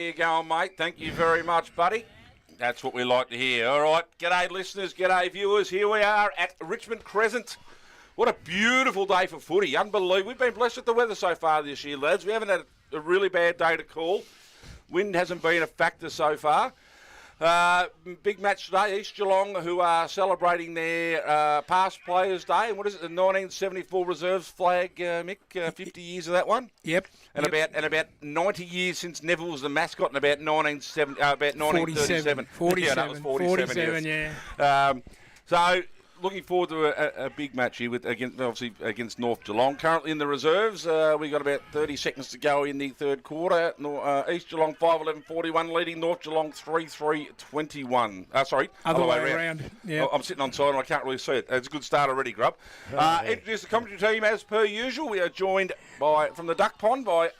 Here you go, mate. Thank you very much, buddy. That's what we like to hear. All right. G'day, listeners. G'day, viewers. Here we are at Richmond Crescent. What a beautiful day for footy. Unbelievable. We've been blessed with the weather so far this year, lads. We haven't had a really bad day to call. Wind hasn't been a factor so far. Big match today, East Geelong, who are celebrating their past Players' Day. And what is it, the 1974 Reserves flag, Mick? 50 years of that one? Yep. And about 90 years since Neville was the mascot, and about 1937. 47. Yeah, that was 47, yes. Yeah. So looking forward to a big match here against North Geelong. Currently in the reserves, we got about 30 seconds to go in the third quarter. East Geelong 5-11-41, leading North Geelong 3-3-21. Sorry, other way around. Yeah. I'm sitting on side and I can't really see it. It's a good start already, Grub. Introduce the commentary team as per usual. We are joined from the Duck Pond by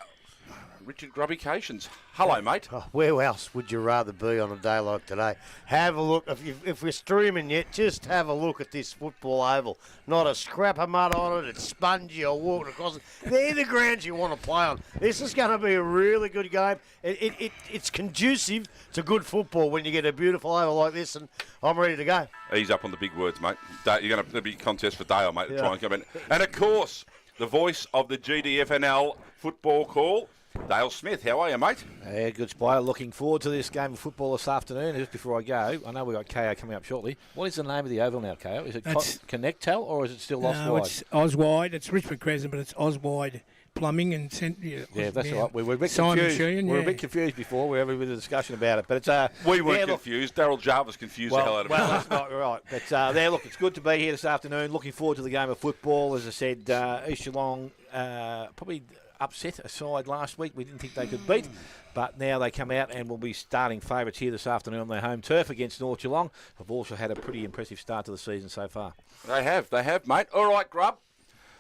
Richard Grubby-Cations. Hello, mate. Oh, where else would you rather be on a day like today? Have a look. If we're streaming yet, just have a look at this football oval. Not a scrap of mud on it. It's spongy or walking across it. They're the grounds you want to play on. This is going to be a really good game. It's conducive to good football when you get a beautiful oval like this, and I'm ready to go. He's up on the big words, mate. You're going to be a contest for Dale, mate, to try and come in. And, of course, the voice of the GDFNL football call, Dale Smith. How are you, mate? Yeah, good, Spire. Looking forward to this game of football this afternoon. Just before I go, I know we've got KO coming up shortly. What is the name of the oval now, KO? Is it Connectel or is it still Oswide? It's Oswide. It's Richmond Crescent, but it's Oswide Plumbing and yeah, that's right. We were a bit Simon confused. Sheehan, we were a bit confused before. We were having a bit of discussion about it, but it's we weren't confused. Daryl Jarvis confused the hell out of us. Well, that's not right. But look, it's good to be here this afternoon. Looking forward to the game of football. As I said, East Geelong probably upset a side last week we didn't think they could beat, but now they come out and will be starting favourites here this afternoon on their home turf against North Geelong. Have also had a pretty impressive start to the season so far. They have, mate. All right, Grub.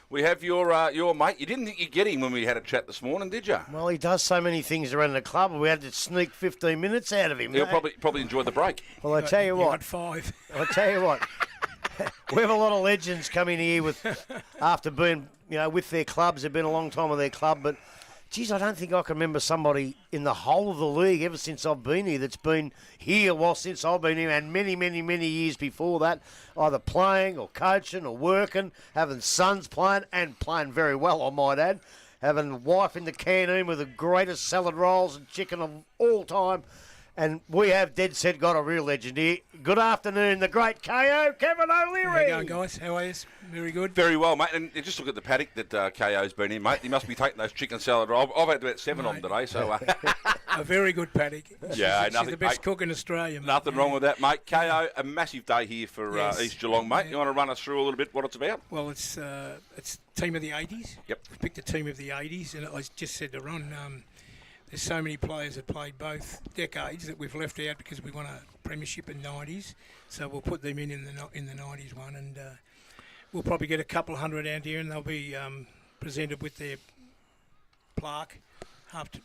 We have your mate. You didn't think you'd get him when we had a chat this morning, did you? Well, he does so many things around the club. We had to sneak 15 minutes out of him. He'll probably enjoy the break. Well, I tell you what. Got 5. I tell you what. We have a lot of legends coming here after being, with their clubs. They've been a long time with their club, but geez, I don't think I can remember somebody in the whole of the league ever since I've been here that's been here since I've been here, and many, many, many years before that, either playing or coaching or working, having sons playing and playing very well, I might add, having a wife in the canteen with the greatest salad rolls and chicken of all time. And we have dead set got a real legend here. Good afternoon, the great KO, Kevin O'Leary. How you going, guys? How are you? Very good. Very well, mate. And just look at the paddock that KO's been in, mate. He must be taking those chicken salad rolls. I've had about 7 of them today, so... A very good paddock. Yeah, she's the best cook in Australia, mate. Nothing wrong with that, mate. KO, a massive day here for East Geelong, mate. You want to run us through a little bit what it's about? Well, it's team of the 80s. Yep. We picked a team of the 80s, and I just said to Ron... there's so many players that played both decades that we've left out because we won a premiership in the 90s. So we'll put them in the 90s one, and we'll probably get a couple hundred out here, and they'll be presented with their plaque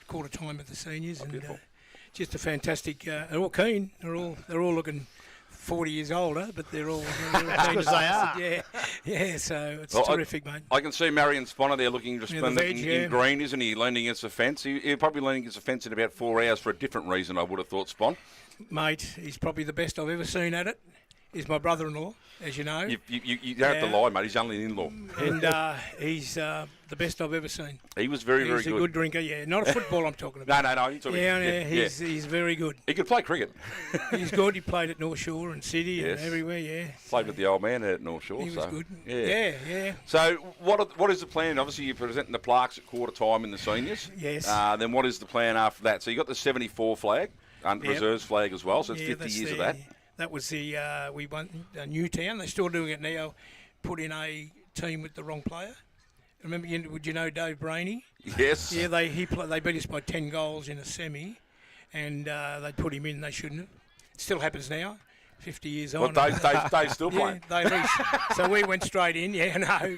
quarter time of the seniors. And just a fantastic. They're all keen. They're all looking 40 years older, but they're all because they are. Yeah. So it's terrific, mate. I can see Marion Sponner there looking resplendent in green, isn't he? Leaning against the fence. He'll probably leaning against the fence in about 4 hours for a different reason, I would have thought, Spon. Mate, he's probably the best I've ever seen at it. He's my brother-in-law, as you know. You don't have to lie, mate. He's only an in-law. And he's the best I've ever seen. He was very, very good. He's a good drinker, yeah. Not a football I'm talking about. No. You're talking he's very good. He could play cricket. He's good. He played at North Shore and City and everywhere, yeah. Played with the old man at North Shore. He was good. Yeah. So what is the plan? Obviously, you're presenting the plaques at quarter time in the seniors. Yes. Then what is the plan after that? So you got the 74 flag, reserves flag as well, so it's 50 years of that. That was we won Newtown. They're still doing it now. Put in a team with the wrong player. Remember, would you know Dave Brainey? Yes. Yeah, they beat us by 10 goals in a semi, and they put him in. They shouldn't have. It still happens now. 50 years on. Well, Dave's still playing. They lose. So we went straight in. Yeah, no,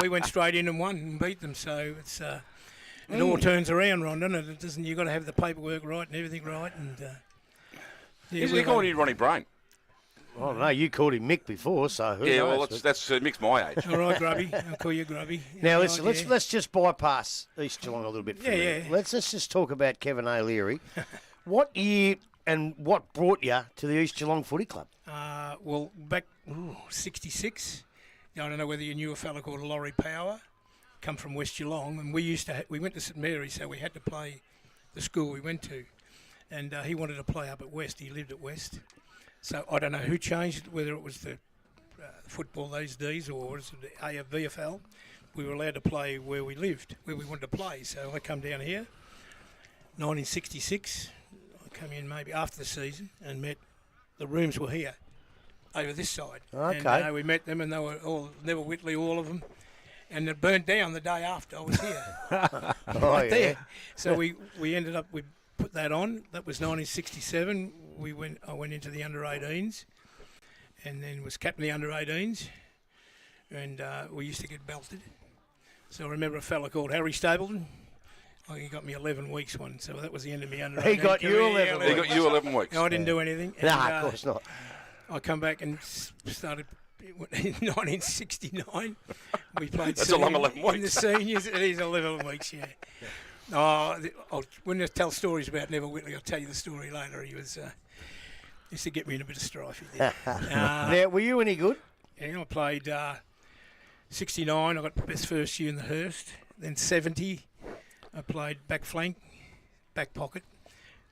we went straight in and won and beat them. So it's it all turns around, Ron, doesn't it? It doesn't. You've got to have the paperwork right and everything right. And Isn't he calling you Ronnie Brain? I don't know. You called him Mick before, so who Yeah, knows? well, that's Mick's my age. All right, Grubby. I'll call you Grubby. Now All listen, right, let's just bypass East Geelong a little bit. For a minute. Yeah. Let's just talk about Kevin O'Leary. What year and what brought you to the East Geelong Footy Club? Well, back 66. I don't know whether you knew a fella called Laurie Power, come from West Geelong, and we went to St Mary's, so we had to play the school we went to, and he wanted to play up at West. He lived at West, so I don't know who changed it, whether it was the football those days or was it the VFL. We were allowed to play where we lived, where we wanted to play. So I come down here, 1966. I come in maybe after the season and met. The rooms were here, over this side. Okay. And we met them, and they were all Neville Whitley, all of them. And it burnt down the day after I was here. Oh, There. So we ended up, we put that on. That was 1967. I went into the under-18s, and then was captain of the under-18s, and we used to get belted. So I remember a fella called Harry Stapleton. Oh, he got me 11 weeks one, so that was the end of my under-18. He got you 11 He got you 11 weeks. No, I didn't do anything. And, Nah, of course not. I come back and started in 1969. We played. That's a long 11 in the weeks. seniors. It is 11 weeks, yeah. When I tell stories about Neville Whitley, I'll tell you the story later. He was used to get me in a bit of strife. He did. Now, were you any good? I played 69. I got the best first year in the Hurst. Then 70, I played back flank, back pocket.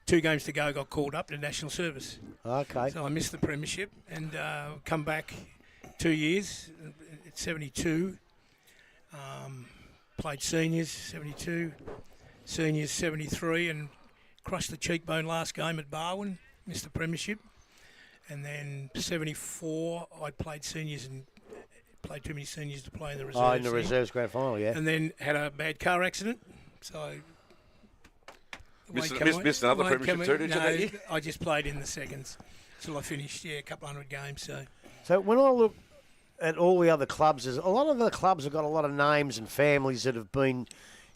2 games to go, got called up to national service. Okay. So I missed the premiership and come back 2 years at 72. Played seniors 72, seniors 73, and crushed the cheekbone last game at Barwon. Missed the premiership, and then 74 I played seniors and played too many seniors to play in the reserves. Oh, in the reserves grand final, yeah. And then had a bad car accident, so. Missed another premiership too, did you, that year? I just played in the seconds till I finished, a couple hundred games. So when I look at all the other clubs, a lot of the clubs have got a lot of names and families that have been,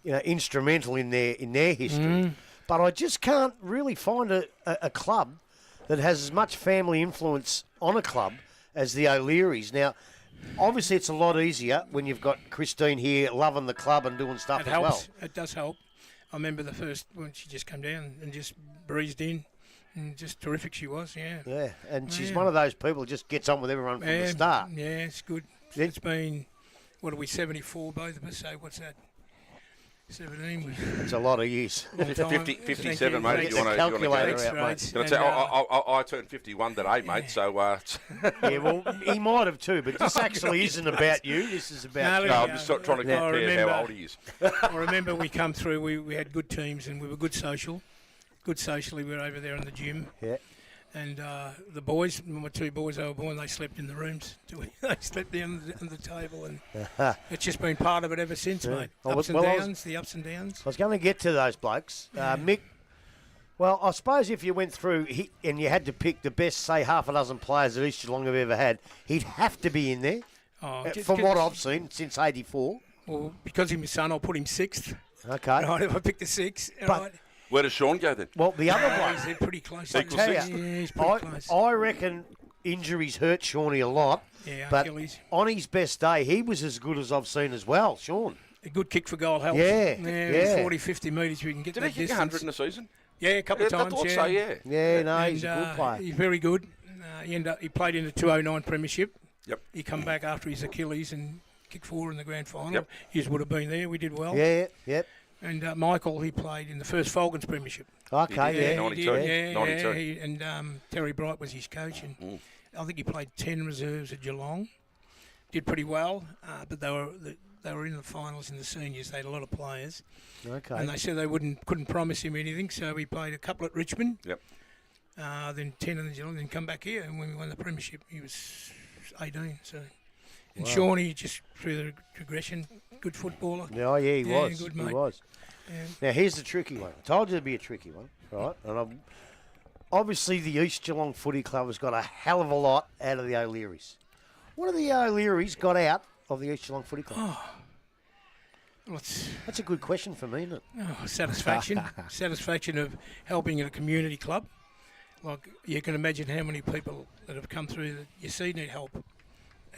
instrumental in their history. But I just can't really find a club that has as much family influence on a club as the O'Learys. Now, obviously, it's a lot easier when you've got Christine here loving the club and doing stuff It as helps. well. It does help. I remember the first when she just came down and just breezed in, and just terrific she was. Yeah. Yeah, and she's one of those people who just gets on with everyone from the start. Yeah, it's good. Yeah. It's been, what are we, 74 both of us? So what's that? 17. It's a lot of years. 57, mate. Get You the want calculator to out, mate. Can I say, I turned 51 today, mate, so... Yeah, well, he might have too, but this actually isn't about you. This is about No, I'm just trying to compare how old he is. I remember we come through, we had good teams and we were good socially. We were over there in the gym. Yeah. And the boys, my 2 boys, they were born, they slept in the rooms. They slept down on the table, and it's just been part of it ever since, mate. Oh, Ups and well, downs, the ups and downs. I was going to get to those blokes. Mick, well, I suppose if you went through and you had to pick the best, say, half a dozen players that East Geelong have ever had, he'd have to be in there, from what I've seen since '84. Well, because he's my son, I'll put him 6th. Okay. Right, if I pick the 6th. But- Right. Where does Sean go then? Well, the other bloke, They're pretty close. I tell Yeah, you, he's pretty close. I reckon injuries hurt Shawnee a lot. Yeah, but Achilles. on his best day, he was as good as I've seen as well, Sean. A good kick for goal helps. Yeah. 40, 50 metres, we can get Did that he kick distance. 100 in a season? Yeah, a couple of I times, thought so, yeah. Yeah, no, he's And, a good player. He's very good. He played in the 209 premiership. Yep. He come back after his Achilles and kicked 4 in the grand final. Yep. He would have been there. We did well. Yeah, yep. And Michael, he played in the first Falcons premiership. Okay, yeah. 92. Yeah, 92. and Terry Bright was his coach, and I think he played 10 reserves at Geelong. Did pretty well, but they were in the finals in the seniors. They had a lot of players, Okay. and they said they couldn't promise him anything. So he played a couple at Richmond. Yep. Then 10 in the Geelong, then come back here, and when we won the premiership, he was 18. So, and Shawnee just through the progression, good footballer. Yeah, he Yeah, was. good He mate. was. Yeah. Now, here's the tricky one. I told you it'd be a tricky one, right? And obviously, the East Geelong Footy Club has got a hell of a lot out of the O'Learys. What have the O'Learys got out of the East Geelong Footy Club? Well, it's That's a good question for me, isn't it? satisfaction. Satisfaction of helping at a community club. like you can imagine how many people that have come through that you see need help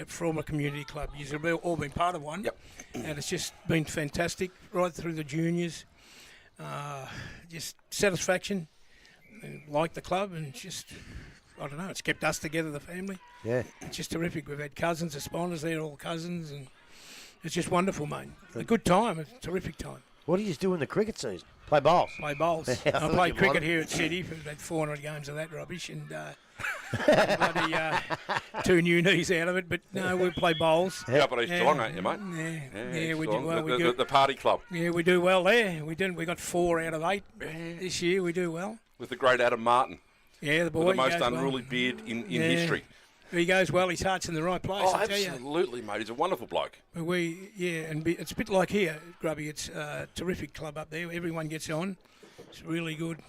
from a community club. You've all been part of one, Yep. and it's just been fantastic right through the juniors. Just satisfaction, and like the club, and just I don't know. It's kept us together, the family. Yeah. It's just terrific. We've had cousins, the sponsors there, all cousins, and it's just wonderful, mate. A good time, a terrific time. What do you do in the cricket season? Play bowls. Play bowls. I I thought you played cricket might. here at City for about 400 games of that rubbish, and bloody 2 new knees out of it. But no, we play bowls. You're up at East Geelong, aren't you, mate? Yeah, we do Geelong. well. The party club Yeah, we do well there. We got 4 out of 8 this year. We do well. with the great Adam Martin, Yeah, the boy. with the most he goes unruly well. beard in Yeah. history. He goes well. His heart's in the right place. Oh, I tell you. absolutely, mate. He's a wonderful bloke. But it's a bit like here, Grubby. It's a terrific club up there. Everyone gets on. It's really good.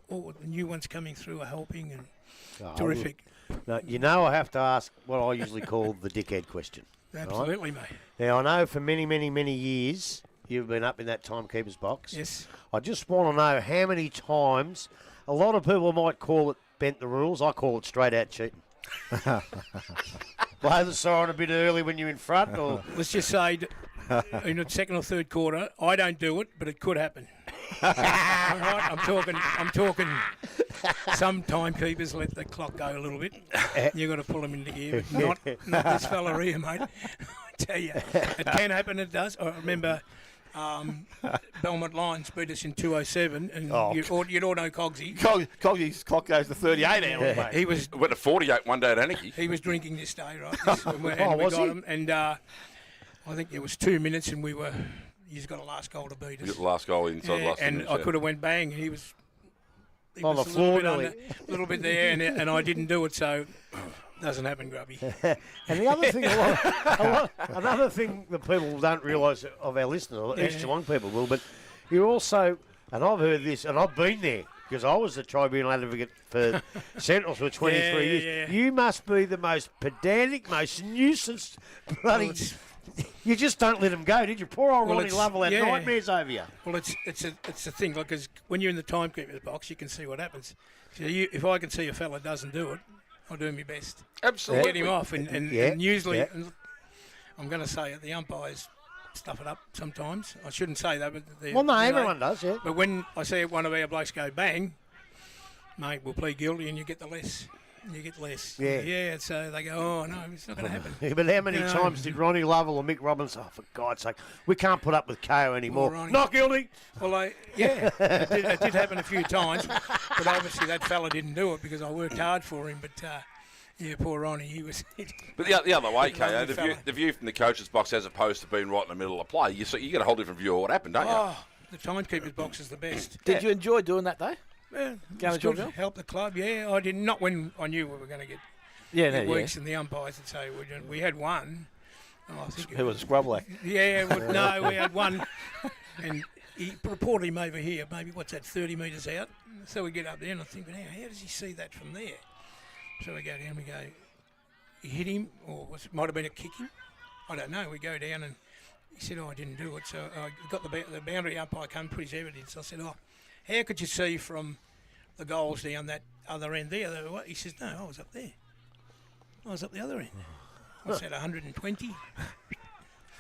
All the new ones coming through are helping, and terrific. No, you know, I have to ask what I usually call the dickhead question. Absolutely, mate. Now, I know for many, many, many years you've been up in that timekeeper's box. Yes. I just want to know how many times. A lot of people might call it bent the rules. I call it straight out cheating. Blow the siren a bit early when you're in front, or Let's just say, in the second or third quarter, I don't do it, but it could happen. All right, I'm talking. Some timekeepers let the clock go a little bit. You've got to pull them into gear, but not this fella here, mate. I tell you, it can happen. It does. I remember Belmont Lions beat us in 207, and you'd all know Cogsy. Coggy's clock goes to 38 hours, mate. He was Went to 48 one day at Anarchy. He was drinking this day, right? And we got him, and I think it was 2 minutes, and he's got a last goal to beat You got us. the last goal inside the last And minute, I yeah. could have went bang. He was on the a floor, little bit there, and I didn't do it, so doesn't happen, Grubby. And the other thing, another thing that people don't realise of our listeners, or East Geelong people will, but you're also, and I've heard this, and I've been there because I was the tribunal advocate for Sentinels for 23 years. Yeah. You must be the most pedantic, most nuisance bloody. You just don't let them go, did you? Poor old Ronnie Lovell had nightmares over you. Well, it's a thing, because when you're in the timekeeper's box, you can see what happens. So if I can see a fella doesn't do it, I'll do my best. Absolutely. Get him off, and usually, I'm going to say it, the umpires stuff it up sometimes. I shouldn't say that, but Everyone does, yeah. But when I see one of our blokes go bang, mate, we'll plead guilty, and you get the less. You get less. Yeah. So they go, oh, no, it's not going to happen. Yeah, but how many times did Ronnie Lovell or Mick Robbins, oh, for God's sake, we can't put up with KO anymore. Ronnie. Not guilty. Well, it did happen a few times, but obviously that fella didn't do it because I worked hard for him. But, poor Ronnie, he was... But the other way, KO, Lovely fella. the view from the coach's box as opposed to being right in the middle of play, you get a whole different view of what happened, don't you? Oh, the timekeeper's box is the best. Did you enjoy doing that, though? Yeah, Going it's to good. Georgia? Help the club, yeah. I didn't, not when I knew we were going to get weeks and the umpires would say we had one. Oh, I think Who was a scrub-like? Yeah, we had one, and he reported him over here, maybe, 30 metres out. So we get up there, and I think, how does he see that from there? So we go down, we go, he hit him, or might have been a kicking. I don't know. We go down, and he said, I didn't do it. So I got the boundary umpire come and put his evidence. I said, how could you see from the goals down that other end there? He says, no, I was up there. I was up the other end. I said 120.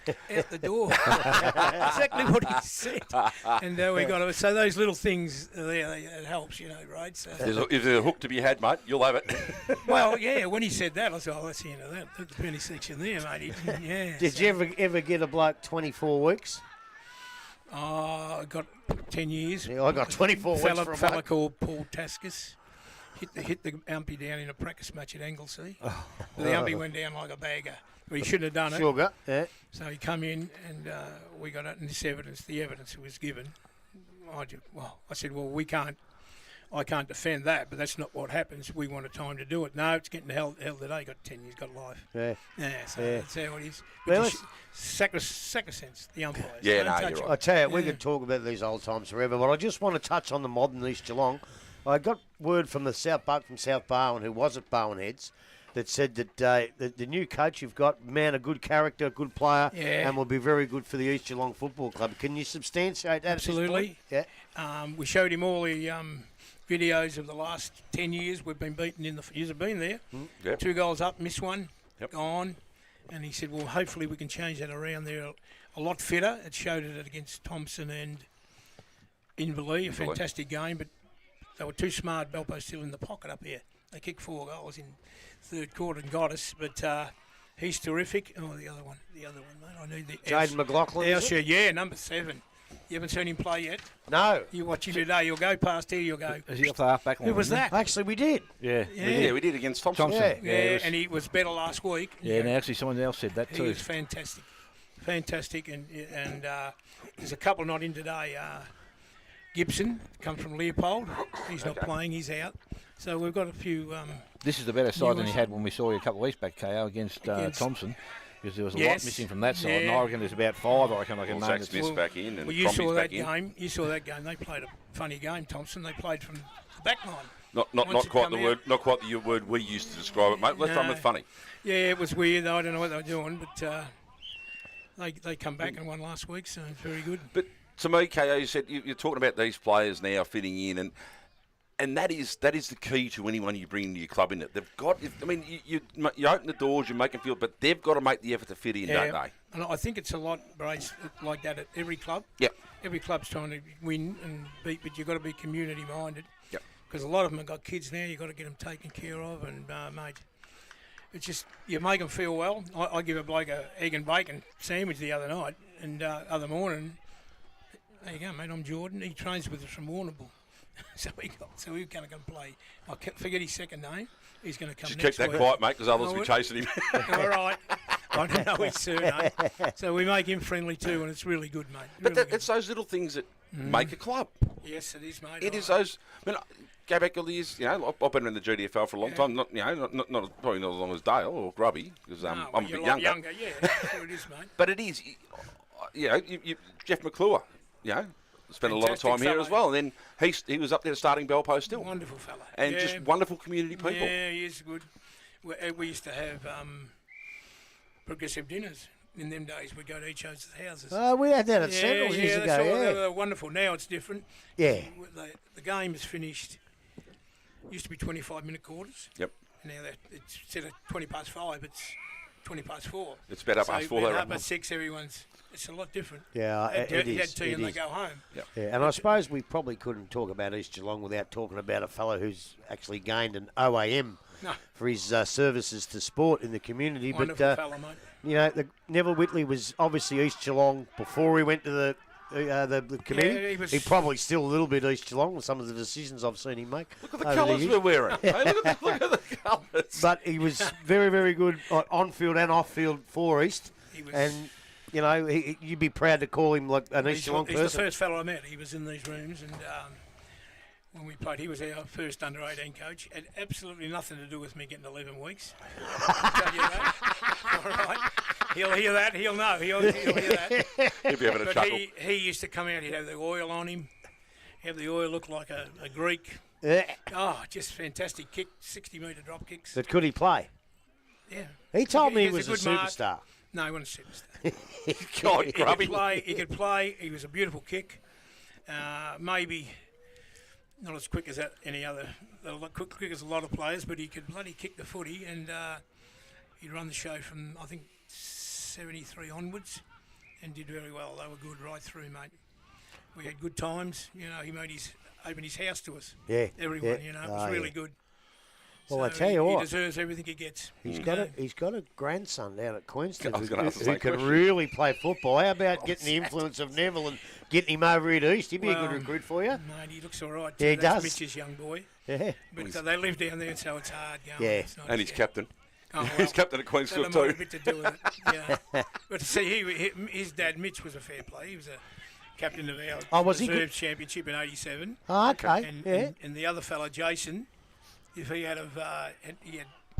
Out the door. Exactly what he said. And we got it. So those little things there, it helps, right? So, If there's a hook to be had, mate, you'll have it. well, yeah, when he said that, I said, that's the end of that. The penny section there, mate. Did you ever get a bloke 24 weeks? I got 10 years. Yeah, I got 24 weeks for a fella bloke. called Paul Taskus. Hit the umpy down in a practice match at Anglesey. The umpy went down like a bagger. But he shouldn't have done it. Sugar, yeah. So he come in, and we got it, and the evidence was given. I said, I can't defend that, but that's not what happens. We want a time to do it. No, it's getting held today. Got 10 years, got life. Yeah. So that's how it is. Well, But sacrosanct, the umpires. Yeah, Don't no, touch you're it. right. I tell you, we could talk about these old times forever, but I just want to touch on the modern East Geelong. I got word from the South Barwon, who was at Barwon Heads, that said that the new coach you've got, man, a good character, good player, and will be very good for the East Geelong Football Club. Can you substantiate that? Absolutely. At this point? We showed him all the videos of the last 10 years. We've been beaten in the years have been there. Yep. 2 goals up, missed one, Yep. gone. And he said, well, hopefully we can change that around. They're a lot fitter. It showed it against Thompson and Inverleigh, a fantastic game, but they were too smart. Belpo still in the pocket up here. They kicked 4 goals in third quarter and got us, but he's terrific. Oh, the other one, mate. I need the Jaden McLaughlin. is it? yeah, number 7. You haven't seen him play yet? No. You watch him today, you'll go past here, you'll go, Is he off the half-back line? who was that? Actually, we did. Yeah. Yeah, we did against Thompson. Yeah. Yeah, was- and he was better last week. Yeah, and actually someone else said that He too. was fantastic, and there's a couple not in today. Gibson comes from Leopold. He's not playing. He's out. So we've got a few. This is the better side than you Nuance. had when we saw you a couple of weeks back, KO, against Thompson. Because there was a lot Yes. missing from that side. And Yeah. I reckon there's about 5, I reckon I can Well, name Zach it. Smith's back in and Well, you Crombie's saw that back in. game. You saw that game. They played a funny game. Thompson. They played from the back line. Not Once it quite come the out- word. Not quite the word we used to describe it, mate. Let's run No. with funny. Yeah, it was weird though. I don't know what they were doing, but they come back and won last week, so it's very good. But to me, KO, you said you're talking about these players now fitting in, and that is the key to anyone you bring into your club. In it, they've got. I mean, you open the doors, you make them feel, but they've got to make the effort to fit in, don't they? And I think it's a lot, Brace, like that at every club. Yep. Every club's trying to win and beat, but you've got to be community minded. Yep. Because a lot of them have got kids now. You've got to get them taken care of, and mate, it's just you make them feel well. I give a bloke a egg and bacon sandwich the other night, and other morning. There you go, mate. I'm Jordan. He trains with us from Warrnambool. So we're going to come play. I forget his second name. He's going to come Just next keep that week. quiet, mate, because others Oh, will be it- chasing him. All right. I don't know his surname. So we make him friendly too, and it's really good, mate. But Really it's those little things that make a club. good. Yes, it is, mate. It is those. I mean, go back all the years. You know, I've been in the GDFL for a long time. Not probably not as long as Dale or Grubby, because I'm a bit younger. Yeah, sure it is, mate. But it is. You know, Jeff McClure. You know, spent a lot of Fantastic time here fellow. as well. And then he was up there starting Bell Post still, Wonderful fella. and yeah. just wonderful community people. Yeah, he is good. We used to have progressive dinners. In them days, we'd go to each other's houses. We had that at Sandals years that's all, ago, they yeah. were wonderful. Now it's different. Yeah. The game is finished. Used to be 25-minute quarters. Yep. Now it's instead of 20 past 5, it's 20 past 4. It's about up past 4. About They up run. at 6, it's a lot different. Yeah, They it had is. tea It and they is. go home. Yeah, and I suppose we probably couldn't talk about East Geelong without talking about a fellow who's actually gained an OAM No. for his services to sport in the community. Wonderful But, fella, mate. you know, Neville Whitley was obviously East Geelong before he went to the committee. he was- He probably still a little bit East Geelong with some of the decisions I've seen him make. Look at the over colours years. we're wearing. Hey, look at the colours. But he was very, very good on-field and off-field for East. He was, And, you know, you'd be proud to call him like an East Geelong he's the person. first fellow I met. He was in these rooms, and when we played, he was our first under-18 coach. Had absolutely nothing to do with me getting 11 weeks. I'll tell you that. All right. He'll hear that. He'll know. He'll hear that. He'll be having a But chuckle. he used to come out. He'd have the oil on him. Have the oil look like a Greek. Yeah. Oh, just fantastic kick, 60-metre drop kicks. But could he play? Yeah. He told me he gets was a good mark. superstar. No, he wasn't a superstar. God, He Grubby. could play. He could play. He was a beautiful kick. Maybe not as quick as any other, quick as a lot of players, but he could bloody kick the footy, and he'd run the show from I think 73 onwards, and did very well. They were good right through, mate. We had good times. You know, he opened his house to us. Yeah. Everyone, yeah. you know, it was really good. Well, I So tell you he what. deserves everything he gets. He's you got know. he's got a grandson down at Queenston I was gonna ask the who same can question. really play football. How about getting the influence of Neville and getting him over here to East? He'd be a Well, good recruit for you. Mate, he looks all right. Yeah, he That's does. Mitch's young boy. Yeah. But they live down there, so it's hard going. Yeah. It's not And he's easy. captain. Oh, well, He's captain at that Queenstown might have a too. bit to do with it. Yeah. But see, his dad Mitch was a fair play. He was a captain of our Oh, was he reserves championship in '87. Oh, okay. And, yeah. and the other fella, Jason, if he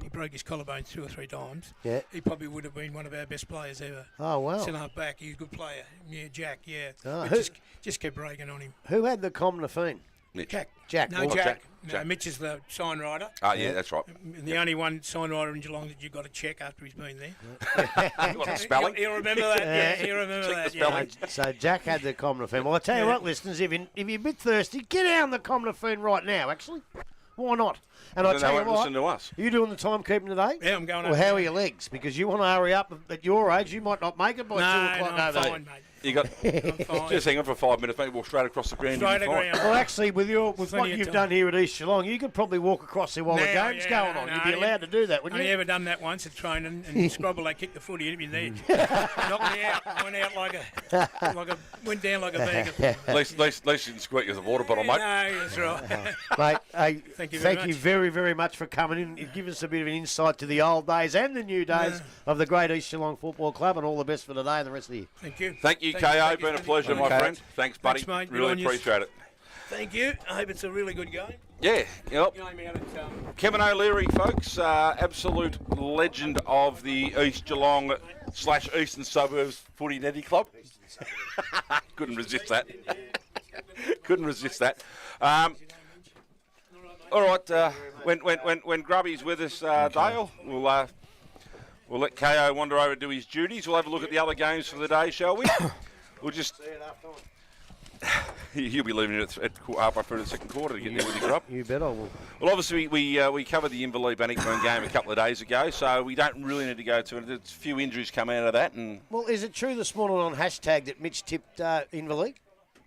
he broke his collarbone 2 or 3 times. Yeah. He probably would have been one of our best players ever. Oh, wow. Centre half back, he's a good player. Yeah, Jack. Yeah. Oh, But just kept breaking on him. Who had the Comnafine? Mitch. Jack. No, well, Jack. Jack. No, Mitch is the sign rider. Oh, yeah, that's right. The only one sign rider in Geelong that you've got to check after he's been there. What, the spelling? He'll remember that. Yeah, he'll remember Check that. the spelling. So Jack had the Commoner Well, I tell you what, listeners, if you're a bit thirsty, get down the Commoner right now, actually. Why not? And I Then tell they you won't what, listen to us. are you doing the timekeeping today? Yeah, I'm going Well, over how there. are your legs? Because you want to hurry up. At your age, you might not make it by 2 o'clock I'm over there. fine, mate. You got I'm fine. just hang on for 5 minutes, mate. Walk straight across the ground. Straight you'll be fine. ground. Well, actually, with what Plenty of you've time. done here at East Geelong, you could probably walk across there while the No, game's yeah, going no, on. no, You'd be I allowed to do that, wouldn't Only you? ever done that once at training, and Scrobble, they kicked the footy in me there. Knocked me out. Went out went down like a bag of... At least you didn't squirt you with a water bottle, mate. No, that's right. Mate, hey, Thank you very thank you much. very, very much for coming in. You've given us a bit of an insight to the old days and the new days of the great East Geelong Football Club, and all the best for today and the rest of the year. Thank you. Thank you, Thank KO. thank Been a Smithy. pleasure, my Okay. friend. Thanks, buddy. Thanks, mate. Good Really on you. appreciate it. Thank you. I hope it's a really good game. Yeah, yep. Game out at... Kevin O'Leary, folks, absolute legend of the East Geelong / Eastern Suburbs Footy Netty Club. Couldn't resist that. Couldn't resist that. All right, when Grubby's with us, Dale, we'll let KO wander over to do his duties. We'll have a look at the other games for the day, shall we? We'll just... He'll be leaving it at halfway through the second quarter to get there with your grub. You bet I will. Well, obviously, we covered the Inverleigh Bannockburn game a couple of days ago, so we don't really need to go to it. There's a few injuries come out of that. And Well, is it true this morning on hashtag that Mitch tipped Inverleigh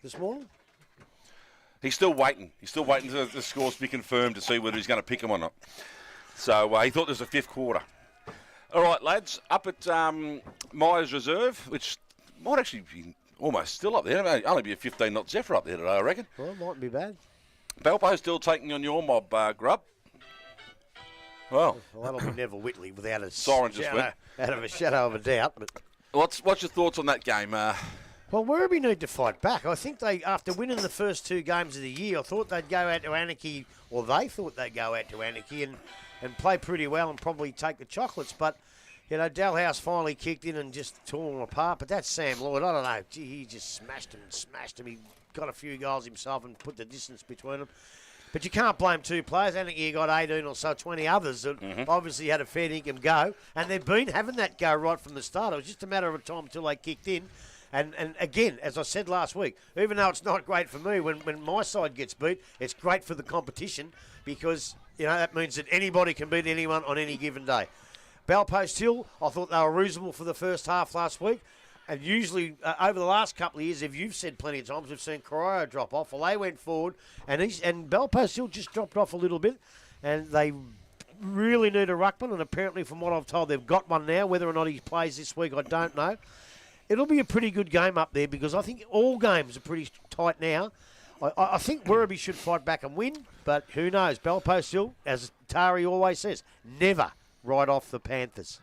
this morning? he's still waiting. He's still waiting for the scores to be confirmed to see whether he's going to pick him or not. So he thought there was a fifth quarter. All right, lads, up at Myers Reserve, which might actually be almost still up there. It may only be a 15-knot Zephyr up there today, I reckon. Well, it mightn't be bad. Balpo's still taking on your mob, Grub. Well, That'll be Neville Whitley without a Siren just went. out of a shadow of a doubt. But what's your thoughts on that game? well, Werribee need to fight back. I think they, after winning the first 2 games of the year, I thought they'd go out to Anarchy, or they thought they'd go out to Anarchy and play pretty well and probably take the chocolates. But, you know, Dalhouse finally kicked in and just tore them apart. But that's Sam Lloyd. I don't know. Gee, he just smashed him. He got a few goals himself and put the distance between them. But you can't blame 2 players. Anarchy got 18 or so, 20 others that obviously had a fair dinkum go. And they've been having that go right from the start. It was just a matter of time until they kicked in. And again, as I said last week, even though it's not great for me, when my side gets beat, it's great for the competition because, you know, that means that anybody can beat anyone on any given day. Balpost Hill, I thought they were reasonable for the first half last week. And usually, over the last couple of years, if you've said plenty of times, we've seen Carrera drop off. Well, they went forward, and Balpost Hill just dropped off a little bit. And they really need a ruckman, and apparently, from what I've told, they've got one now. Whether or not he plays this week, I don't know. It'll be a pretty good game up there because I think all games are pretty tight now. I think Werribee should fight back and win, but who knows? Balpost Hill, as Tari always says, never write off the Panthers.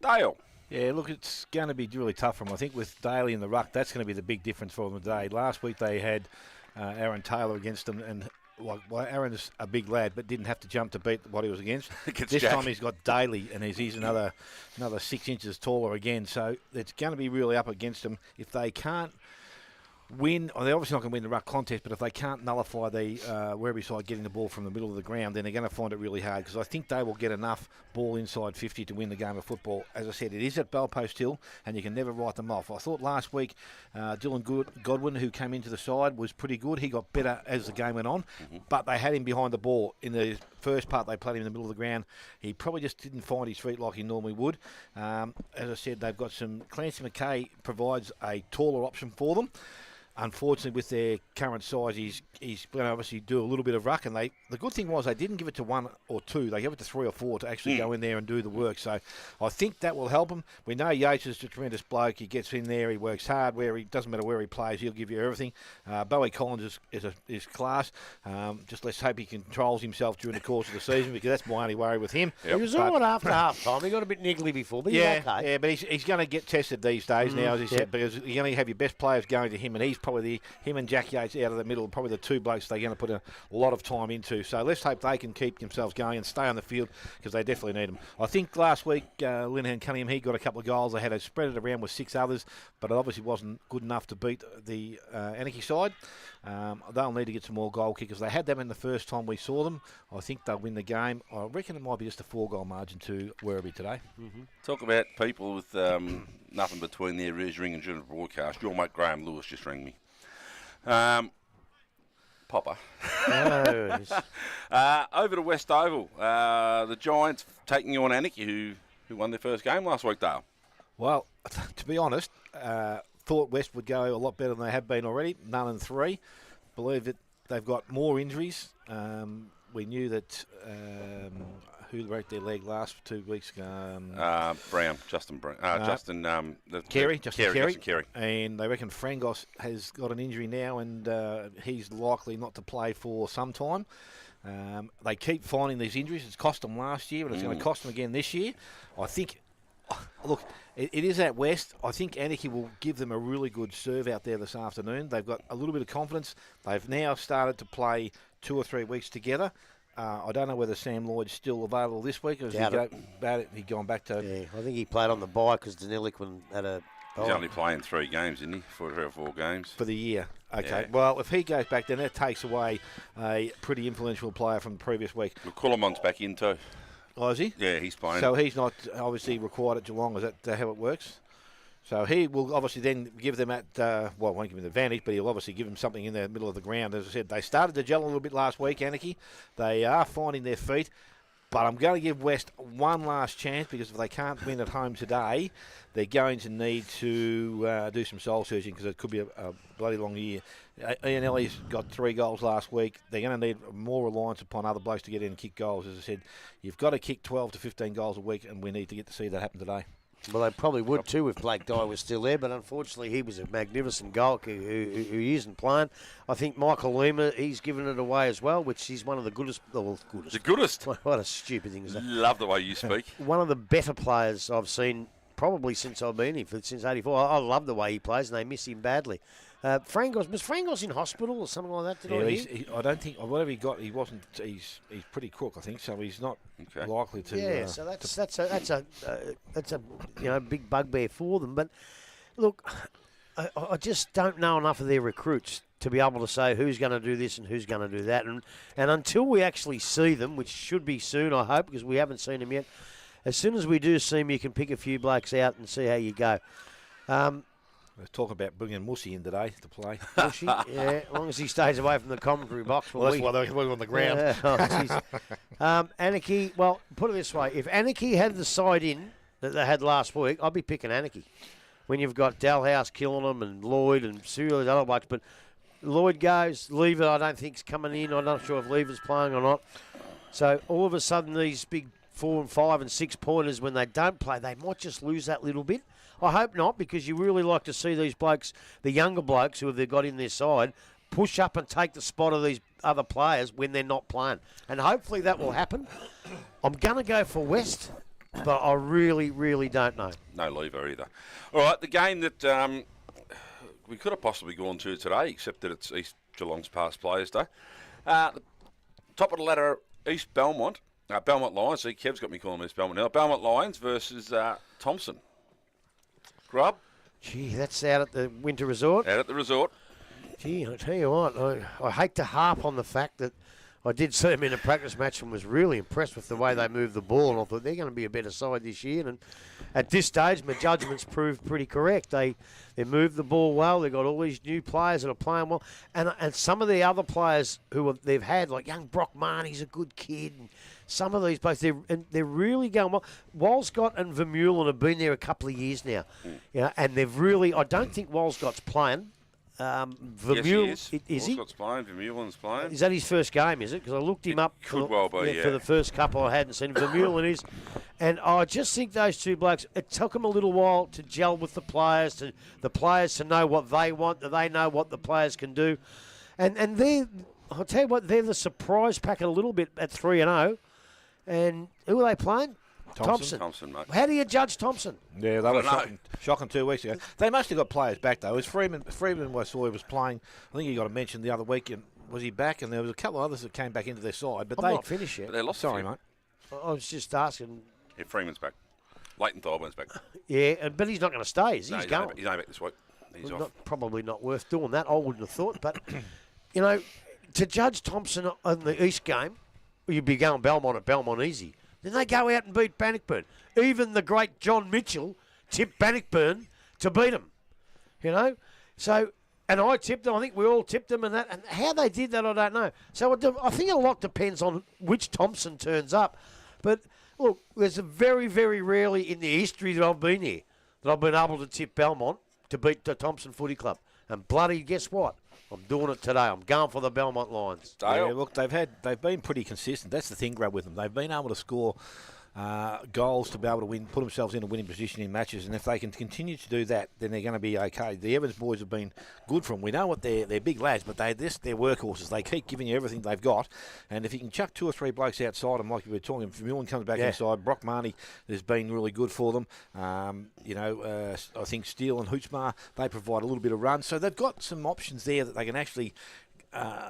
Dale. Yeah, look, it's going to be really tough for them. I think with Daly in the ruck, that's going to be the big difference for them today. Last week they had Aaron Taylor against them, and well, Aaron's a big lad, but didn't have to jump to beat what he was against. This Jack. time he's got Daly, and he's another 6 inches taller again. So it's going to be really up against them. If they can't win, or they're obviously not going to win the ruck contest, but if they can't nullify the Werribee side getting the ball from the middle of the ground, then they're going to find it really hard because I think they will get enough ball inside 50 to win the game of football. As I said, it is at Balpost Hill, and you can never write them off. I thought last week Dylan Godwin, who came into the side, was pretty good. He got better as the game went on, but they had him behind the ball. In the first part, they played him in the middle of the ground. He probably just didn't find his feet like he normally would. As I said, they've got Clancy McKay provides a taller option for them. Unfortunately, with their current size, he's going to obviously do a little bit of ruck. And the good thing was they didn't give it to 1 or 2. They gave it to 3 or 4 to actually go in there and do the work. So I think that will help him. We know Yates is a tremendous bloke. He gets in there. He works hard. Doesn't matter where he plays. He'll give you everything. Bowie Collins is class. Just let's hope he controls himself during the course of the season because that's my only worry with him. He was all right after half time. He got a bit niggly before, but he's okay. Yeah, but he's going to get tested these days now, as he said, because you're going to have your best players going to him, and he's probably him and Jack Yates out of the middle, probably the two blokes they're going to put a lot of time into. So let's hope they can keep themselves going and stay on the field because they definitely need them. I think last week, Linehan Cunningham, he got a couple of goals. They had to spread it around with 6 others, but it obviously wasn't good enough to beat the Anarchy side. They'll need to get some more goal kickers. They had them in the first time we saw them. I think they'll win the game. I reckon it might be just a 4-goal margin to Werribee today. Talk about people with nothing between their ears ring and general broadcast. Your mate Graham Lewis just rang me. Popper. Over to West Oval. The Giants taking on Anarchy, who won their first game last week, Dale. Well, to be honest, thought West would go a lot better than they have been already. 0-3. Believe that they've got more injuries. We knew that who broke their leg last 2 weeks ago? Justin Brown. Carey. Justin Carey. And they reckon Frangos has got an injury now and he's likely not to play for some time. They keep finding these injuries. It's cost them last year and it's going to cost them again this year. I think, look, it is at West. I think Anarchy will give them a really good serve out there this afternoon. They've got a little bit of confidence. They've now started to play 2 or 3 weeks together. I don't know whether Sam Lloyd's still available this week. Or is he gone back to... Yeah, I think he played on the bye because Deniliquin had a... He's only playing 3 games, isn't he? 3 or 4 games. For the year. Okay. Yeah. Well, if he goes back, then that takes away a pretty influential player from the previous week. Coulamon's back in too. Oh, is he? Yeah, he's playing. So he's not obviously required at Geelong. Is that how it works? So he will obviously then give them won't give them the advantage, but he'll obviously give them something in the middle of the ground. As I said, they started to gel a little bit last week, Anarchy. They are finding their feet, but I'm going to give West one last chance because if they can't win at home today, they're going to need to do some soul searching because it could be a bloody long year. Ian Elliott's got 3 goals last week. They're going to need more reliance upon other blokes to get in and kick goals. As I said, you've got to kick 12 to 15 goals a week, and we need to get to see that happen today. Well, they probably would too if Blake Dye was still there, but unfortunately he was a magnificent goal kicker who isn't playing. I think Michael Lima, he's given it away as well, which he's one of the goodest. The goodest. What a stupid thing is that. Love the way you speak. One of the better players I've seen probably since I've been here, since '84. I love the way he plays, and they miss him badly. Frangos, was Frangos in hospital or something like that? I don't think whatever he got, he wasn't. He's pretty crook, I think. So he's not likely to. Yeah, so that's a big bugbear for them. But look, I just don't know enough of their recruits to be able to say who's going to do this and who's going to do that. And until we actually see them, which should be soon, I hope, because we haven't seen them yet. As soon as we do see them, you can pick a few blokes out and see how you go. We're talking about bringing Mussy in today to play. Mussy, yeah, as long as he stays away from the commentary box. Well, that's why they're on the ground. Anarchy, well, put it this way. If Anarchy had the side in that they had last week, I'd be picking Anarchy. When you've got Dalhouse killing them and Lloyd and Cyril, other blokes, but Lloyd goes, Lever I don't think's coming in. I'm not sure if Lever's playing or not. So all of a sudden these big 4 and 5 and 6 pointers, when they don't play, they might just lose that little bit. I hope not, because you really like to see these blokes, the younger blokes who they've got in their side, push up and take the spot of these other players when they're not playing. And hopefully that will happen. I'm going to go for West, but I really, really don't know. No Lever either. All right, the game that we could have possibly gone to today, except that it's East Geelong's past players day. The top of the ladder, East Belmont. Belmont Lions. See, Kev's got me calling East Belmont now. Belmont Lions versus Thompson. Grub. Gee, that's out at the Winter Resort. Out at the resort. Gee, I tell you what, I hate to harp on the fact that I did see them in a practice match and was really impressed with the way they moved the ball, and I thought they're going to be a better side this year. And at this stage, my judgments proved pretty correct. They moved the ball well. They've got all these new players that are playing well, and some of the other players they've had, like young Brock Marnie's a good kid. And some of these players, they're really going well. Walscott and Vermeulen have been there a couple of years now, and they've really. I don't think Walscott's playing. Vermeulen, yes, he is. Walscott's playing. Vermeulen's playing. Is that his first game? Is it? Because I looked him up for the first couple I hadn't seen. Vermeulen is, and I just think those two blokes. It took them a little while to gel with the players, to know what they want, that they know what the players can do, and I'll tell you what, they're the surprise packet a little bit at 3-0. And who are they playing? Thompson. Thompson, mate. How do you judge Thompson? Yeah, they were don't know. shocking 2 weeks ago. They must have got players back, though. It was Freeman I saw he was playing. I think he got a mention the other week. And was he back? And there was a couple of others that came back into their side. But I'm not finished yet. But they lost. Sorry, mate. I was just asking. Yeah, Freeman's back. Leighton Thorburns back. Yeah, but he's not going to stay, is he? No, He's going. He's only back this week. He's off. Probably not worth doing that, I wouldn't have thought. But, to judge Thompson on the East game, you'd be going Belmont at Belmont easy. Then they go out and beat Bannockburn. Even the great John Mitchell tipped Bannockburn to beat them. So, and I tipped them. I think we all tipped them, and how they did that, I don't know. So I think a lot depends on which Thompson turns up. But look, there's a very, very rarely in the history that I've been here that I've been able to tip Belmont to beat the Thompson Footy Club. And bloody, guess what? I'm doing it today. I'm going for the Belmont Lions. Yeah, look, they've been pretty consistent. That's the thing, Grab, with them. They've been able to score goals to be able to win, put themselves in a winning position in matches, and if they can continue to do that, then they're going to be okay. The Evans boys have been good for them. We know what they're big lads, but they're workhorses. They keep giving you everything they've got, and if you can chuck 2 or 3 blokes outside them, like we were talking, if Mullen comes back inside, Brock Marnie has been really good for them. I think Steele and Hootsmar, they provide a little bit of run, so they've got some options there that they can actually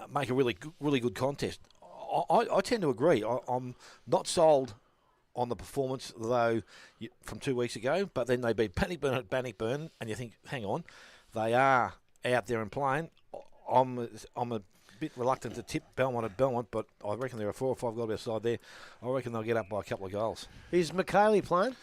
make a really good contest. I tend to agree. I'm not sold on the performance, though, from 2 weeks ago, but then they beat Bannockburn at Bannockburn, and you think, hang on, they are out there and playing. I'm a bit reluctant to tip Belmont at Belmont, but I reckon there are 4 or 5 goals outside there. I reckon they'll get up by a couple of goals. Is McKaylee playing?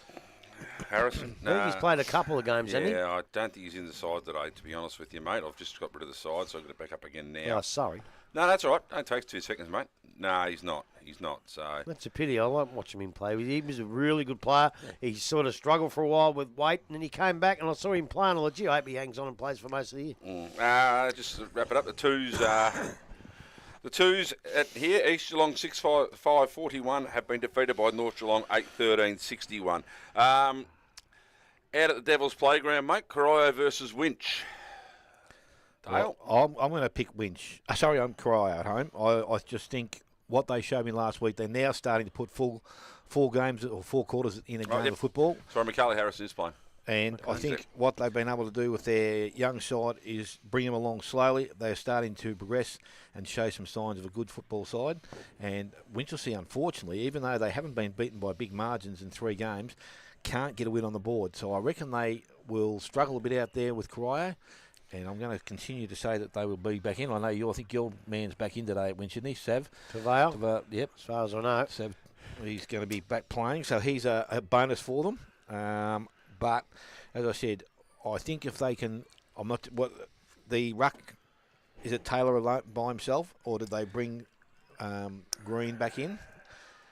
Harrison? I think he's played a couple of games, hasn't he? Yeah, I don't think he's in the side today, to be honest with you, mate. I've just got rid of the side, so I've got it back up again now. Oh, sorry. No, that's all right. Don't take 2 seconds, mate. No, he's not. He's not. So That's a pity. I like watching him play. He was a really good player. He sort of struggled for a while with weight, and then he came back, and I saw him playing. I legit hope he hangs on and plays for most of the year. just to wrap it up, the twos. The twos at here, East Geelong 6-5-41 have been defeated by North Geelong 8-13-61. Out at the Devil's Playground, mate, Corio versus Winch. Dale? Well, I'm going to pick Winch. I'm Corio at home. I just think what they showed me last week, they're now starting to put four games or 4 quarters in a game of football. Sorry, McCully Harris is playing. And I think what they've been able to do with their young side is bring them along slowly. They're starting to progress and show some signs of a good football side. And Winchelsea, unfortunately, even though they haven't been beaten by big margins in 3 games, can't get a win on the board. So I reckon they will struggle a bit out there with Corio. And I'm going to continue to say that they will be back in. I think your man's back in today at Winch, isn't he, Sav? Tavale? Yep. As far as I know. Sav, he's going to be back playing, so he's a bonus for them. But, as I said, I think if they can... the ruck, is it Taylor alone by himself, or did they bring Green back in?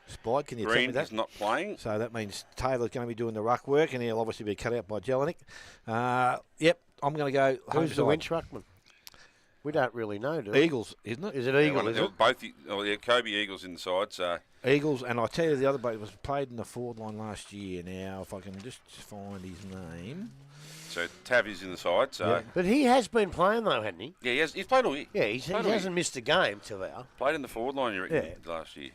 Spide, can you tell me that? Green is not playing. So that means Taylor's going to be doing the ruck work, and he'll obviously be cut out by Jelinek. Yep, I'm going to go home Who's the Winch ruckman? We don't really know, do we? Eagles, isn't it? Is it Eagle, is it? Both, Kobe Eagles inside, so... Eagles, and I tell you the other bloke was played in the forward line last year. Now, if I can just find his name. So Tav is in the side, so... Yeah. But he has been playing, though, hasn't he? Yeah, he's played all year. Yeah, he hasn't missed a game, Tavale. Played in the forward line, you reckon, last year.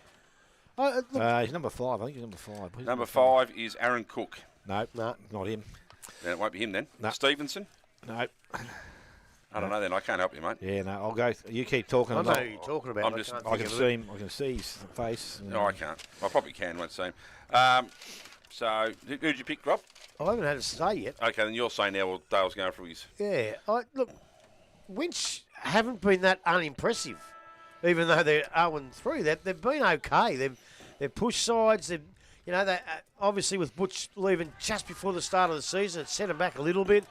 He's number 5. I think he's number 5. Who's Number 5 is Aaron Cook. No, not him. Then it won't be him then. No. Stevenson? No. I don't know then. I can't help you, mate. Yeah, no, I'll go. You keep talking. I know who you're talking about. I can see him. I can see his face. No, I can't. I probably can, won't see him. So, who'd you pick, Rob? I haven't had a say yet. Okay, then you're saying now, well, Dale's going for his... Yeah. Look, Winch haven't been that unimpressive, even though they're 0-3. They've been okay. They've pushed sides. They obviously with Butch leaving just before the start of the season, it set them back a little bit.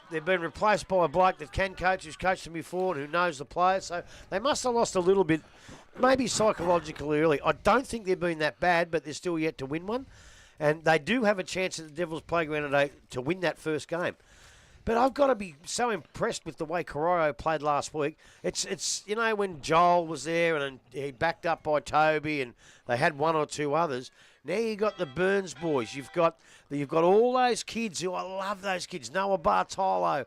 They've been replaced by a bloke that can coach, who's coached them before and who knows the players. So they must have lost a little bit, maybe psychologically early. I don't think they've been that bad, but they're still yet to win one. And they do have a chance at the Devil's Playground today to win that first game. But I've got to be so impressed with the way Corio played last week. It's when Joel was there and he backed up by Toby and they had 1 or 2 others. Now you got the Burns boys. You've got all those kids who I love those kids. Noah Bartolo,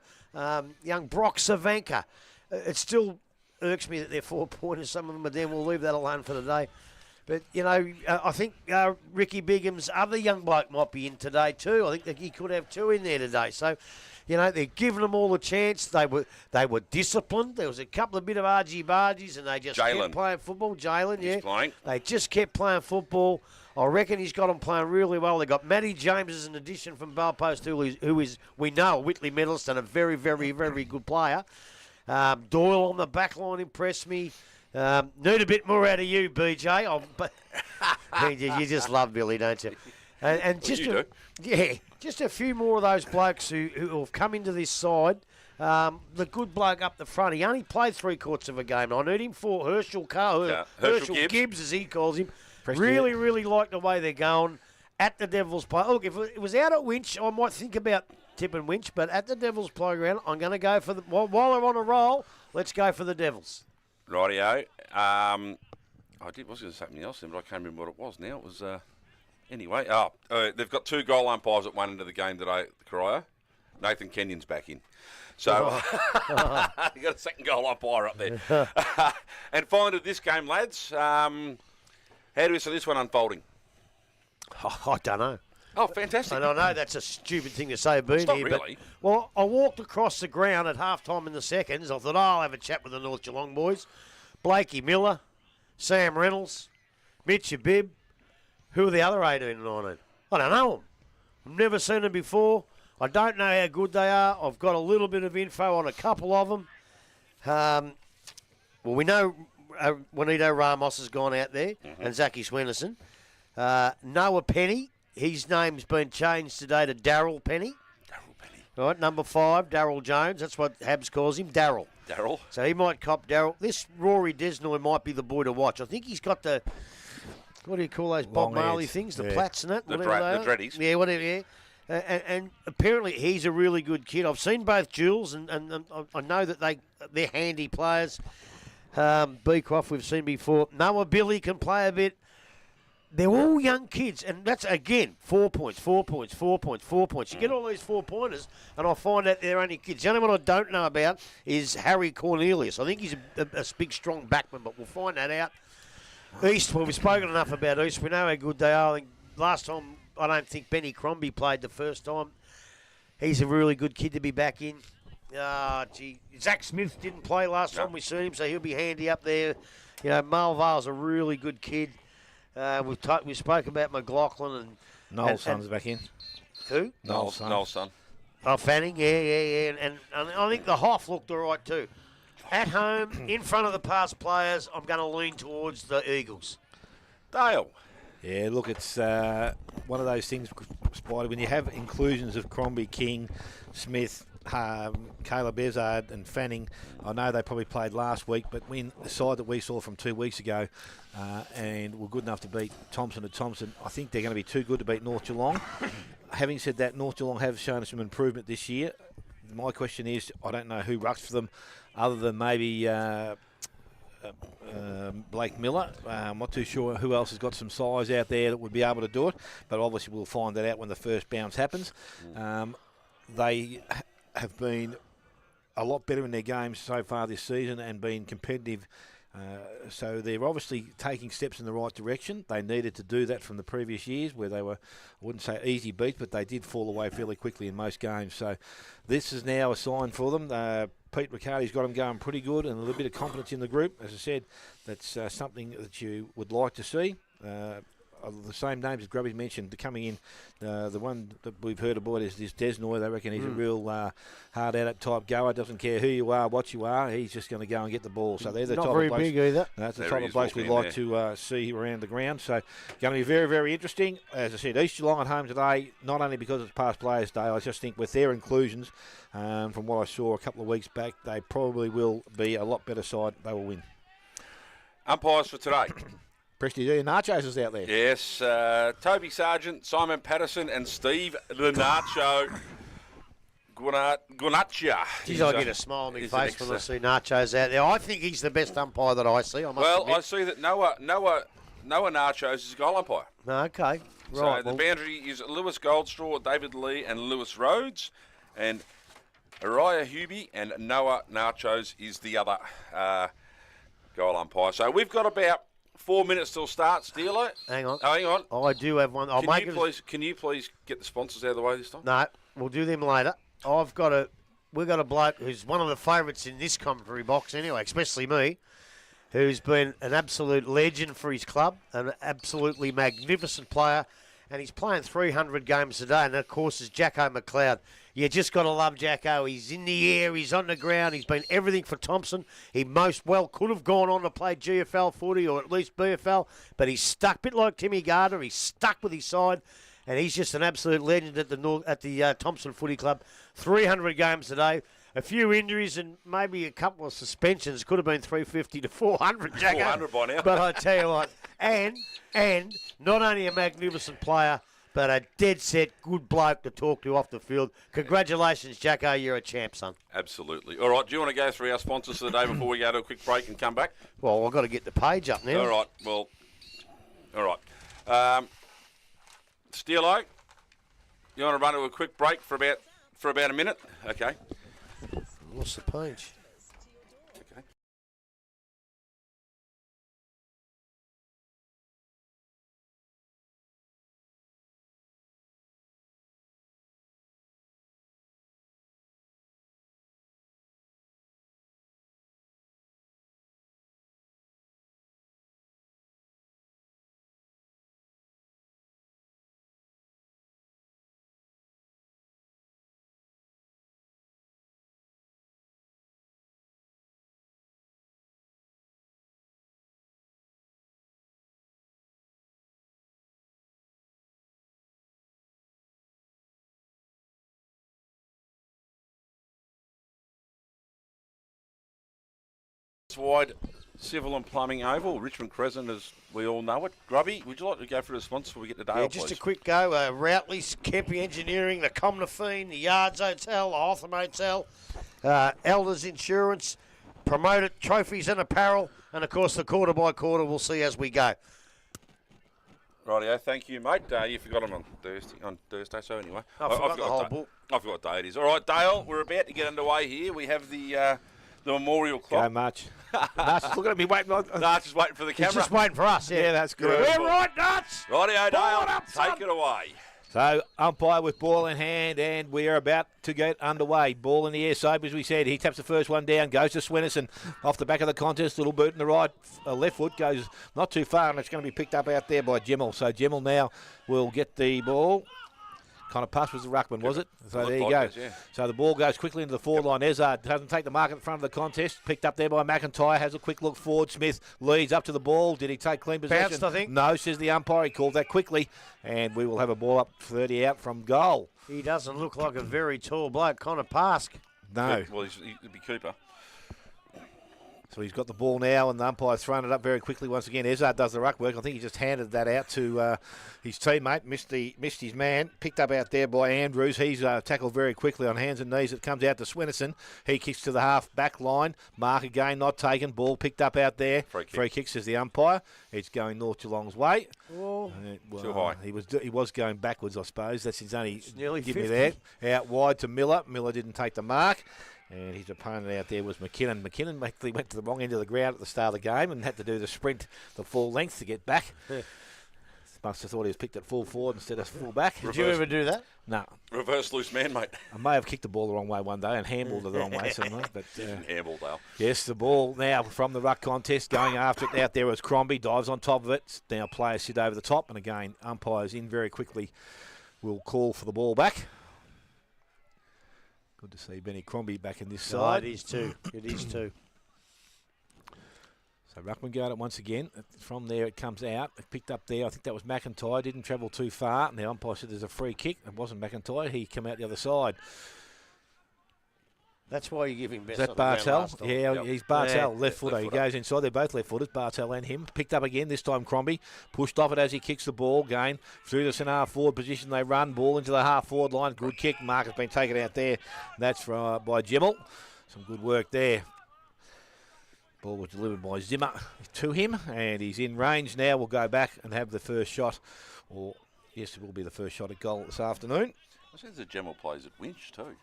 young Brock Savanka. It still irks me that they're 4-pointers. Some of them are there. We'll leave that alone for today. But, I think Ricky Bigham's other young bloke might be in today too. I think that he could have 2 in there today. So, they're giving them all a chance. They were disciplined. There was a couple of bit of argy-bargies, and they just kept playing football. Jalen, He's playing. They just kept playing football. I reckon he's got them playing really well. They got Matty James as an addition from Bellpost, who is we know, a Whitley medalist and a very, very, very good player. Doyle on the back line impressed me. Need a bit more out of you, BJ. You just love Billy, don't you? And just just a few more of those blokes who have come into this side. The good bloke up the front, he only played 3/4 of a game. I need him for Herschel Gibbs, as he calls him. Really, really like the way they're going at the Devils play. Look, if it was out at Winch, I might think about tipping Winch, but at the Devils playground, I'm going to go for while they're on a roll, let's go for the Devils. Rightio. I was going to say something else then, but I can't remember what it was now. It was, anyway. They've got 2 goal umpires at one end of the game today, Corio. Nathan Kenyon's back in. So, you got a second goal umpire up there. And finally to this game, lads, how do we see this one unfolding? I don't know. Oh, fantastic. And I know that's a stupid thing to say being not here, really. But, I walked across the ground at half-time in the seconds. I thought, I'll have a chat with the North Geelong boys. Blakey Miller, Sam Reynolds, Mitch Abib. Who are the other 18 and 19? I don't know them. I've never seen them before. I don't know how good they are. I've got a little bit of info on a couple of them. We know Juanito Ramos has gone out there, and Zachy Swenderson. Noah Penny, his name's been changed today to Darryl Penny. Right, number 5, Darryl Jones. That's what Habs calls him, Darryl. So he might cop Darryl. This Rory Desnoy might be the boy to watch. I think he's got the, what do you call those Bob Marley things? The plats and that? The dreadies. Yeah, whatever, yeah. And apparently he's a really good kid. I've seen both Jules, and I know that they're handy players. Beecroft we've seen before. Noah Billy can play a bit. They're all young kids, and that's, again, 4 points, 4 points, 4 points, 4 points. You get all these 4-pointers, and I find out they're only kids. The only one I don't know about is Harry Cornelius. I think he's a big, strong backman, but we'll find that out. East, well, we've spoken enough about East. We know how good they are. I think last time, I don't think Benny Crombie played the first time. He's a really good kid to be back in. Zach Smith didn't play last time we seen him, so he'll be handy up there. Malvale's a really good kid. We spoke about McLaughlin and Noel's son's back in. Who? Noel's son. Oh, Fanning, yeah. And I think the Hoff looked all right too. At home, in front of the past players, I'm going to lean towards the Eagles. Dale. Yeah, look, it's one of those things, Spider, when you have inclusions of Crombie, King, Smith, Caleb Ezard and Fanning. I know they probably played last week, but when the side that we saw from 2 weeks ago and were good enough to beat Thompson at Thompson, I think they're going to be too good to beat North Geelong. Having said that, North Geelong have shown some improvement this year. My question is, I don't know who rucks for them other than maybe Blake Miller. I'm not too sure who else has got some size out there that would be able to do it, but obviously we'll find that out when the first bounce happens. They have been a lot better in their games so far this season and been competitive. So they're obviously taking steps in the right direction. They needed to do that from the previous years where they were, I wouldn't say easy beat, but they did fall away fairly quickly in most games. So this is now a sign for them. Pete Riccardi's got them going pretty good and a little bit of confidence in the group. As I said, that's something that you would like to see. The same names as Grubby mentioned coming in. The one that we've heard about is this Desnoy. They reckon he's a real hard at it type goer. Doesn't care who you are, what you are. He's just going to go and get the ball. So they're the not type very of blokes, big either. That's the type of blokes we like to see around the ground. So going to be very, very interesting. As I said, East Geelong at home today. Not only because it's past Players' Day. I just think with their inclusions, from what I saw a couple of weeks back, they probably will be a lot better side. They will win. Umpires for today. Presty D. Nachos is out there. Yes, Toby Sargent, Simon Patterson and Steve the Nacho Guanaccia. Geez, I get a smile on my face when I see Nachos out there. I think he's the best umpire that I see, I must admit. I see that Noah Nachos is a goal umpire. Okay, So right. the boundary is Lewis Goldstraw, David Lee and Lewis Rhodes. And Uriah Hubie and Noah Nachos is the other goal umpire. So we've got about 4 minutes till start, Steelo. Hang on. Oh, hang on. I do have one. I'll make it. Can you please get the sponsors out of the way this time? No, we'll do them later. We've got a bloke who's one of the favourites in this commentary box anyway, especially me, who's been an absolute legend for his club, an absolutely magnificent player, and he's playing 300 games today, and of course is Jacko McLeod. You just got to love Jacko. He's in the air, he's on the ground, he's been everything for Thompson. He most well could have gone on to play GFL footy or at least BFL, but he's stuck, a bit like Timmy Gardner, he's stuck with his side, and he's just an absolute legend at the Thompson Footy Club. 300 games today. A few injuries and maybe a couple of suspensions. Could have been 350 to 400, Jacko. 400 by now. But I tell you what, and not only a magnificent player, but a dead set good bloke to talk to off the field. Congratulations, Jacko. You're a champ, son. Absolutely. All right, do you want to go through our sponsors for the day before we go to a quick break and come back? Well, I've got to get the page up now. All right, well, all right. Steelo, you want to run to a quick break for about a minute? Okay. What's the page? Okay. Wide Civil and Plumbing Oval, Richmond Crescent, as we all know it. Grubby, would you like to go for the sponsor before we get to Dale, Yeah, just please? a quick go. Routley's, Kempy Engineering, the Comnafine, the Yards Hotel, the Hotham Hotel, Elders Insurance, Promoted Trophies and Apparel, and of course the quarter by quarter. We'll see as we go. Rightio, thank you, mate. You forgot them on Thursday, so anyway. I forgot the whole book. I forgot what day it is. All right, Dale, we're about to get underway here. We have the memorial clock. Go, March. Nuts, look at me waiting on. No, just waiting for the camera. He's just waiting for us. Yeah, that's good. We're right, Nuts. Rightio, Ball it Dale, up, son. take it away. So, umpire with ball in hand, and we are about to get underway. Ball in the air, Soap, as we said. He taps the first one down, goes to Swinnerson. Off the back of the contest, little boot in the right, left foot, goes not too far, and it's going to be picked up out there by Gemmell. So, Gemmell now will get the ball. Kind of pass was the ruckman, was it? So there you go. Yeah. So the ball goes quickly into the forward line. Ezard doesn't take the mark at the front of the contest. Picked up there by McIntyre. Has a quick look forward. Smith leads up to the ball. Did he take clean possession? Bounced, I think. No, says the umpire. He called that quickly. And we will have a ball up 30 out from goal. He doesn't look like a very tall bloke. Connor Pask. No. Well, he'd be Cooper. So he's got the ball now, and the umpire's thrown it up very quickly once again. Ezard does the ruck work. I think he just handed that out to his teammate, missed his man. Picked up out there by Andrews. He's tackled very quickly on hands and knees. It comes out to Swinnerson. He kicks to the half back line. Mark again, not taken. Ball picked up out there. Free kick, says the umpire. It's going North Geelong's way. Oh, Too high. He was going backwards, I suppose. That's his only. nearly give 50. me that. Out wide to Miller. Miller didn't take the mark. And his opponent out there was McKinnon. McKinnon actually went to the wrong end of the ground at the start of the game and had to do the sprint the full length to get back. Must have thought he was picked at full forward instead of full back. Did you ever do that? No. Reverse loose man, mate. I may have kicked the ball the wrong way one day and handballed it the wrong way somewhere. But Handball, Dale. yes, the ball now from the ruck contest going after it out there was Crombie. Dives on top of it. Now players sit over the top. And again, umpires in very quickly will call for the ball back. Good to see Benny Crombie back in this side. It is too. It is too. So Ruckman got it once again. From there it comes out. It picked up there. I think that was McIntyre. Didn't travel too far. And the umpire said there's a free kick. It wasn't McIntyre. He came out the other side. That's why you give him best. Is that Bartel? Yeah, Yep. he's Bartel, Yeah, left footer. He left-footer. goes inside. They're both left footers, Bartel and him. Picked up again, this time Crombie. Pushed off it as he kicks the ball. Gain through the centre forward position. They run. Ball into the half forward line. Good kick. Mark has been taken out there. That's by Gemmell. Some good work there. Ball was delivered by Zimmer to him, and he's in range now. We'll go back and have the first shot. Or, yes, it will be the first shot at goal this afternoon. I said the Gemmell plays at Winch too.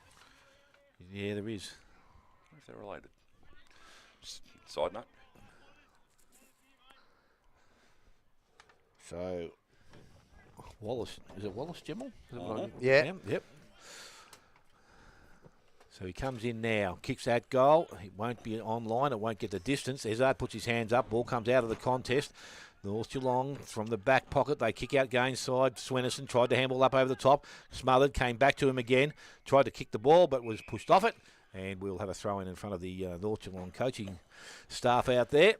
Yeah, there is. I wonder if they're related. Just side note. So, Wallace, is it Wallace Gemmell? Yeah. Yep. So he comes in now, kicks that goal. He won't be online, it won't get the distance. Izzard puts his hands up, ball comes out of the contest. North Geelong from the back pocket, they kick out gain side. Swenison tried to handball up over the top, smothered, came back to him again, tried to kick the ball but was pushed off it. And we'll have a throw in front of the North Geelong coaching staff out there.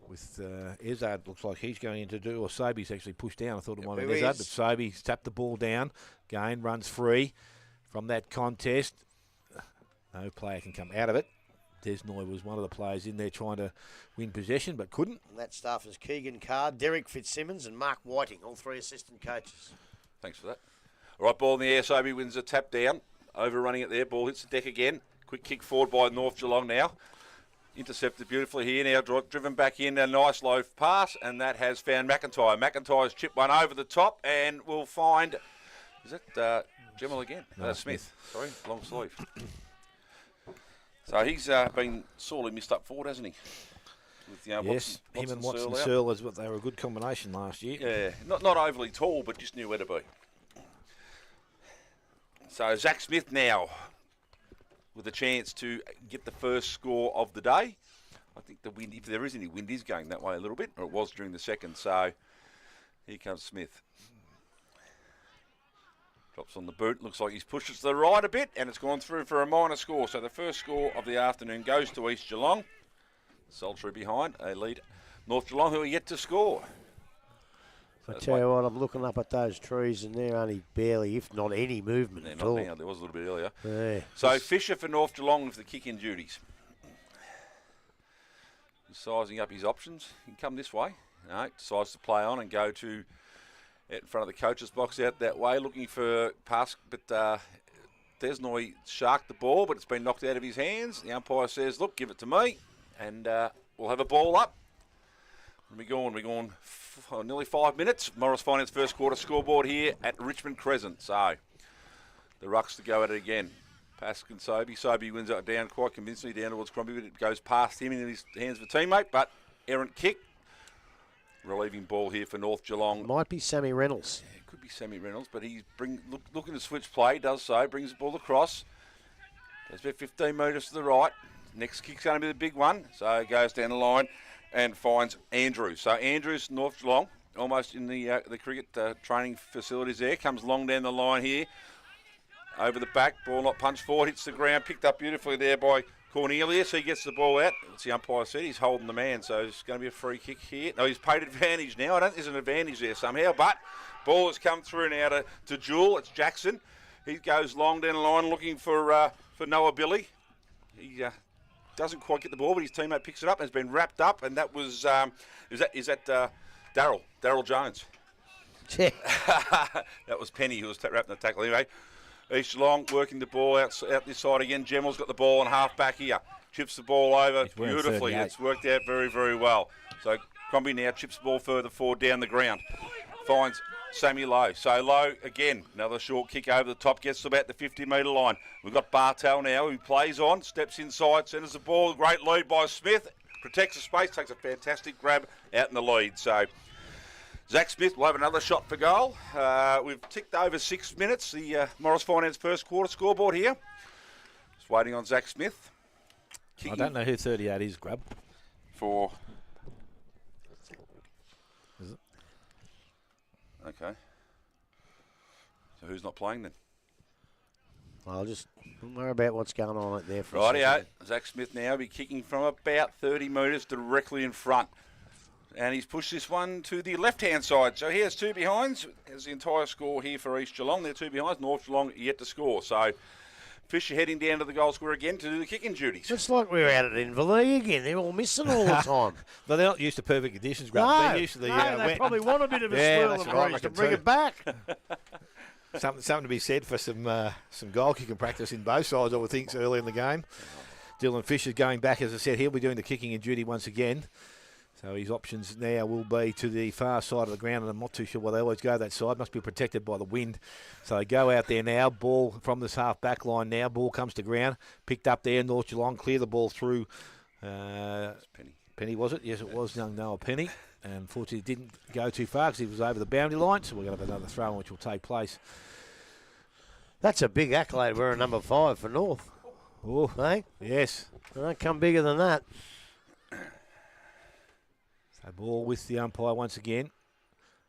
With Izzard, looks like he's going in to do, or Sobey's actually pushed down. I thought it might have been Izzard, but Sobey's tapped the ball down. Gain runs free from that contest. No player can come out of it. Desnoy was one of the players in there trying to win possession, but couldn't. And that staff is Keegan Carr, Derek Fitzsimmons and Mark Whiting, all three assistant coaches. Thanks for that. All right, ball in the air. Sobey wins a tap down. Overrunning it there. Ball hits the deck again. Quick kick forward by North Geelong now. Intercepted beautifully here now, driven back in, a nice low pass, and that has found McIntyre. McIntyre's chipped one over the top, and we'll find, is it Gemmell again? No, Smith. Sorry, long sleeve. So he's been sorely missed up forward, hasn't he? With, yes, him and Watson Searle, they were a good combination last year. Yeah, not overly tall, but just knew where to be. So Zach Smith now, with a chance to get the first score of the day. I think the wind, if there is any wind, is going that way a little bit, or it was during the second. So here comes Smith. Drops on the boot. Looks like he's pushed it to the right a bit, and it's gone through for a minor score. So the first score of the afternoon goes to East Geelong. Sultry behind. They lead North Geelong, who are yet to score. I tell you what, I'm looking up at those trees and they're only barely, if not any movement at all. There was a little bit earlier. Yeah. So Fisher for North Geelong with the kick-in duties. He's sizing up his options. He can come this way. No, decides to play on and go to out in front of the coach's box out that way, looking for pass. But Desnoy sharked the ball, but it's been knocked out of his hands. The umpire says, look, give it to me. And we'll have a ball up. We're going nearly 5 minutes. Morris Finance first quarter scoreboard here at Richmond Crescent. So the Rucks to go at it again. Paskin Sobey. Sobey wins it down quite convincingly down towards Crombie, but it goes past him in his hands of a teammate. But errant kick. Relieving ball here for North Geelong. Might be Sammy Reynolds. Yeah, it could be Sammy Reynolds, but he's looking to switch play. Does so. Brings the ball across. Goes about 15 metres to the right. Next kick's going to be the big one. So goes down the line and finds Andrews. So Andrews, North Geelong, almost in the cricket training facilities there. Comes long down the line here. Over the back, ball not punched forward, hits the ground, picked up beautifully there by Cornelius. He gets the ball out. As the umpire said, he's holding the man, so it's going to be a free kick here. No, he's paid advantage now. I don't think there's an advantage there somehow, but ball has come through now to Jewell. It's Jackson. He goes long down the line looking for Noah Billy. He doesn't quite get the ball, but his teammate picks it up and has been wrapped up, and that was is that Daryl Jones. That was Penny who was wrapping the tackle anyway. East Geelong working the ball out this side again. Gemmell's got the ball on half back here. Chips the ball over beautifully. It's worked out very, very well. So Crombie now chips the ball further forward down the ground. Finds Sammy Lowe. So Lowe again, another short kick over the top, gets to about the 50-metre line. We've got Bartel now who plays on, steps inside, centres the ball. Great lead by Smith. Protects the space, takes a fantastic grab out in the lead. So Zach Smith will have another shot for goal. We've ticked over 6 minutes. The Morris Finance first quarter scoreboard here. Just waiting on Zach Smith. I don't know who 38 is, Grub. For... Is it? Okay. So who's not playing then? I'll just don't worry about what's going on out there for a Rightio. second. Zach Smith now will be kicking from about 30 metres directly in front. And he's pushed this one to the left-hand side. So he has two behinds. There's the entire score here for East Geelong. They're two behinds. North Geelong yet to score. So Fisher heading down to the goal square again to do the kicking duties. It's like we're out at Inverleigh again. They're all missing all the time. But they're not used to perfect conditions, Grub. No, They're used to the they wet. probably want a bit of a Yeah, swirl that's of right, I breeze to reckon bring too. it back. Something to be said for some goal kicking practice in both sides, I would think, early in the game. Dylan Fisher's going back, as I said, he'll be doing the kicking in duty once again. So his options now will be to the far side of the ground, and I'm not too sure why they always go that side. Must be protected by the wind. So they go out there now. Ball from this half-back line now. Ball comes to ground. Picked up there. North Geelong clear the ball through. Penny, was it? Yes, it was young Noah Penny. And unfortunately, it didn't go too far because he was over the boundary line. So we're going to have another throw which will take place. That's a big accolade. We're a number 5 for North. Oh, Hey? yes. They don't come bigger than that. So ball with the umpire once again.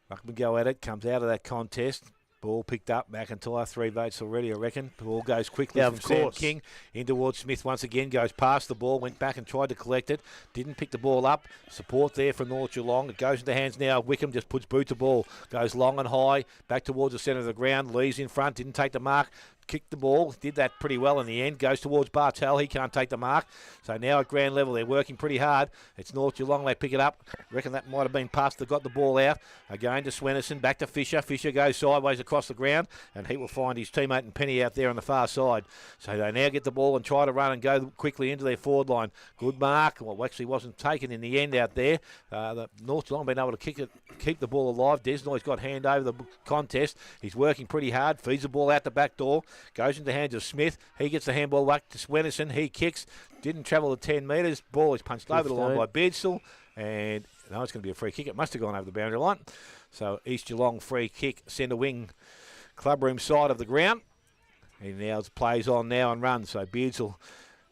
Ruckman go at it, comes out of that contest. Ball picked up, McIntyre, 3 votes already, I reckon. Ball goes quickly from Sam King in towards Smith once again, goes past the ball, went back and tried to collect it. Didn't pick the ball up. Support there from North Geelong. It goes into hands now. Wickham just puts boot to ball. Goes long and high, back towards the centre of the ground. Lee's in front, didn't take the mark. Kicked the ball, did that pretty well in the end. Goes towards Bartel, he can't take the mark. So now at ground level, they're working pretty hard. It's North Geelong, they pick it up. Reckon that might have been past, they got the ball out. Again to Swennerson, back to Fisher. Fisher goes sideways across the ground, and he will find his teammate and Penny out there on the far side. So they now get the ball and try to run and go quickly into their forward line. Good mark. Well, actually wasn't taken in the end out there. The North Geelong been able to keep the ball alive. Desnoy's got hand over the contest. He's working pretty hard. Feeds the ball out the back door. Goes into the hands of Smith. He gets the handball back to Swennerson. He kicks. Didn't travel the 10 metres. Ball is punched over the line by Beardsall. And no, it's going to be a free kick. It must have gone over the boundary line. So East Geelong free kick, centre wing, clubroom side of the ground. He now plays on now and runs. So Beardsall,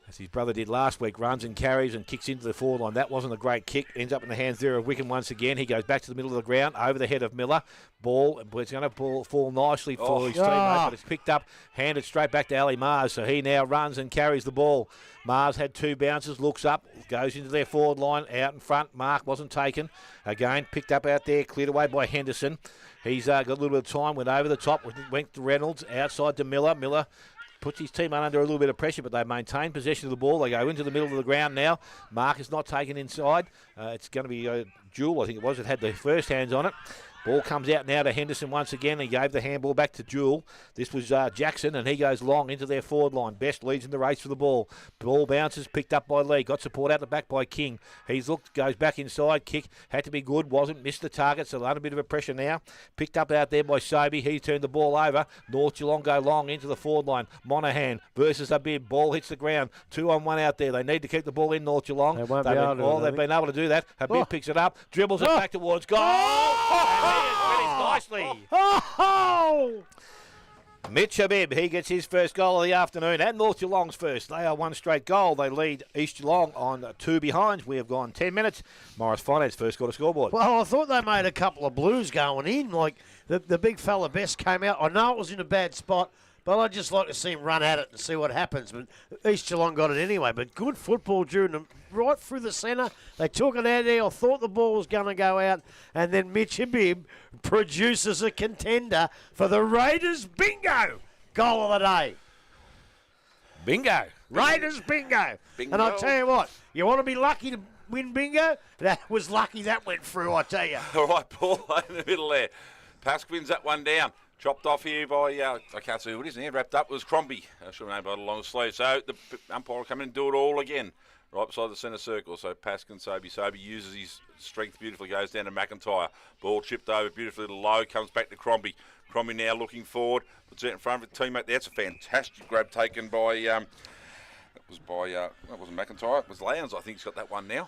as his brother did last week, runs and carries and kicks into the forward line. That wasn't a great kick. Ends up in the hands there of Wickham once again. He goes back to the middle of the ground, over the head of Miller. Ball, it's going to fall nicely for his teammate, but it's picked up, handed straight back to Ali Mars. So he now runs and carries the ball. Mars had 2 bounces, looks up, goes into their forward line, out in front. Mark wasn't taken. Again, picked up out there, cleared away by Henderson. He's got a little bit of time, went over the top, went to Reynolds, outside to Miller. Miller puts his team under a little bit of pressure, but they maintain possession of the ball. They go into the middle of the ground now. Mark is not taken inside. It's going to be Jewel, I think it was, that had the first hands on it. Ball comes out now to Henderson once again. He gave the handball back to Jewel. This was Jackson, and he goes long into their forward line. Best leads in the race for the ball. Ball bounces, picked up by Lee. Got support out the back by King. He's looked, goes back inside. Kick had to be good, wasn't. Missed the target, so under a bit of a pressure now. Picked up out there by Sobey. He turned the ball over. North Geelong go long into the forward line. Monaghan versus Habib. Ball hits the ground. 2-on-1 out there. They need to keep the ball in, North Geelong. They've been able to do that. Habib picks it up, dribbles it back towards goal. And he has finished nicely. Mitch Habib, he gets his first goal of the afternoon, and North Geelong's first. They are 1 straight goal. They lead East Geelong on 2 behinds. We have gone 10 minutes. Morris Finance first got a scoreboard. Well, I thought they made a couple of blues going in. Like the big fella Best came out. I know it was in a bad spot, but I'd just like to see him run at it and see what happens. But East Geelong got it anyway. But good football during them, right through the centre. They took it out there. I thought the ball was going to go out. And then Mitch Habib produces a contender for the Raiders bingo goal of the day. Bingo. Raiders bingo. And I'll tell you what, you want to be lucky to win bingo? That was lucky that went through, I tell you. All right, Paul, in the middle there. Pask wins that one down. Chopped off here by, I can't see who it is now, wrapped up was Crombie. I should have named by the long sleeve. So the umpire will come in and do it all again, right beside the centre circle. So Paskin, Sobey uses his strength beautifully, goes down to McIntyre. Ball chipped over beautifully to low, comes back to Crombie. Crombie now looking forward, puts it in front of his teammate. That's a fantastic grab taken by, that wasn't McIntyre, it was Lowndes, I think he's got that one now.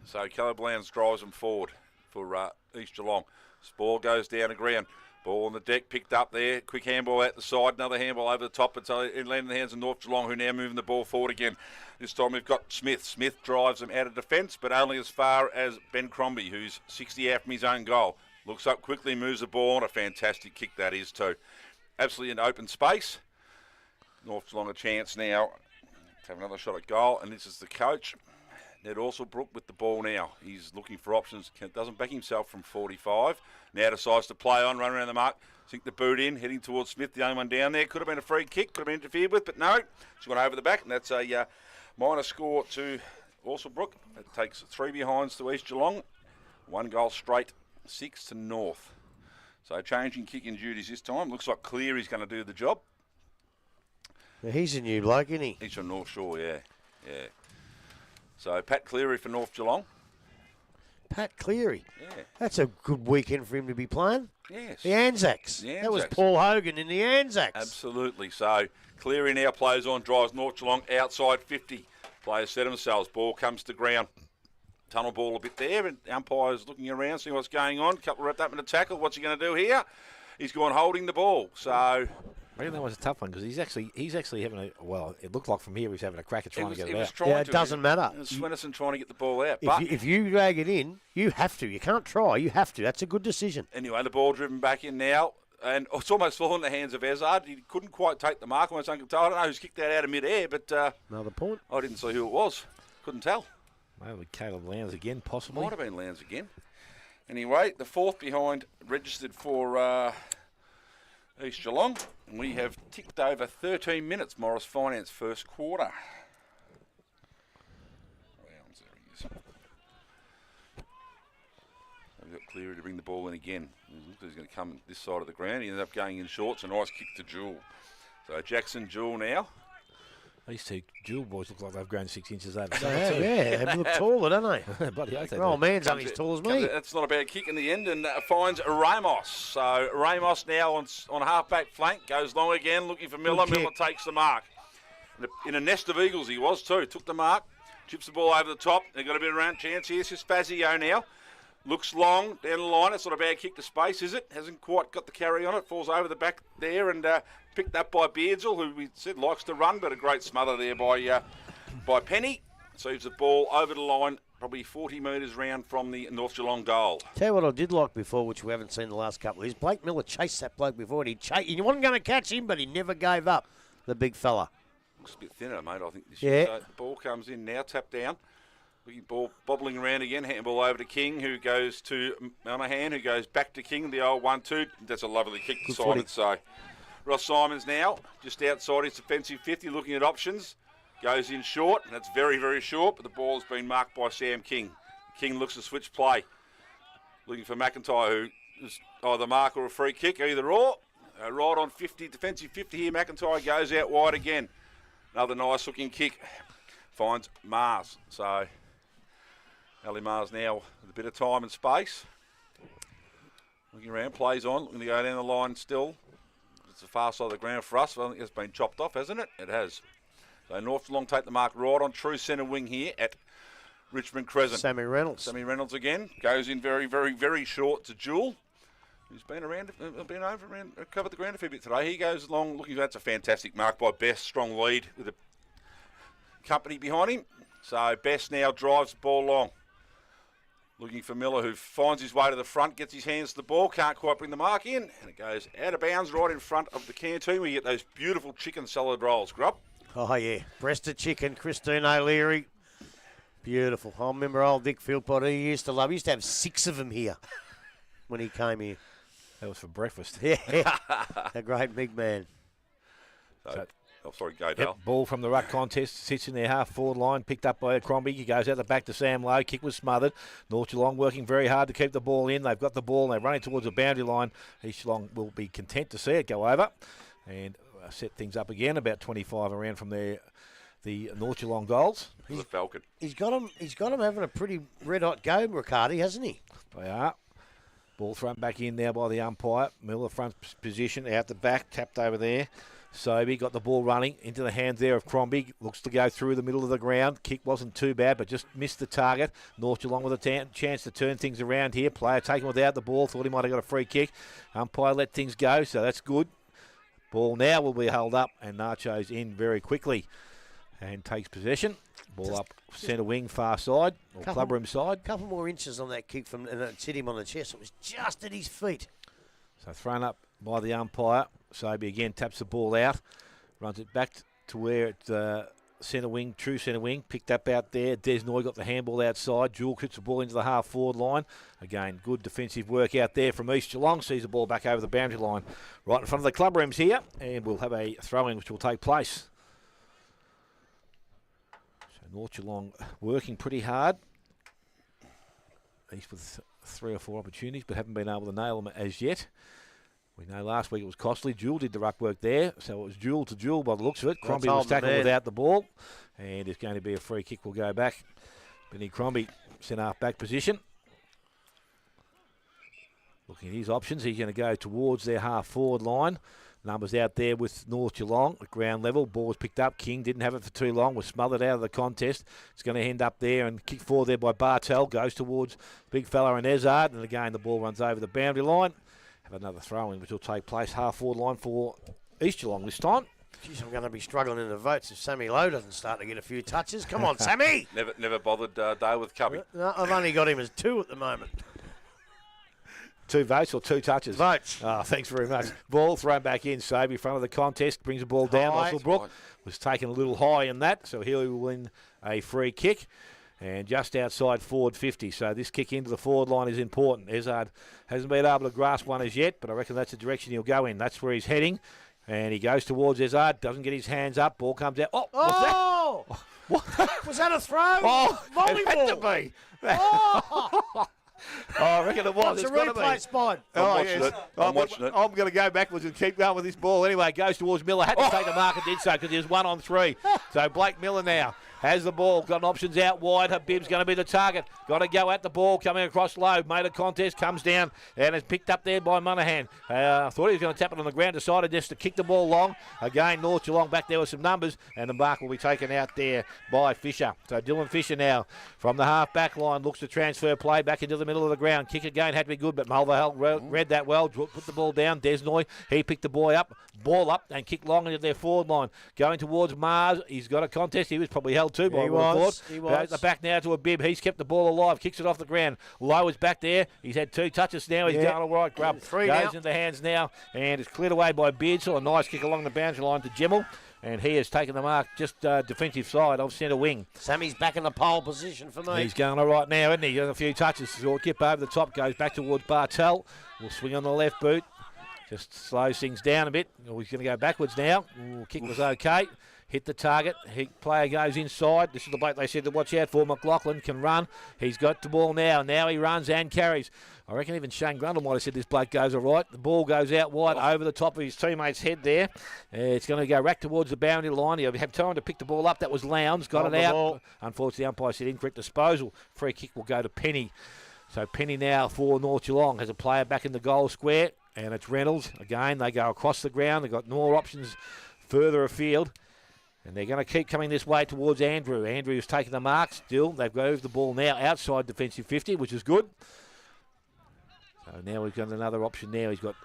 So Caleb Lowndes drives him forward for East Geelong. Ball goes down the ground. Ball on the deck, picked up there. Quick handball out the side. Another handball over the top. It's in landing the hands of North Geelong, who now moving the ball forward again. This time we've got Smith. Smith drives them out of defence, but only as far as Ben Crombie, who's 60 out from his own goal. Looks up quickly, moves the ball, and a fantastic kick that is too. Absolutely in open space. North Geelong a chance now to have another shot at goal, and this is the coach. Ned Alsabrook with the ball now. He's looking for options. Doesn't back himself from 45. Now decides to play on, run around the mark. Sink the boot in, heading towards Smith, the only one down there. Could have been a free kick, could have been interfered with, but no. She's gone over the back, and that's a minor score to Alsabrook. It takes 3 behinds to East Geelong. 1 goal straight, 6 to North. So changing kicking duties this time. Looks like Cleary's going to do the job. He's a new bloke, isn't he? He's from North Shore, yeah. So Pat Cleary for North Geelong. Pat Cleary. Yeah. That's a good weekend for him to be playing. Yes. The Anzacs. That was Paul Hogan in the Anzacs. Absolutely. So Cleary now plays on, drives North Geelong outside 50. Players set themselves. Ball comes to ground. tunnel ball a bit there, and the umpire's looking around, seeing what's going on. Couple wrapped up in a tackle. What's he going to do here? He's gone holding the ball. So I reckon that was a tough one because he's actually having a, well, it looked like from here he's having a crack at trying to get it out. Yeah, it doesn't matter. It was Swenison trying to get the ball out. If you drag it in, you have to. You can't try. You have to. That's a good decision. Anyway, the ball driven back in now. And it's almost fallen in the hands of Ezard. He couldn't quite take the mark. Almost uncontrolled. I don't know who's kicked that out of mid-air, but Another point. I didn't see who it was. Couldn't tell. Maybe Caleb Lowndes again, possibly. Might have been Lowndes again. Anyway, the fourth behind registered for East Geelong. And we have ticked over 13 minutes, Morris Finance first quarter. Rounds, there he is. We've got Cleary to bring the ball in again. He's going to come this side of the ground. He ended up going in shorts. A nice kick to Jewell. So Jackson Jewell now. These two Jewell boys look like they've grown 6 inches over. Yeah, they look taller, don't they? Bloody oath they Oh, do. man's only as tall as me. That's not a bad kick in the end, and finds Ramos. So Ramos now on half-back flank, goes long again, looking for Miller. Good kick. Miller takes the mark. In a nest of eagles he was too. Took the mark, chips the ball over the top. They've got a bit of round chance here. It's just Fazio now. Looks long down the line. It's not a bad kick to space, is it? Hasn't quite got the carry on it. Falls over the back there and picked up by Beardsall, who we said likes to run, but a great smother there by Penny. Sees the ball over the line, probably 40 metres round from the North Geelong goal. Tell you what I did like before, which we haven't seen the last couple of years. Blake Miller chased that bloke before, and he wasn't going to catch him, but he never gave up, the big fella. Looks a bit thinner, mate, I think, this year. Yeah. So the ball comes in now, tapped down. Looking ball bobbling around again. Handball over to King, who goes to Monahan, who goes back to King. The old 1-2. That's a lovely kick to Simons. So Ross Simons now just outside his defensive 50, looking at options. Goes in short. That's very, very short, but the ball's been marked by Sam King. King looks to switch play. Looking for McIntyre, who is either mark or a free kick, either or. Right on 50, defensive 50 here. McIntyre goes out wide again. Another nice looking kick. Finds Mars. So Ali Mars now with a bit of time and space. Looking around, plays on, looking to go down the line still. It's the far side of the ground for us. I think it's been chopped off, hasn't it? It has. So North Geelong take the mark right on true centre wing here at Richmond Crescent. Sammy Reynolds. Sammy Reynolds again. Goes in very, very, very short to Jewell. He's been around, covered the ground a fair bit today. He goes along, looking, that's a fantastic mark by Best. Strong lead with the company behind him. So Best now drives the ball long. Looking for Miller, who finds his way to the front, gets his hands to the ball, can't quite bring the mark in, and it goes out of bounds right in front of the canteen. We get those beautiful chicken salad rolls, Grub. Oh, yeah. Breasted chicken, Christine O'Leary. Beautiful. I remember old Dick Philpott, he used to love. He used to have 6 of them here when he came here. That was for breakfast. Yeah. A great big man. Go Dale. Ball from the ruck contest, sits in their half-forward line, picked up by Crombie. He goes out the back to Sam Lowe. Kick was smothered. North Geelong working very hard to keep the ball in. They've got the ball and they're running towards the boundary line. East Geelong will be content to see it go over and set things up again. About 25 around from the North Geelong goals. He's a Falcon. He's got him having a pretty red-hot go, Riccardi, hasn't he? They are. Ball thrown back in now by the umpire. Miller front position, out the back, tapped over there. Sobey got the ball running into the hands there of Crombie. Looks to go through the middle of the ground. Kick wasn't too bad, but just missed the target. North Geelong with a chance to turn things around here. Player taken without the ball. Thought he might have got a free kick. Umpire let things go, so that's good. Ball now will be held up, and Nacho's in very quickly and takes possession. Ball up centre wing, far side, or clubroom side. A couple more inches on that kick and it hit him on the chest. It was just at his feet. So thrown up by the umpire. Sobey again taps the ball out, runs it back to where it's centre wing, true centre wing, picked up out there. Desnoy got the handball outside. Jewell kicks the ball into the half-forward line. Again, good defensive work out there from East Geelong. Sees the ball back over the boundary line right in front of the club rooms here, and we'll have a throw-in which will take place. So North Geelong working pretty hard. East with 3 or 4 opportunities, but haven't been able to nail them as yet. We know last week it was costly. Jewell did the ruck work there, so it was Jewell to Jewell by the looks of it. Crombie was tackled without the ball, and it's going to be a free kick. We'll go back. Benny Crombie, centre-half back position. Looking at his options, he's going to go towards their half-forward line. Numbers out there with North Geelong at ground level. Ball was picked up. King didn't have it for too long. Was smothered out of the contest. It's going to end up there and kick forward there by Bartel. Goes towards big fella and Ezard. And again, the ball runs over the boundary line. Have another throw-in, which will take place half-forward line for East Geelong this time. Jeez, I'm going to be struggling in the votes if Sammy Lowe doesn't start to get a few touches. Come on, Sammy! Never bothered Dale with Cubby. No, I've only got him as 2 at the moment. 2 votes or 2 touches? Votes. Oh, thanks very much. Ball thrown back in. Sobey, front of the contest, brings the ball down. High. Osselbrook was taken a little high in that, so he will win a free kick. And just outside forward 50. So this kick into the forward line is important. Ezard hasn't been able to grasp one as yet, but I reckon that's the direction he'll go in. That's where he's heading. And he goes towards Ezard, doesn't get his hands up. Ball comes out. Oh, what's that? What? Was that a throw? Oh, volleyball. It had to be. Oh, I reckon it was. it's a gotta replay be. spot. I'm watching it. I'm going to go backwards and keep going with this ball. Anyway, it goes towards Miller. Had to take the mark and did so because he was 1 on 3. So Blake Miller now has the ball. Got options out wide. Habib's going to be the target. Got to go at the ball. Coming across low. Made a contest. Comes down and is picked up there by Monaghan. Thought he was going to tap it on the ground. Decided just to kick the ball long. Again, North Geelong back there with some numbers. And the mark will be taken out there by Fisher. So Dylan Fisher now from the half back line looks to transfer play back into the middle of the ground. Kick again had to be good, but Mulverhell read that well. Put the ball down. Desnoy, he picked the ball up, and kicked long into their forward line. Going towards Mars. He's got a contest. He was probably held too by He what I was. thought. He was. The back now to a bib. He's kept the ball alive. Kicks it off the ground. Lowe is back there. He's had 2 touches now. He's going all right. Grub 3 goes now. into the hands now, and is cleared away by Beardsall. A nice kick along the boundary line to Gemmell. And he has taken the mark just defensive side of centre wing. Sammy's back in the pole position for me. He's going all right now, isn't he? He's got a few touches. So Kip over the top, goes back towards Bartel. Will swing on the left boot. Just slows things down a bit. Oh, he's going to go backwards now. Ooh, kick was okay. Hit the target. Player goes inside. This is the bloke they said to watch out for. McLaughlin can run. He's got the ball now. Now he runs and carries. I reckon even Shane Grundle might have said this bloke goes all right. The ball goes out wide over the top of his teammate's head there. It's going to go back towards the boundary line. He'll have time to pick the ball up. That was Lowndes. Got it out. Ball. Unfortunately, the umpire said incorrect disposal. Free kick will go to Penny. So Penny now for North Geelong has a player back in the goal square. And it's Reynolds. Again, they go across the ground. They've got more options further afield. And they're going to keep coming this way towards Andrew. Andrew's taking the mark still. They've moved the ball now outside defensive 50, which is good. So now we've got another option now. He's got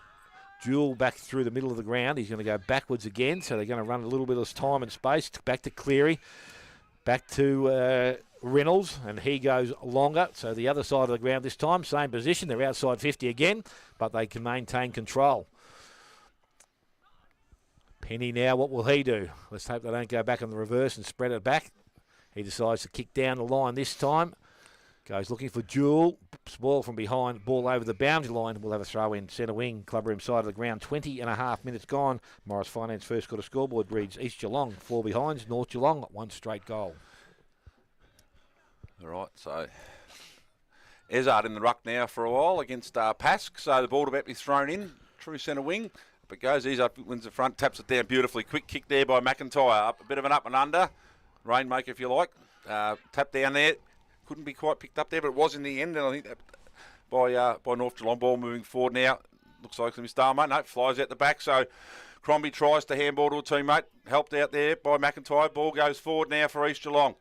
Jewell back through the middle of the ground. He's going to go backwards again. So they're going to run a little bit of time and space. Back to Cleary. Back to Reynolds. And he goes longer. So the other side of the ground this time. Same position. They're outside 50 again. But they can maintain control. Penny now, what will he do? Let's hope they don't go back on the reverse and spread it back. He decides to kick down the line this time. Goes looking for Jewell. Spoil from behind. Ball over the boundary line. We'll have a throw in centre wing. Club room side of the ground. 20 and a half minutes gone. Morris Finance first quarter scoreboard reads East Geelong 4 behinds. North Geelong 1 straight goal. All right, so Ezard in the ruck now for a while against Pask. So the ball to be thrown in. True centre wing. Up it goes. Ezard wins the front. Taps it down beautifully. Quick kick there by McIntyre. Up a bit of an up and under. Rainmaker, if you like. Tap down there. Couldn't be quite picked up there, but it was in the end. And I think that by North Geelong. Ball moving forward now. Looks like some Starmate. No, flies out the back. So Crombie tries to handball to a teammate. Helped out there by McIntyre. Ball goes forward now for East Geelong.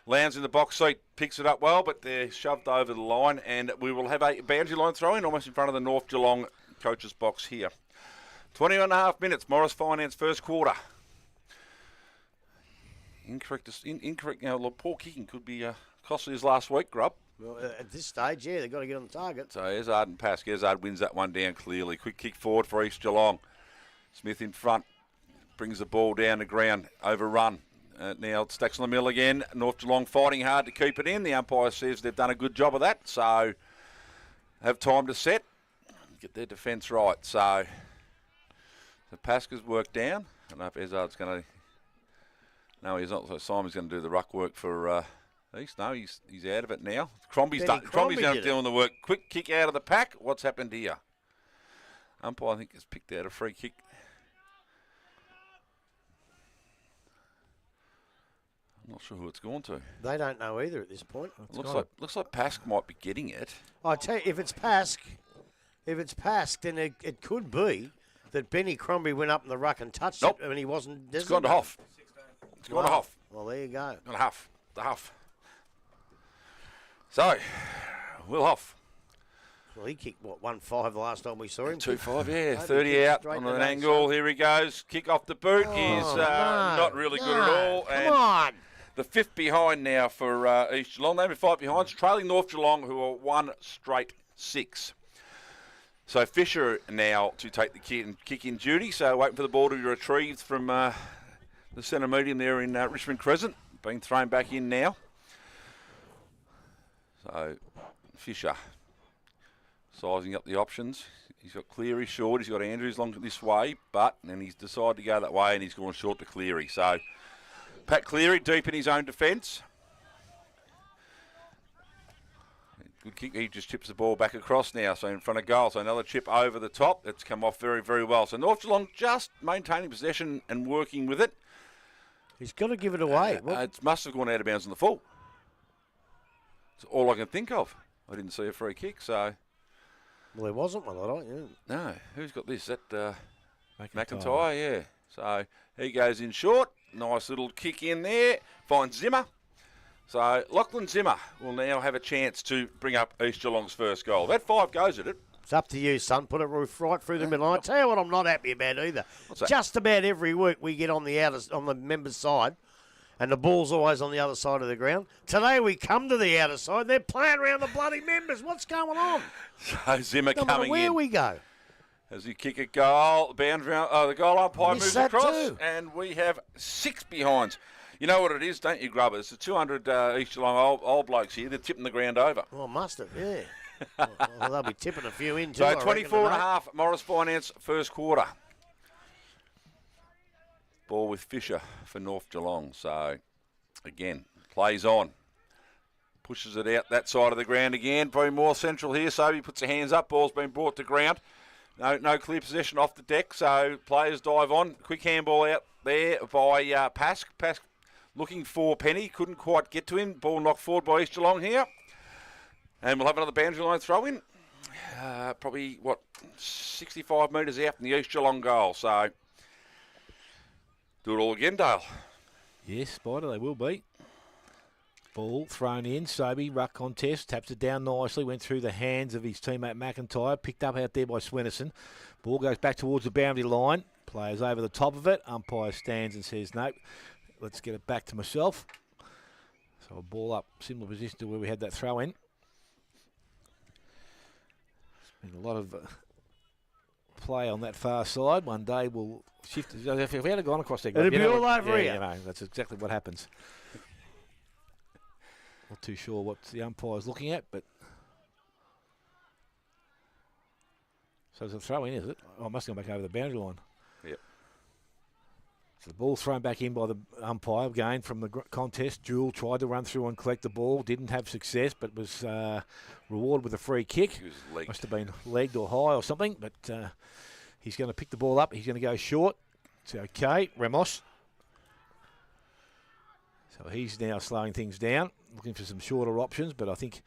Lowndes in the box seat, picks it up well, but they're shoved over the line, and we will have a boundary line throw-in almost in front of the North Geelong coach's box here. 20 and a half minutes, Morris Finance first quarter. Incorrect. Now, look, poor kicking could be costly as last week, Grub. Well, at this stage, yeah, they've got to get on the target. So Ezard and Pask. Ezard wins that one down clearly. Quick kick forward for East Geelong. Smith in front, brings the ball down the ground, overrun. Now it stacks on the mill again. North Geelong fighting hard to keep it in. The umpire says they've done a good job of that. So have time to set, get their defence right. So the Pasca's worked down. I don't know if Ezard's going to. No, he's not. So Simon's going to do the ruck work for East. No, he's out of it now. Crombie's done. Crombie's going to do the work. Quick kick out of the pack. What's happened here? Umpire, I think, has picked out a free kick. I'm not sure who it's gone to. They don't know either at this point. Looks like Pask might be getting it. I tell you, if it's Pask, then it could be that Benny Crombie went up in the ruck and touched Nope. it, and he wasn't. It's gone to Hoff. It's gone to Hoff. Well, there you go. Gone to Huff. The Huff. So, Will Hoff. Well, he kicked, what, 1-5 the last time we saw him? 2-5, yeah. Hope he 30 kicks out straight on to an that angle. side. Here he goes. Kick off the boot. He's not really good at all. Come on. The 5th behind now for East Geelong. They've been 5 behind, trailing North Geelong, who are 1 straight 6. So Fisher now to take the kick-in duty. So waiting for the ball to be retrieved from the centre median there in Richmond Crescent. Being thrown back in now. So Fisher sizing up the options. He's got Cleary short. He's got Andrews long this way, but then he's decided to go that way and he's gone short to Cleary. So Pat Cleary deep in his own defence. Good kick. He just chips the ball back across now, so in front of goal. So another chip over the top. That's come off very, very well. So North Geelong just maintaining possession and working with it. He's got to give it away. It must have gone out of bounds in the full. That's all I can think of. I didn't see a free kick, so... Well, there wasn't one, I don't. Yeah. No, who's got this? That McIntyre. McIntyre, yeah. So he goes in short. Nice little kick in there. Finds Zimmer. So Lachlan Zimmer will now have a chance to bring up East Geelong's first goal. That 5 goes at it. It's up to you, son. Put it right through the middle. I tell you what, I'm not happy about either. What's that? Just about every week we get on the members' side, and the ball's always on the other side of the ground. Today we come to the outer side. They're playing around the bloody members. What's going on? So Zimmer No matter coming where in. we go. As he kick a goal, boundary, the goal umpire Missed moves that across, too. and we have 6 behinds. You know what it is, don't you, Grubbers? The 200 East Geelong old blokes here, they're tipping the ground over. Well, must have, yeah. Well, they'll be tipping a few in too. So I reckon, 24 and a today. half, Morris Finance, first quarter. Ball with Fisher for North Geelong. So, again, plays on. Pushes it out that side of the ground again. Probably more central here. Sobey puts the hands up. Ball's been brought to ground. No clear possession off the deck. So, players dive on. Quick handball out there by Pask. Pask looking for Penny. Couldn't quite get to him. Ball knocked forward by East Geelong here. And we'll have another boundary line throw in. Probably, 65 metres out from the East Geelong goal. So, do it all again, Dale. Yes, Spider, they will be. Ball thrown in. Sobey, ruck contest, taps it down nicely, went through the hands of his teammate McIntyre, picked up out there by Swenison. Ball goes back towards the boundary line. Players over the top of it. Umpire stands and says, no, let's get it back to myself. So a ball up, similar position to where we had that throw in. There's been a lot of play on that far side. One day we'll shift. If we had gone across there, It'd be all over yeah, here. You know, that's exactly what happens. Not too sure what the umpire's looking at, but so it's a throw in, is it? Oh, it must have gone back over the boundary line. Yep. So the ball thrown back in by the umpire again from the contest. Jewell tried to run through and collect the ball, didn't have success, but was rewarded with a free kick. He was legged. Must have been legged or high or something, but he's going to pick the ball up. He's going to go short. It's okay, Ramos. So he's now slowing things down, looking for some shorter options, but I think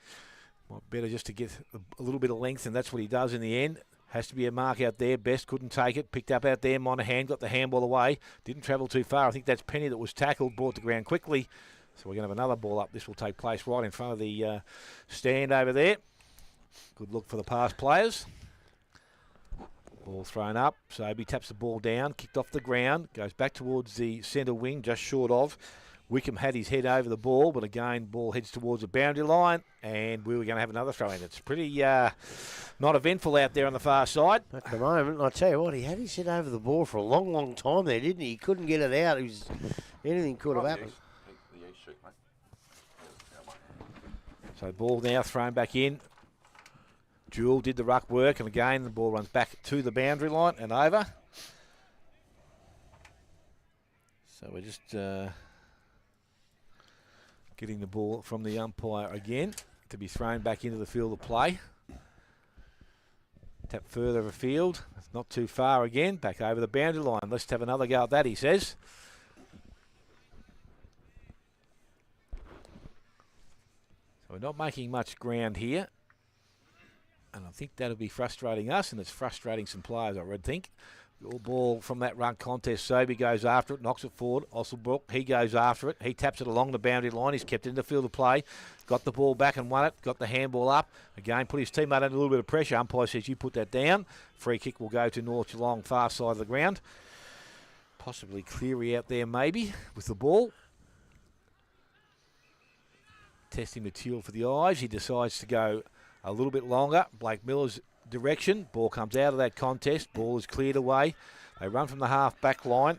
might better just to get a little bit of length, and that's what he does in the end. Has to be a mark out there. Best couldn't take it. Picked up out there. Monahan got the handball away. Didn't travel too far. I think that's Penny that was tackled, brought to ground quickly. So we're going to have another ball up. This will take place right in front of the stand over there. Good look for the past players. Ball thrown up. Sobey taps the ball down. Kicked off the ground. Goes back towards the centre wing, just short of. Wickham had his head over the ball, but again, ball heads towards the boundary line, and we were going to have another throw in. It's pretty not eventful out there on the far side. At the moment, I tell you what, he had his head over the ball for a long, long time there, didn't he? He couldn't get it out. Anything could have happened. So ball now thrown back in. Jewell did the ruck work, and again, the ball runs back to the boundary line and over. So we're just getting the ball from the umpire again to be thrown back into the field of play. Tap further afield. It's not too far again. Back over the boundary line. Let's have another go at that, he says. So we're not making much ground here. And I think that'll be frustrating us, and it's frustrating some players, I would think. Good ball from that run contest. Sobey goes after it, knocks it forward. Osselbrook, he goes after it. He taps it along the boundary line. He's kept it in the field of play. Got the ball back and won it. Got the handball up. Again, put his teammate under a little bit of pressure. Umpire says you put that down. Free kick will go to North Geelong, far side of the ground. Possibly Cleary out there maybe with the ball. Testing material for the eyes. He decides to go a little bit longer. Blake Miller's direction. Ball comes out of that contest. Ball is cleared away. They run from the half-back line.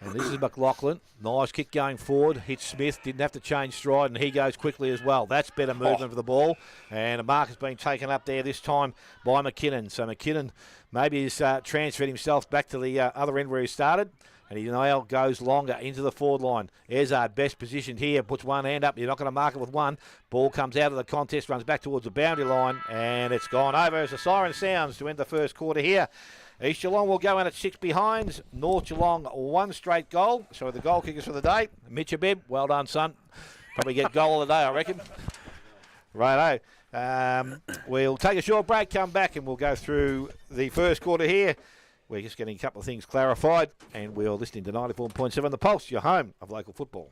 And this is McLaughlin. Nice kick going forward. Hits Smith. Didn't have to change stride, and he goes quickly as well. That's better movement for the ball. And a mark has been taken up there this time by McKinnon. So McKinnon maybe has transferred himself back to the other end where he started. And he now goes longer into the forward line. Ezard best positioned here. Puts one hand up. You're not going to mark it with one. Ball comes out of the contest, runs back towards the boundary line, and it's gone over as the siren sounds to end the first quarter here. East Geelong will go in at 6 behind. North Geelong, one straight goal. So the goal kickers for the day. Mitch Abib, well done, son. Probably get goal of the day, I reckon. Righto. We'll take a short break, come back, and we'll go through the first quarter here. We're just getting a couple of things clarified, and we're listening to 94.7 The Pulse, your home of local football.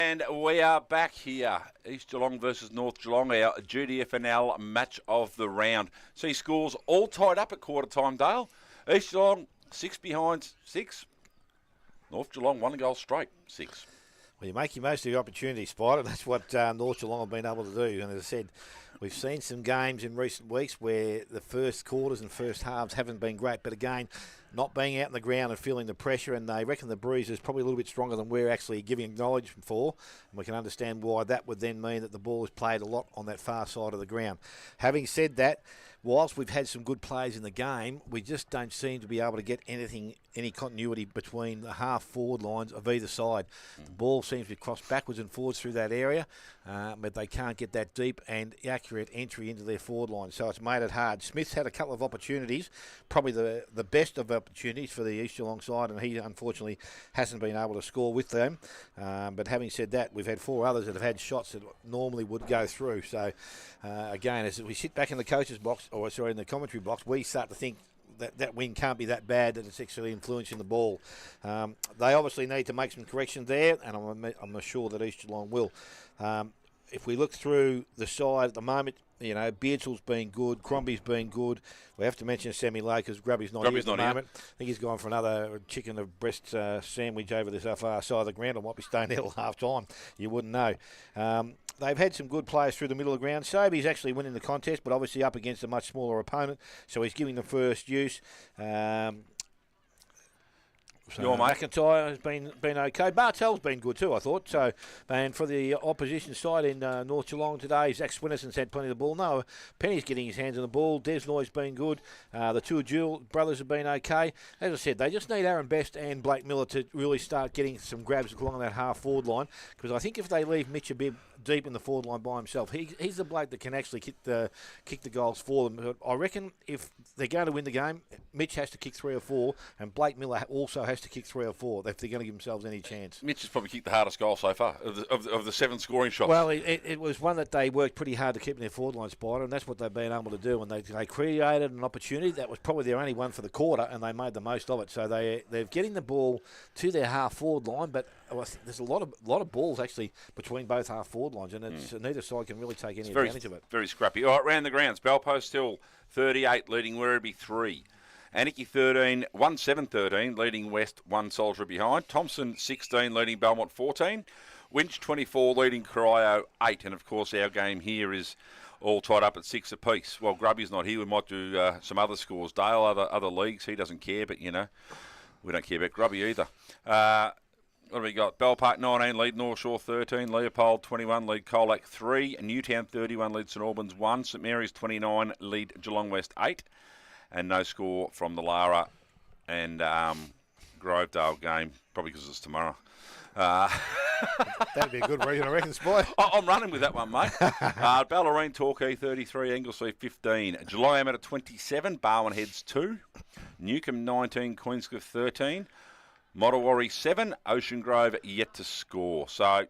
And we are back here. East Geelong versus North Geelong, our GDFNL match of the round. See scores all tied up at quarter time, Dale. East Geelong 6 behind 6. North Geelong 1 goal straight 6. Well, you make your most of your opportunity, Spider. That's what North Geelong have been able to do. And as I said, we've seen some games in recent weeks where the first quarters and first halves haven't been great. But again, not being out in the ground and feeling the pressure, and they reckon the breeze is probably a little bit stronger than we're actually giving acknowledgement for. And we can understand why that would then mean that the ball is played a lot on that far side of the ground. Having said that, whilst we've had some good plays in the game, we just don't seem to be able to get any continuity between the half-forward lines of either side. The ball seems to be crossed backwards and forwards through that area, but they can't get that deep and accurate entry into their forward line, so it's made it hard. Smith's had a couple of opportunities, probably the best of opportunities for the East Geelong side, and he unfortunately hasn't been able to score with them. But having said that, we've had 4 others that have had shots that normally would go through. So again, as we sit back in the coach's box, in the commentary box, we start to think that win can't be that bad that it's actually influencing the ball. They obviously need to make some corrections there, and I'm sure that East Geelong will. If we look through the side at the moment, Beardsley's been good, Crombie's been good. We have to mention Sammy Lowe because Grubby's not here at the moment. I think he's gone for another chicken of breast sandwich over this far side of the ground. I might be staying there till half time. You wouldn't know. They've had some good players through the middle of the ground. Soby's actually winning the contest, but obviously up against a much smaller opponent, so he's giving them first use. McIntyre has been okay. Bartell's been good too, I thought. So, and for the opposition side in North Geelong today, Zach Swinnerson's had plenty of the ball. No, Penny's getting his hands on the ball. Desnoy's been good. The 2 Jewel brothers have been okay. As I said, they just need Aaron Best and Blake Miller to really start getting some grabs along that half-forward line, because I think if they leave Mitch a bit deep in the forward line by himself, he's the bloke that can actually kick the goals for them. But I reckon if they're going to win the game, Mitch has to kick 3 or 4, and Blake Miller also has to kick 3 or 4 if they're going to give themselves any chance. Mitch has probably kicked the hardest goal so far of the 7 scoring shots. Well, it was one that they worked pretty hard to keep in their forward line, Spider, and that's what they've been able to do. And they created an opportunity that was probably their only one for the quarter, and they made the most of it. So they're getting the ball to their half-forward line, but there's a lot of balls actually between both half-forward lines, and neither side can really take any advantage of it. Very scrappy. All right, round the grounds. Bellpost Hill 38, leading Werribee 3. Anarchy 13, 1-7-13, leading West 1 soldier behind. Thompson 16, leading Belmont 14. Winch 24, leading Corio 8. And of course, our game here is all tied up at 6 apiece. Well, Grubby's not here. We might do some other scores. Dale, other leagues. He doesn't care, but we don't care about Grubby either. What have we got? Bell Park 19, lead North Shore 13. Leopold 21, lead Colac 3. Newtown 31, lead St Albans 1. St Mary's 29, lead Geelong West 8. And no score from the Lara and Grovedale game, probably because it's tomorrow. That'd be a good reason, I reckon, Spy. I'm running with that one, mate. Ballerine Torquay 33, Anglesey 15. July at 27, Barwon Heads 2. Newcombe 19, Queenscliff 13. Mottawarri 7, Ocean Grove yet to score. So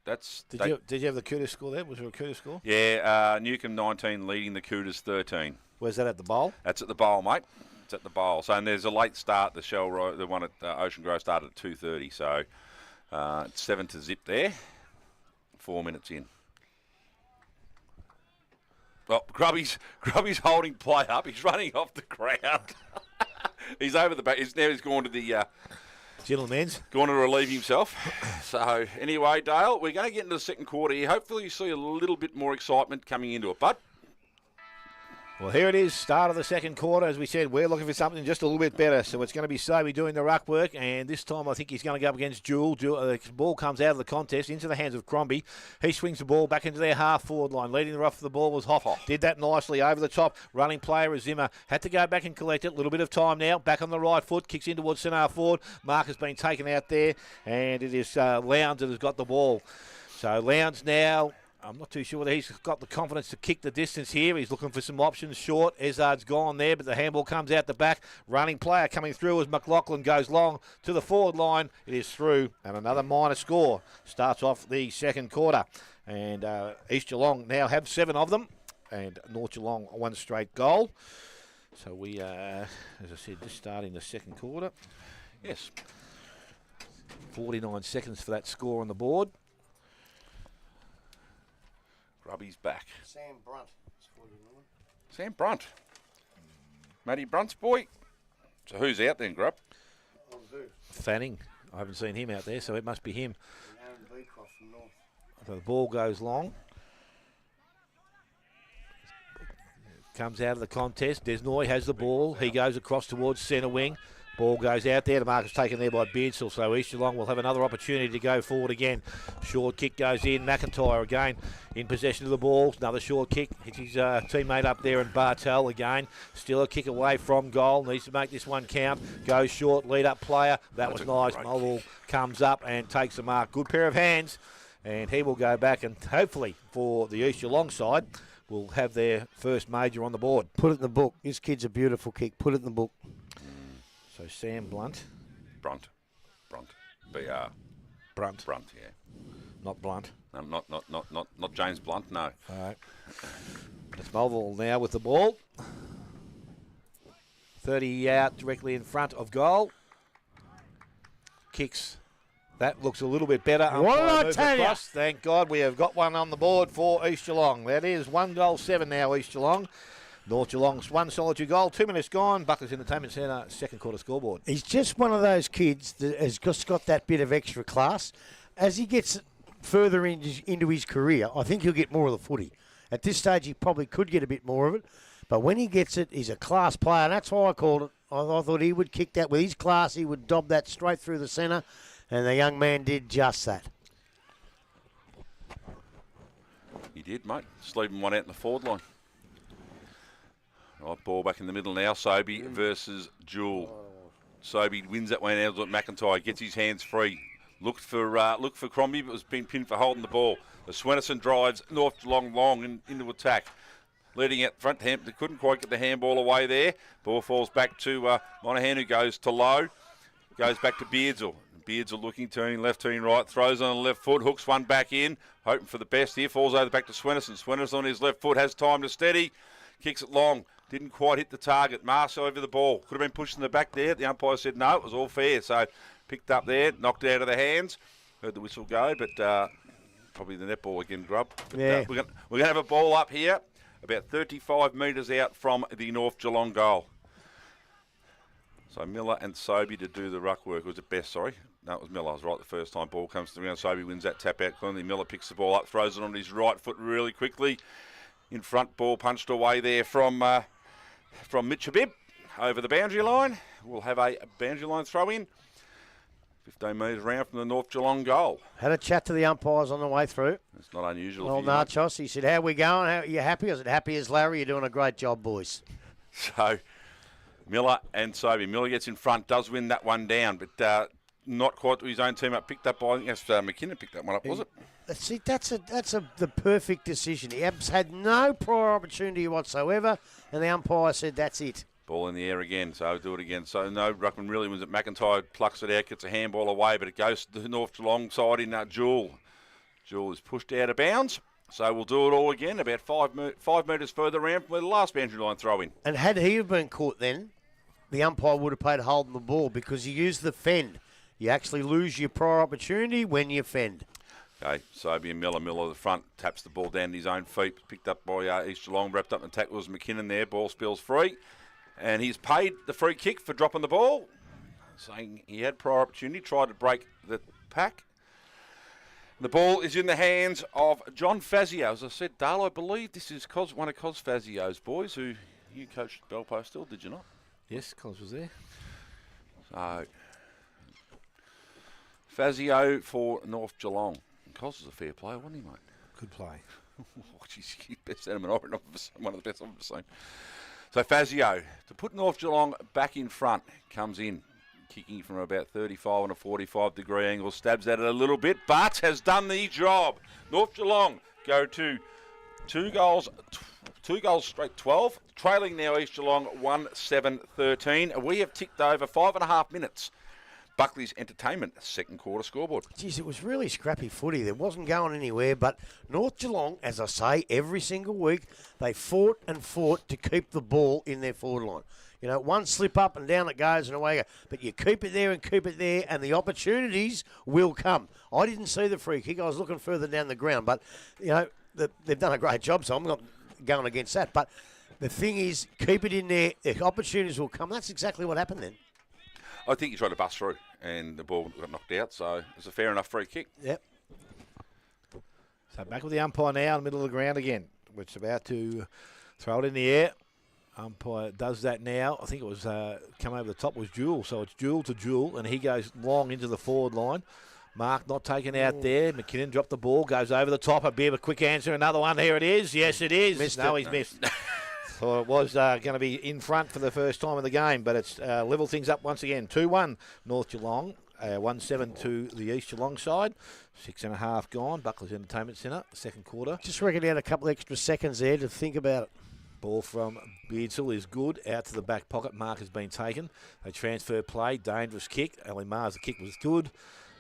that's... Did you have the Cooters score there? Was there a Cooters score? Yeah, Newcombe 19 leading the Cooters 13. Where's that, at the bowl? That's at the bowl, mate. It's at the bowl. So, and there's a late start. The one at Ocean Grove started at 2:30. So it's 7 to zip there. 4 minutes in. Well, Grubby's holding play up. He's running off the ground. He's over the back. He's gone to the... Gentlemen's. Going to relieve himself. So, anyway, Dale, we're going to get into the second quarter here. Hopefully you see a little bit more excitement coming into it. But... Well, here it is, start of the second quarter. As we said, we're looking for something just a little bit better. So it's going to be Soby doing the ruck work, and this time I think he's going to go up against Jewel. The ball comes out of the contest into the hands of Crombie. He swings the ball back into their half-forward line. Leading the rough for the ball was Hoff. Did that nicely over the top. Running player is Zimmer. Had to go back and collect it. A little bit of time now. Back on the right foot. Kicks in towards centre forward. Mark has been taken out there, and it is Lowndes that has got the ball. So Lowndes now... I'm not too sure whether he's got the confidence to kick the distance here. He's looking for some options short. Ezard's gone there, but the handball comes out the back. Running player coming through as McLaughlin goes long to the forward line. It is through, and another minor score starts off the second quarter. And East Geelong now have 7 of them, and North Geelong 1 straight goal. So we, as I said, just starting the second quarter. Yes. 49 seconds for that score on the board. Grubby's back. Sam Brunt. Sam Brunt. Matty Brunt's boy. So who's out then, Grub? Fanning. I haven't seen him out there, so it must be him. So the ball goes long. Comes out of the contest. Desnoy has the ball. He goes across towards centre wing. Ball goes out there. The mark is taken there by Beardsall, so East Geelong will have another opportunity to go forward again. Short kick goes in. McIntyre again in possession of the ball. Another short kick. Hits his teammate up there, and Bartel again. Still a kick away from goal. Needs to make this one count. Goes short. Lead up player. That was nice. Mulwell comes up and takes the mark. Good pair of hands. And he will go back, and hopefully for the East Geelong side will have their first major on the board. Put it in the book. This kid's a beautiful kick. Put it in the book. So Sam Brunt. Brunt. B-R. Brunt. Brunt, yeah. Not Blunt. No, not James Blunt, no. All right. It's Mulville now with the ball. 30 out directly in front of goal. Kicks. That looks a little bit better. What did I tell you? Thank God we have got one on the board for East Geelong. That is 1-7 now, East Geelong. North Geelong's 1 solitary goal. 2 minutes gone. Buckley's Entertainment Centre, second quarter scoreboard. He's just one of those kids that has just got that bit of extra class. As he gets further into his career, I think he'll get more of the footy. At this stage, he probably could get a bit more of it. But when he gets it, he's a class player. And that's why I called it. I thought he would kick that with his class. He would dob that straight through the centre. And the young man did just that. He did, mate. Sleeping one out in the forward line. Right, ball back in the middle now. Sobey versus Jewell. Sobey wins that one out. McIntyre gets his hands free. Looked for Crombie, but was being pinned for holding the ball. The Swennerson drives North Geelong long into attack. Leading out front, they couldn't quite get the handball away there. Ball falls back to Monahan, who goes to low. Goes back to Beardsall. Beardsall looking, turning left, turning right, throws on the left foot, hooks one back in, hoping for the best here, falls over back to Swennerson. Swennerson on his left foot, has time to steady, kicks it long, didn't quite hit the target. Marshall over the ball, could have been pushed in the back there. The umpire said no, it was all fair, so picked up there, knocked it out of the hands, heard the whistle go, but probably the netball again, Grub. But, yeah. We're going to have a ball up here, about 35 metres out from the North Geelong goal. So Miller and Sobey to do the ruck work. Was it Best, sorry? No, it was Miller. I was right the first time. Ball comes to the ground. Sobey wins that tap out cleanly. Miller picks the ball up, throws it on his right foot really quickly. In front, ball punched away there from Mitchabib over the boundary line. We'll have a boundary line throw in. 15 metres round from the North Geelong goal. Had a chat to the umpires on the way through. It's not unusual. Well, Nachos, he said, how we going? How, are you happy? I said, happy as Larry. You're doing a great job, boys. So Miller and Sobey. Miller gets in front, does win that one down, but not quite to his own team up. Picked up by, I think that's McKinnon picked that one up, was it? See, that's the perfect decision. He had no prior opportunity whatsoever, and the umpire said, that's it. Ball in the air again, so do it again. So no, Ruckman really wins it. McIntyre plucks it out, gets a handball away, but it goes to the North Geelong side in Jewell. Jewell is pushed out of bounds. So we'll do it all again, about 5 metres further round from where the last boundary line throw in. And had he have been caught then, the umpire would have played holding the ball because you use the fend. You actually lose your prior opportunity when you fend. Okay, Sobey and Miller at the front, taps the ball down his own feet, picked up by East Geelong, wrapped up in the tackle was McKinnon there, ball spills free. And he's paid the free kick for dropping the ball, saying he had prior opportunity, tried to break the pack. The ball is in the hands of John Fazio. As I said, Dale, I believe this is one of Cos Fazio's boys who you coached at Belpo still, did you not? Yes, Cos was there. So, Fazio for North Geelong. Cos was a fair player, wasn't he, mate? Good play. Oh, geez, best sentiment I've one of the best I've ever seen. So Fazio, to put North Geelong back in front, comes in, kicking from about 35 on a 45-degree angle, stabs at it a little bit, but has done the job. North Geelong go to two goals straight 12, trailing now East Geelong 1-7-13. We have ticked over 5.5 minutes. Buckley's Entertainment, second quarter scoreboard. Geez, it was really scrappy footy. There wasn't going anywhere, but North Geelong, as I say, every single week, they fought and fought to keep the ball in their forward line. You know, one slip up and down it goes and away. But you keep it there and keep it there, and the opportunities will come. I didn't see the free kick. I was looking further down the ground. But, you know, they've done a great job, so I'm not going against that. But the thing is, keep it in there. The opportunities will come. That's exactly what happened then. I think he tried to bust through and the ball got knocked out, so it was a fair enough free kick. Yep. So back with the umpire now in the middle of the ground again, which is about to throw it in the air. Umpire does that now. I think it was come over the top was Jewel, so it's Jewel to Jewel, and he goes long into the forward line. Mark not taken out there. McKinnon dropped the ball, goes over the top. A bit of a quick answer. Another one. Here it is. Yes, it is. He's missed. Thought it was going to be in front for the first time in the game, but it's level things up once again. 2-1 North Geelong. 1-7 to the East Geelong side. 6.5 gone. Buckley's Entertainment Centre, second quarter. Just reckon he had a couple extra seconds there to think about it. Ball from Beardsall is good. Out to the back pocket. Mark has been taken. They transfer play. Dangerous kick. Ali Mars, the kick was good.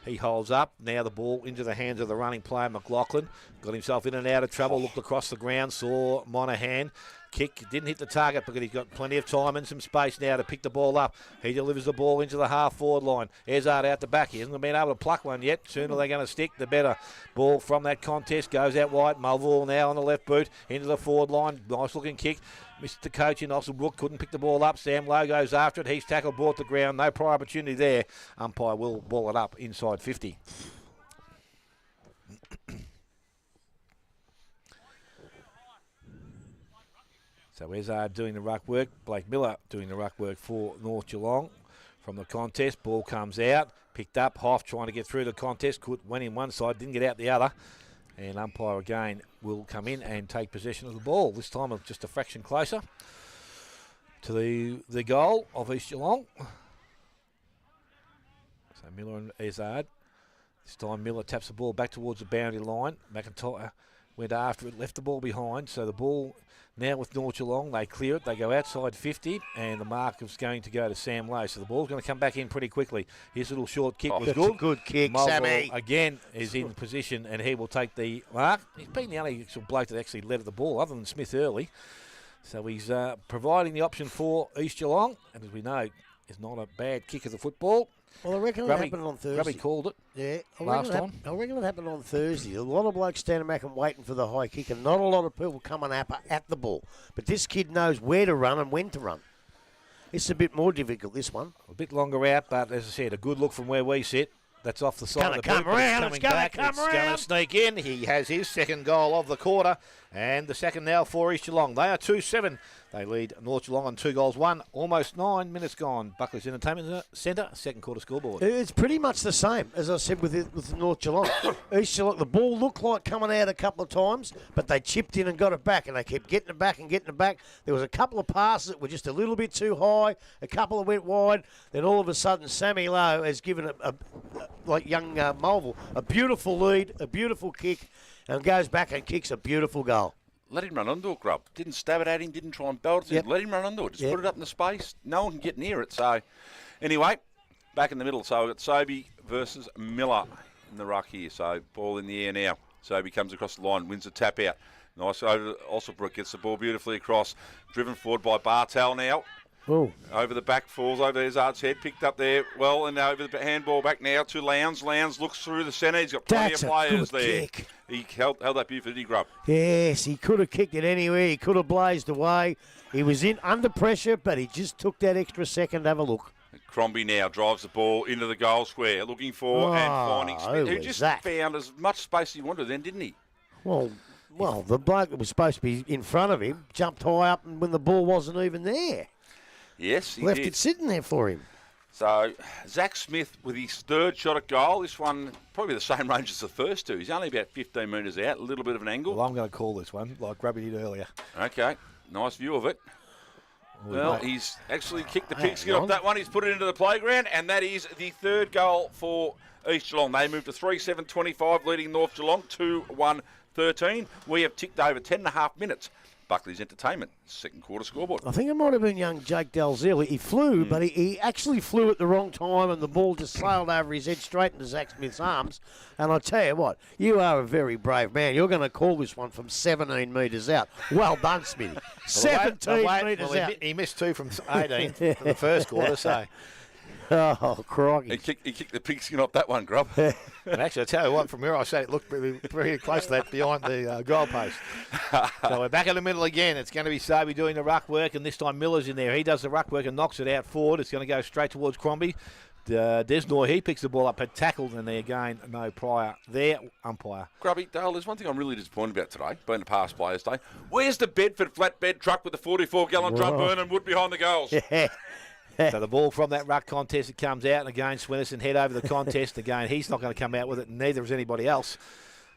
He holds up. Now the ball into the hands of the running player, McLaughlin. Got himself in and out of trouble. Looked across the ground. Saw Monaghan. Kick. Didn't hit the target because he's got plenty of time and some space now to pick the ball up. He delivers the ball into the half-forward line. Ezard out the back. He hasn't been able to pluck one yet. Sooner they're going to stick, the better. Ball from that contest goes out wide. Mulvall now on the left boot into the forward line. Nice-looking kick. Mr. Coach in Osselbrook couldn't pick the ball up. Sam Lowe goes after it. He's tackled, brought to the ground. No prior opportunity there. Umpire will ball it up inside 50. So Ezard doing the ruck work. Blake Miller doing the ruck work for North Geelong. From the contest, ball comes out. Picked up. Hoff trying to get through the contest. Went in one side, didn't get out the other. And umpire again will come in and take possession of the ball. This time just a fraction closer to the goal of East Geelong. So Miller and Ezard. This time Miller taps the ball back towards the boundary line. McIntyre went after it, left the ball behind. So the ball now with North Geelong, they clear it. They go outside 50, and the mark is going to go to Sam Lowe. So the ball's going to come back in pretty quickly. His little short kick was good. Good kick, Mulvall Sammy. again is in position, and he will take the mark. He's been the only sort of bloke that actually led at the ball, other than Smith early. So he's providing the option for East Geelong, and as we know, it's not a bad kick of the football. Well, I reckon it happened on Thursday. Grubby called it. Yeah, last time. I reckon it happened on Thursday. A lot of blokes standing back and waiting for the high kick, and not a lot of people coming up at the ball. But this kid knows where to run and when to run. It's a bit more difficult, this one. A bit longer out, but as I said, a good look from where we sit. That's off the side of the boot. It's going to come around. It's going to sneak in. He has his second goal of the quarter, and the second now for East Geelong. They are 2-7. They lead North Geelong on 2-1. Almost 9 minutes gone. Buckley's Entertainment Centre, second quarter scoreboard. It's pretty much the same, as I said, with North Geelong. East Geelong, the ball looked like coming out a couple of times, but they chipped in and got it back, and they kept getting it back and getting it back. There was a couple of passes that were just a little bit too high, a couple that went wide. Then all of a sudden, Sammy Lowe has given like young Mulvall, a beautiful lead, a beautiful kick, and goes back and kicks a beautiful goal. Let him run onto it, Grub. Didn't stab it at him, didn't try and belt it. Yep. Let him run onto it. Just Yep. put it up in the space. No one can get near it. So, anyway, back in the middle. So, we've got Sobey versus Miller in the ruck here. So, ball in the air now. Sobey comes across the line, wins the tap out. Nice over Osselbrook, gets the ball beautifully across. Driven forward by Bartel now. Oh. Over the back, falls over Ezard's head, picked up there. Well, and over the handball back now to Lowndes. Lowndes looks through the centre. He's got plenty That's of a players good there. kick. He held that beautifully, Grub. Yes, he could have kicked it anywhere. He could have blazed away. He was in under pressure, but he just took that extra second to have a look. Crombie now drives the ball into the goal square, looking for and finding Smith, who who just was that? found as much space as he wanted then, didn't he? Well, the bloke that was supposed to be in front of him jumped high up and when the ball wasn't even there. Yes, he Left did. it sitting there for him. So, Zach Smith with his third shot at goal. This one probably the same range as the first two. He's only about 15 metres out, a little bit of an angle. Well, I'm going to call this one, like Grubby did earlier. Okay, nice view of it. Well, he's actually kicked the pigskin off that one. He's put it into the playground, and that is the third goal for East Geelong. They moved to 3-7-25, leading North Geelong 2-1-13. We have ticked over 10.5 minutes. Buckley's Entertainment, second quarter scoreboard. I think it might have been young Jake Dalzell. He flew, but he actually flew at the wrong time, and the ball just sailed over his head straight into Zach Smith's arms. And I tell you what, you are a very brave man. You're going to call this one from 17 metres out. Well done, Smithy. 17 metres out. He missed 2 from 18 for the first quarter, so... Oh, crikey. He kicked the pigskin off that one, Grub. And actually, I tell you what, from where I sat, it looked pretty close to that behind the goal post. So we're back in the middle again. It's going to be Sobey doing the ruck work, and this time Miller's in there. He does the ruck work and knocks it out forward. It's going to go straight towards Crombie. Desnoy, he picks the ball up, had tackled, and there again, no prior there, umpire. Grubby, Dale, there's one thing I'm really disappointed about today, being the past Players' Day. Where's the Bedford flatbed truck with the 44-gallon drum burning wood behind the goals? Yeah. So the ball from that ruck contest, it comes out, and again, Swinnerson head over the contest. Again, he's not going to come out with it, and neither is anybody else.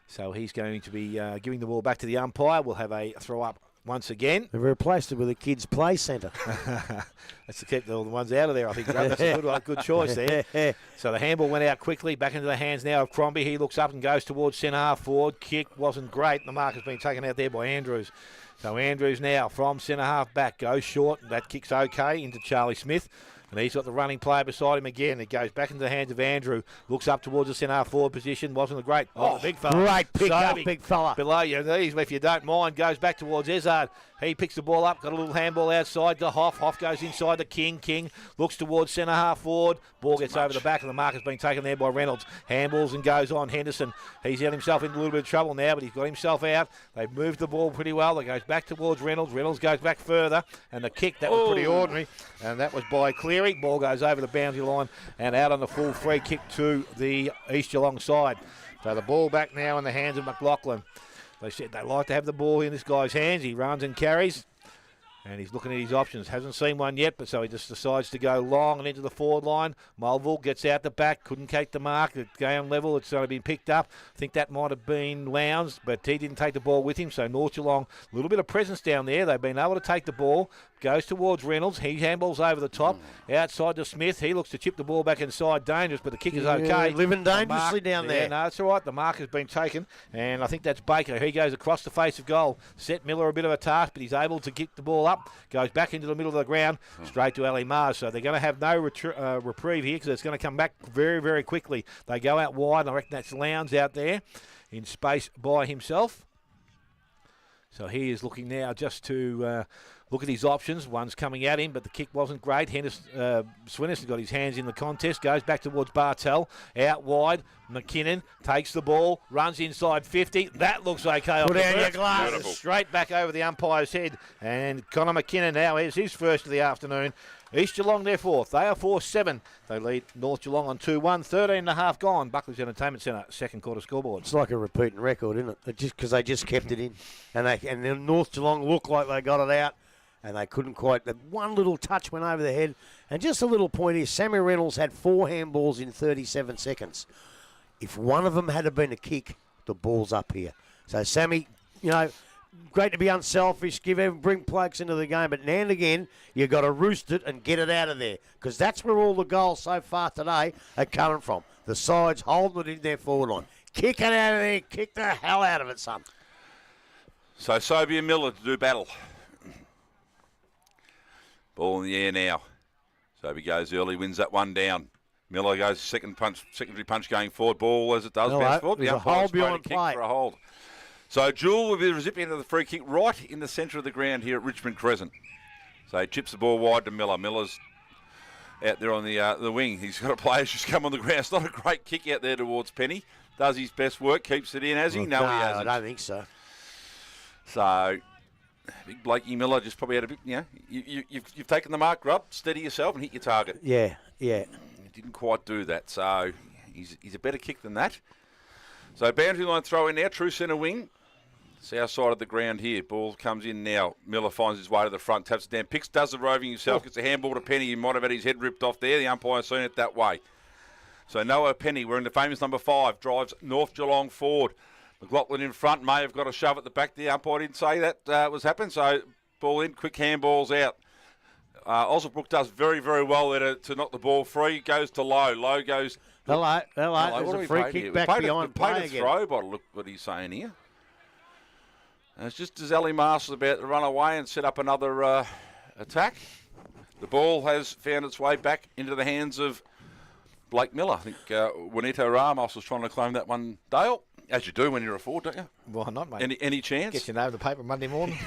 So he's going to be giving the ball back to the umpire. We'll have a throw-up once again. They've replaced it with a kids' play centre. That's to keep all the ones out of there, I think. That's a good choice there. So the handball went out quickly, back into the hands now of Crombie. He looks up and goes towards centre half forward. Kick wasn't great. The mark has been taken out there by Andrews. So Andrews now from centre half back goes short. That kick's okay into Charlie Smith. And he's got the running player beside him again. It goes back into the hands of Andrew. Looks up towards the centre forward position. Wasn't a great. Oh, big fella. Great pick up, big fella. Below your knees, if you don't mind. Goes back towards Ezard. He picks the ball up. Got a little handball outside to Hoff. Hoff goes inside to King. King looks towards centre half forward. Ball gets over the back, and the mark has been taken there by Reynolds. Handballs and goes on. Henderson. He's got himself into a little bit of trouble now, but he's got himself out. They've moved the ball pretty well. It goes back towards Reynolds. Reynolds goes back further, and the kick, that was pretty ordinary. And that was by Cleary. Ball goes over the boundary line and out on the full free kick to the East Geelong side. So the ball back now in the hands of McLaughlin. They said they like to have the ball in this guy's hands. He runs and carries, and he's looking at his options. Hasn't seen one yet, but so he just decides to go long and into the forward line. Mulville gets out the back, couldn't take the mark. It's going level. It's only been picked up. I think that might have been Lowndes, but he didn't take the ball with him. So North Geelong, a little bit of presence down there. They've been able to take the ball. Goes towards Reynolds. He handballs over the top. Outside to Smith. He looks to chip the ball back inside. Dangerous, but the kick is okay. Living dangerously down there. Yeah, no, it's all right. The mark has been taken, and I think that's Baker. He goes across the face of goal. Set Miller a bit of a task, but he's able to kick the ball up. Goes back into the middle of the ground, straight to Ali Mars. So they're going to have no reprieve here because it's going to come back very, very quickly. They go out wide, and I reckon that's Lowndes out there in space by himself. So he is looking now just to look at his options. One's coming at him, but the kick wasn't great. Swinnerson got his hands in the contest, goes back towards Bartel, out wide. McKinnon takes the ball, runs inside 50. That looks okay. Put down your glasses. Straight back over the umpire's head. And Connor McKinnon now is his first of the afternoon. East Geelong, their fourth. They are 4-7. They lead North Geelong on 2-1. 13 and a half gone. Buckley's Entertainment Centre, second quarter scoreboard. It's like a repeating record, isn't it? Just because they just kept it in. And then North Geelong looked like they got it out. And they couldn't quite. One little touch went over the head. And just a little point here. Sammy Reynolds had 4 handballs in 37 seconds. If one of them had been a kick, the ball's up here. So Sammy, great to be unselfish, bring blokes into the game. But now and again, you've got to roost it and get it out of there. Because that's where all the goals so far today are coming from. The sides holding it in their forward line. Kick it out of there. Kick the hell out of it, son. So Sobey and Miller to do battle. Ball in the air now. Sobey goes early, wins that one down. Miller goes secondary punch going forward. Ball as it does, bounce forward. There's a hold behind play. For a hold. So Jewell will be zipping into the free kick right in the centre of the ground here at Richmond Crescent. So he chips the ball wide to Miller. Miller's out there on the wing. He's got a player just come on the ground. It's not a great kick out there towards Penny. Does his best work, keeps it in, has he? No, he hasn't. I don't think so. So big Blakey Miller just probably had a bit, you've taken the mark, Grub. Steady yourself and hit your target. Yeah. He didn't quite do that, so he's a better kick than that. So boundary line throw in now, true centre wing. South side of the ground here. Ball comes in now. Miller finds his way to the front, taps it down, does the roving himself, gets a handball to Penny. He might have had his head ripped off there. The umpire's seen it that way. So Noah Penny, wearing the famous number 5, drives North Geelong forward. McLaughlin in front, may have got a shove at the back. The umpire didn't say that was happening, so ball in, quick handballs out. Oswald does very, very well there to knock the ball free. Goes to Lowe. Lowe goes... Hello. There's a free kick back behind play again. Throw, but look what he's saying here. And it's just as Ali Marshall's about to run away and set up another attack. The ball has found its way back into the hands of Blake Miller. I think Juanito Ramos was trying to claim that one, Dale. As you do when you're a forward, don't you? Why not, mate? Any chance? Get your name in the paper Monday morning.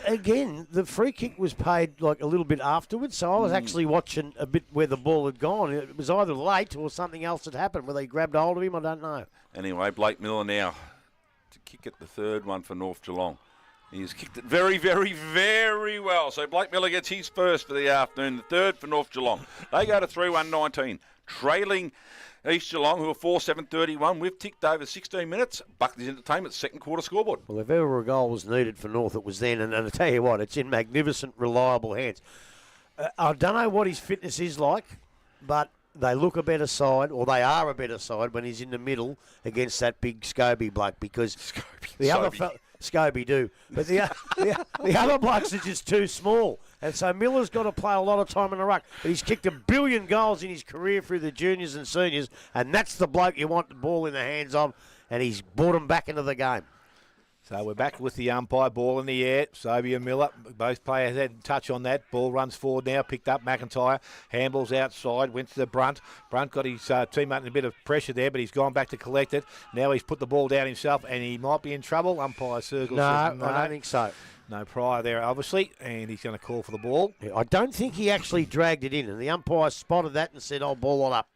Again, the free kick was paid like a little bit afterwards, so I was actually watching a bit where the ball had gone. It was either late or something else had happened where they grabbed hold of him. I don't know. Anyway, Blake Miller now to kick at the third one for North Geelong. He's kicked it very, very, very well. So Blake Miller gets his first for the afternoon, the third for North Geelong. They go to 3-1-19, trailing East Geelong, who are 4-7-31. We've ticked over 16 minutes. Buckley's Entertainment's second quarter scoreboard. Well, if ever a goal was needed for North, it was then. And I tell you what, it's in magnificent, reliable hands. I don't know what his fitness is like, but they look a better side, or they are a better side when he's in the middle against that big Scobie bloke, because the other Scobie do, but the other blokes are just too small. And so Miller's got to play a lot of time in the ruck. But he's kicked 1 billion goals in his career through the juniors and seniors, and that's the bloke you want the ball in the hands of, and he's brought them back into the game. So we're back with the umpire, ball in the air. Sobey and Miller, both players had a touch on that. Ball runs forward now, picked up McIntyre. Handballs outside, went to the Brunt. Brunt got his teammate in a bit of pressure there, but he's gone back to collect it. Now he's put the ball down himself, and he might be in trouble. Umpire circle says no, I don't think so. No prior there, obviously, and he's going to call for the ball. Yeah, I don't think he actually dragged it in, and the umpire spotted that and said, "I'll ball it up."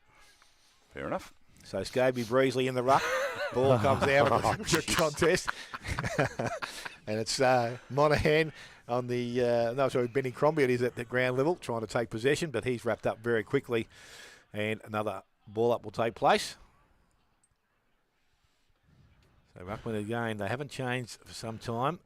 Fair enough. So Scobie Breesley in the ruck. Ball comes out of the contest. And it's Monaghan on the, Benny Crombie. It is at the ground level trying to take possession, but he's wrapped up very quickly. And another ball up will take place. So Ruckman again, they haven't changed for some time.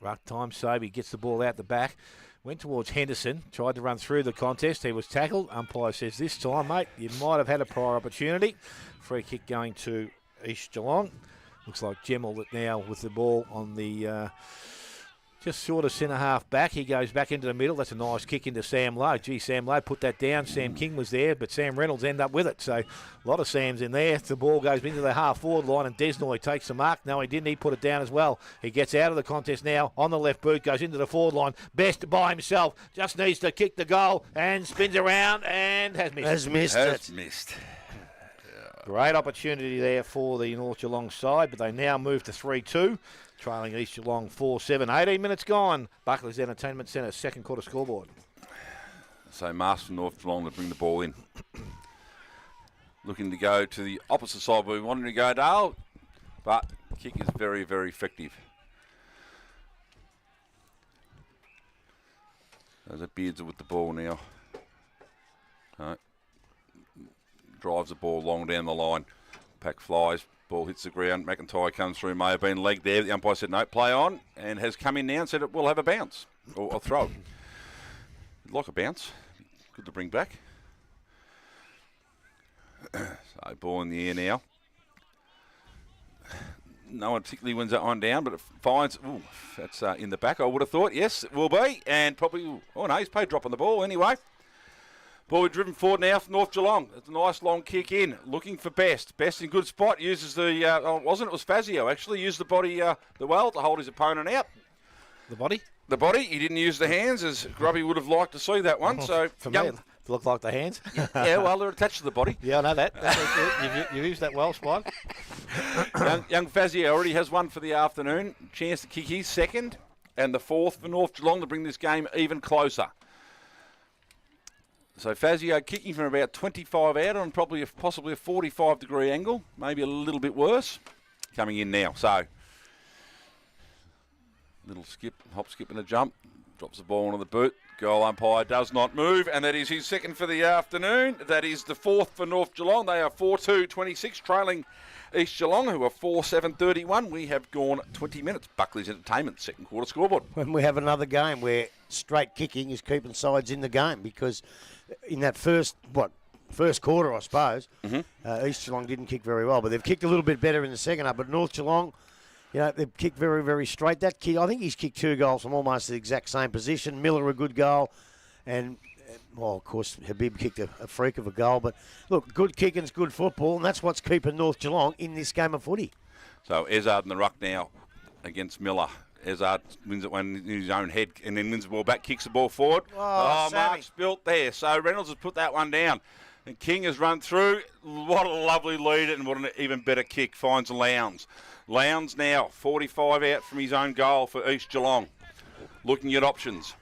Ruck time, Sobey gets the ball out the back. Went towards Henderson, tried to run through the contest. He was tackled. Umpire says, this time, mate, you might have had a prior opportunity. Free kick going to East Geelong. Looks like Gemmell now with the ball on the just sort of centre-half back. He goes back into the middle. That's a nice kick into Sam Lowe. Gee, Sam Lowe put that down. Sam King was there, but Sam Reynolds ended up with it. So a lot of Sams in there. The ball goes into the half-forward line, and Desnoy takes the mark. No, he didn't. He put it down as well. He gets out of the contest now on the left boot, goes into the forward line. Best by himself. Just needs to kick the goal and spins around and has missed. Has missed. Great opportunity there for the North Geelong side, but they now move to 3-2. Trailing East Geelong 4-7. 18 minutes gone. Buckley's Entertainment Centre, second quarter scoreboard. So Mars from North Geelong to bring the ball in. Looking to go to the opposite side where we wanted to go, Dale. But kick is very, very effective. There's a Beards with the ball now. Drives the ball long down the line. Pack flies. Ball hits the ground. McIntyre comes through. May have been legged there. The umpire said, no, play on. And has come in now and said it will have a bounce. Or a throw. Like a bounce. Good to bring back. So ball in the air now. No one particularly wins that one down, but it finds... Ooh, that's in the back, I would have thought. Yes, it will be. And probably... Oh, no, he's paid drop on the ball anyway. Ball driven forward now for North Geelong. It's a nice long kick in. Looking for Best. Best in good spot. Uses the... it was Fazio, actually. Used the body, the well, to hold his opponent out. The body? The body. He didn't use the hands, as Grubby would have liked to see that one. So for me, it looked like the hands. Yeah, well, they're attached to the body. Yeah, I know that. You've used that well, Spike. young Fazio already has one for the afternoon. Chance to kick his second. And the fourth for North Geelong to bring this game even closer. So Fazio kicking from about 25 out on probably possibly a 45-degree angle, maybe a little bit worse. Coming in now. So little skip, hop, skip and a jump. Drops the ball onto the boot. Goal umpire does not move, and that is his second for the afternoon. That is the fourth for North Geelong. They are 4-2-26, trailing East Geelong, who are 4-7-31. We have gone 20 minutes. Buckley's Entertainment, second quarter scoreboard. When we have another game where straight kicking is keeping sides in the game, because in that first quarter, I suppose, East Geelong didn't kick very well, but they've kicked a little bit better in the second half. But North Geelong, they've kicked very, very straight. That kid, I think he's kicked 2 goals from almost the exact same position. Miller, a good goal. And, well, of course, Habib kicked a freak of a goal. But, look, good kicking's good football, and that's what's keeping North Geelong in this game of footy. So Ezard in the ruck now against Miller. Ezard wins it one in his own head and then wins the ball back, kicks the ball forward. Mark's built there. So Reynolds has put that one down. And King has run through. What a lovely lead and what an even better kick. Finds Lowndes. Lowndes now 45 out from his own goal for East Geelong. Looking at options.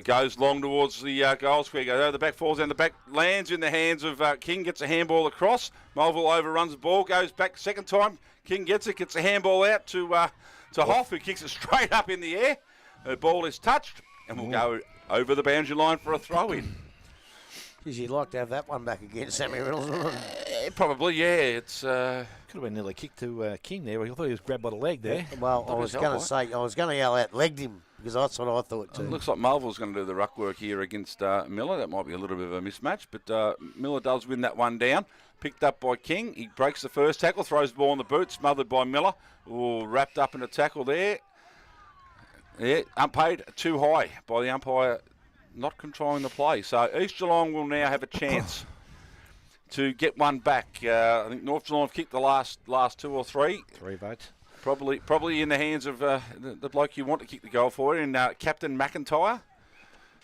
Goes long towards the goal square. Goes over the back, falls down the back, lands in the hands of King, gets a handball across. Mulville overruns the ball, goes back second time. King gets it, gets a handball out to Hoff, who kicks it straight up in the air. The ball is touched and will go over the boundary line for a throw-in. Geez, you'd like to have that one back again, Sammy Reynolds. Probably, yeah. It's Could have been nearly kicked to King there. I thought he was grabbed by the leg there. Well, I was going to yell out, legged him, because that's what I thought too. It looks like Mulville's going to do the ruck work here against Miller. That might be a little bit of a mismatch, but Miller does win that one down. Picked up by King. He breaks the first tackle, throws the ball on the boot, smothered by Miller. Ooh, wrapped up in a tackle there. Yeah, unpaid too high by the umpire, not controlling the play. So East Geelong will now have a chance to get one back. I think North Geelong have kicked the last 2 or 3. 3 votes. Probably in the hands of the bloke you want to kick the goal for, and Captain McIntyre.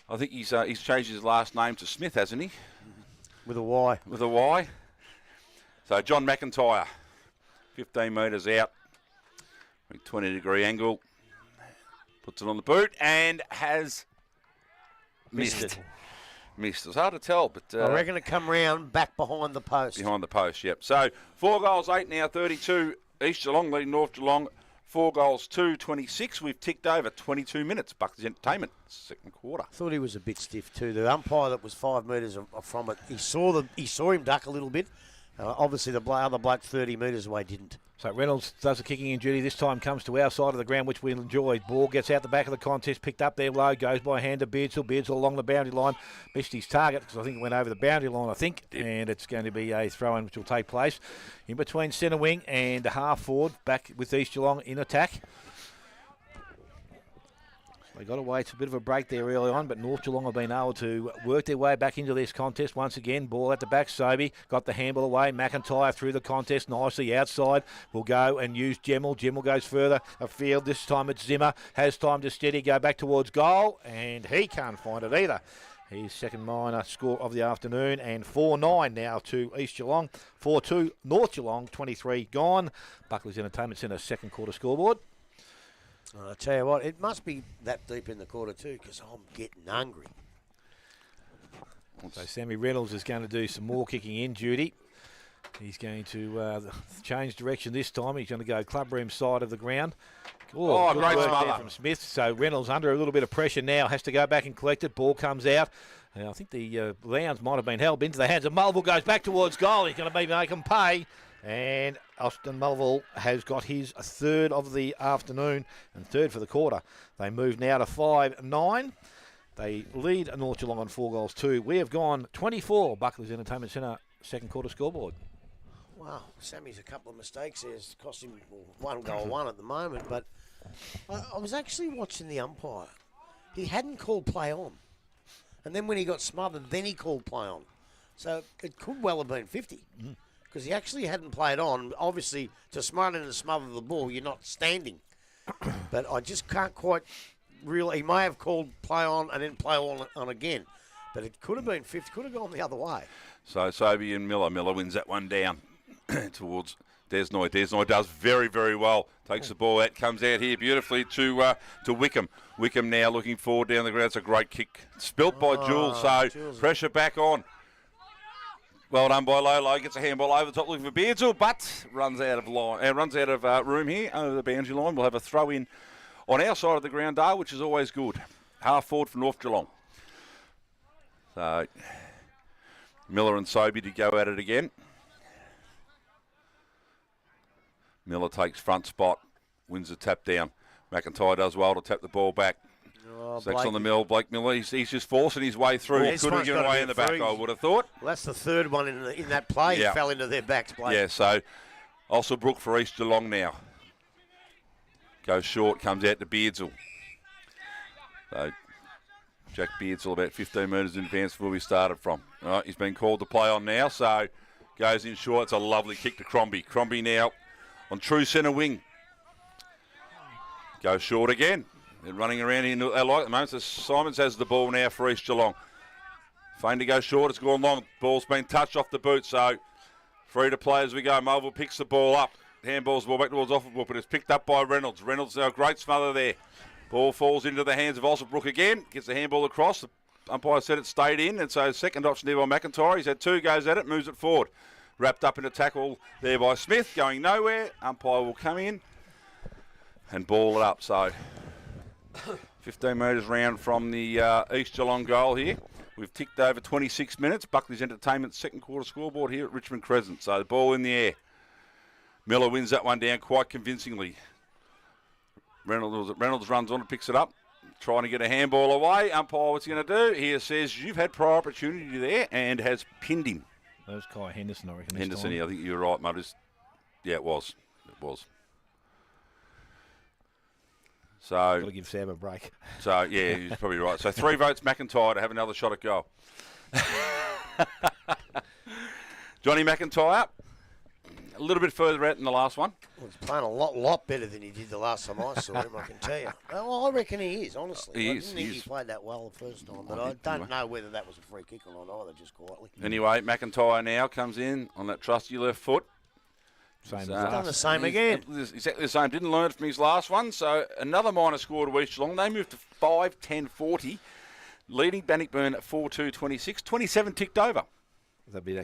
I think he's changed his last name to Smith, hasn't he? With a Y. With a Y. So John McIntyre, 15 metres out, 20-degree angle, puts it on the boot and has missed it. Missed. It's hard to tell, but I reckon it come round back behind the post. Behind the post, yep. So 4 goals, 8 now, 32. East Geelong leading North Geelong. 4 goals, 2, 26. We've ticked over 22 minutes. Buckley's Entertainment, second quarter. Thought he was a bit stiff too. The umpire that was 5 metres from it, he saw him duck a little bit. Obviously, the other bloke 30 metres away didn't. So Reynolds does the kicking in duty. This time comes to our side of the ground, which we enjoy. Ball gets out the back of the contest, picked up there low, goes by hand to Beardsall. Beardsall along the boundary line. Missed his target because I think it went over the boundary line, and it's going to be a throw-in which will take place in between centre wing and half forward, back with East Geelong in attack. They got away. It's a bit of a break there early on, but North Geelong have been able to work their way back into this contest once again. Ball at the back. Sobey got the handball away. McIntyre through the contest nicely outside. Will go and use Gemmell. Gemmell goes further afield. This time it's Zimmer. Has time to steady, go back towards goal, and he can't find it either. His second minor score of the afternoon, and 4-9 now to East Geelong. 4-2 North Geelong, 23 gone. Buckley's Entertainment Centre second quarter scoreboard. I tell you what, it must be that deep in the quarter too, because I'm getting hungry. So Sammy Reynolds is going to do some more kicking in duty. He's going to change direction this time. He's going to go clubroom side of the ground. Oh, good great work smother there from Smith. So Reynolds under a little bit of pressure now, has to go back and collect it. Ball comes out. And I think the Lowndes might have been held into the hands of Mulville. Goes back towards goal. He's going to make him pay. And Austin Mulville has got his third of the afternoon and third for the quarter. They move now to 5-9. They lead North Geelong on 4 goals 2. We have gone 24. Buckley's Entertainment Centre second quarter scoreboard. Wow, Sammy's a couple of mistakes there. It's cost him 1 goal 1 at the moment. But I was actually watching the umpire. He hadn't called play on. And then when he got smothered, then he called play on. So it could well have been 50. Because he actually hadn't played on. Obviously, to smother and smother the ball, you're not standing. But I just can't quite really. He may have called play on and then play on again. But it could have been 50, could have gone the other way. So Sobey and Miller. Miller wins that one down towards Desnoy. Desnoy does very, very well. Takes the ball out, comes out here beautifully to Wickham. Wickham now looking forward down the ground. It's a great kick. Spilt by Jules, so Jules. Pressure back on. Well done by Lolo. Gets a handball over the top looking for Beardsall, but runs out of room here over the boundary line. We'll have a throw in on our side of the ground, Dale, which is always good. Half forward for North Geelong. So Miller and Sobey to go at it again. Miller takes front spot, wins the tap down. McIntyre does well to tap the ball back. Sacks on the mill. Blake Miller, he's just forcing his way through. Well, He could have given away in the back, I would have thought. Well, that's the third one in that play. Yeah. He fell into their backs. Blake. Yeah, so Osselbrook for East Geelong now. Goes short, comes out to Beardsall. So Jack Beardsall about 15 metres in advance of where we started from. All right, he's been called to play on now, so goes in short. It's a lovely kick to Crombie. Crombie now on true centre wing. Goes short again. They're running around here at the moment. So Simons has the ball now for East Geelong. Fein to go short. It's gone long. Ball's been touched off the boot, so free to play as we go. Mulville picks the ball up. Handballs the ball back towards Osselbrook, but it's picked up by Reynolds. Reynolds, a great smother there. Ball falls into the hands of Ossobrook again. Gets the handball across. The umpire said it stayed in, and so second option there by McIntyre. He's had 2 goes at it, moves it forward. Wrapped up in a tackle there by Smith, going nowhere. Umpire will come in and ball it up. So 15 metres round from the East Geelong goal here. We've ticked over 26 minutes. Buckley's Entertainment's second quarter scoreboard here at Richmond Crescent. So the ball in the air. Miller wins that one down quite convincingly. Reynolds runs on and picks it up, trying to get a handball away. Umpire, what's he going to do? He says, you've had prior opportunity there, and has pinned him. That was Kai Henderson, I reckon. Henderson, yeah, I think you're right, Mutters. Yeah, it was. It was. So, got to give Sam a break. So, yeah, he's probably right. So 3 votes McIntyre to have another shot at goal. Johnny McIntyre, a little bit further out than the last one. Well, he's playing a lot better than he did the last time I saw him, I can tell you. Well, I reckon he is, honestly. I didn't think he played that well the first time, but I don't know whether that was a free kick or not either, just quietly. Anyway, McIntyre now comes in on that trusty left foot. Same as done the same again. Exactly the same. Didn't learn from his last one. So another minor score to East Geelong. They moved to 5-10-40, leading Bannockburn at 4-2-26. 27 ticked over. That'd be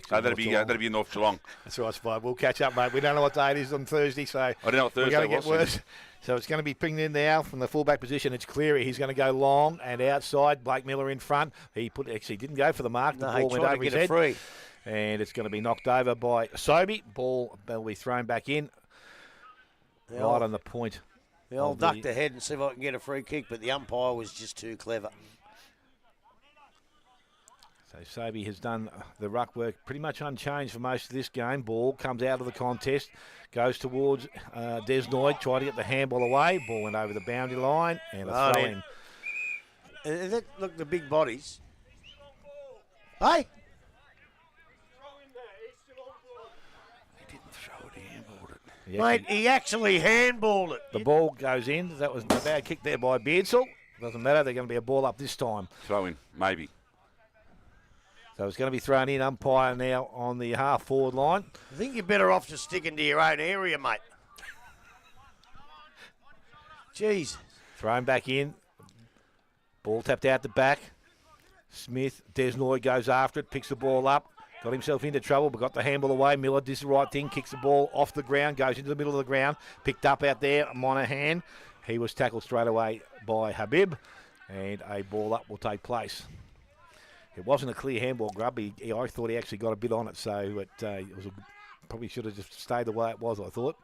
in North Geelong. That's right, Spike. We'll catch up, mate. We don't know what day it is on Thursday, so I don't know what Thursday we're going to get worse. So it's going to be pinged in now from the fullback position. It's Cleary. He's going to go long and outside. Blake Miller in front. He didn't go for the mark. The ball went over his head. Free. And it's going to be knocked over by Sobey. Ball will be thrown back in. Right on the point. I'll duck the head and see if I can get a free kick, but the umpire was just too clever. So Sobey has done the ruck work pretty much unchanged for most of this game. Ball comes out of the contest, goes towards Desnoy, trying to get the handball away. Ball went over the boundary line and a throw in. Look, the big bodies. Hey? Mate, he actually handballed it. The ball goes in. That was a bad kick there by Beardsall. Doesn't matter. They're going to be a ball up this time. Throw in, maybe. So it's going to be thrown in. Umpire now on the half-forward line. I think you're better off just sticking to your own area, mate. Jeez. Thrown back in. Ball tapped out the back. Smith, Desnoy goes after it, picks the ball up. Got himself into trouble, but got the handball away. Miller does the right thing, kicks the ball off the ground, goes into the middle of the ground, picked up out there, Monahan. He was tackled straight away by Habib, and a ball up will take place. It wasn't a clear handball grub. I thought he actually got a bit on it, so it was probably should have just stayed the way it was, I thought.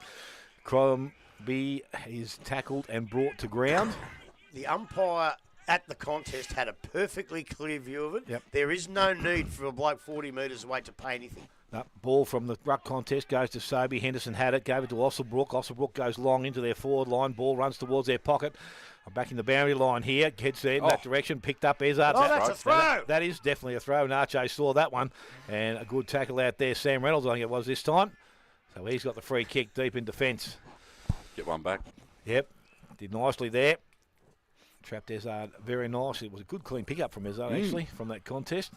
Cromby is tackled and brought to ground. The umpire at the contest had a perfectly clear view of it. Yep. There is no need for a bloke 40 metres away to pay anything. Ball from the ruck contest goes to Sobey. Henderson had it, gave it to Ossobrook. Ossobrook goes long into their forward line. Ball runs towards their pocket. Back in the boundary line here. Gets there in that direction. Picked up Ezard. That's a throw. That is definitely a throw. Nacho saw that one. And a good tackle out there. Sam Reynolds, I think it was this time. So he's got the free kick deep in defence. Get one back. Yep. Did nicely there. Trapped Ezard very nice. It was a good clean pickup from Ezard, actually, from that contest.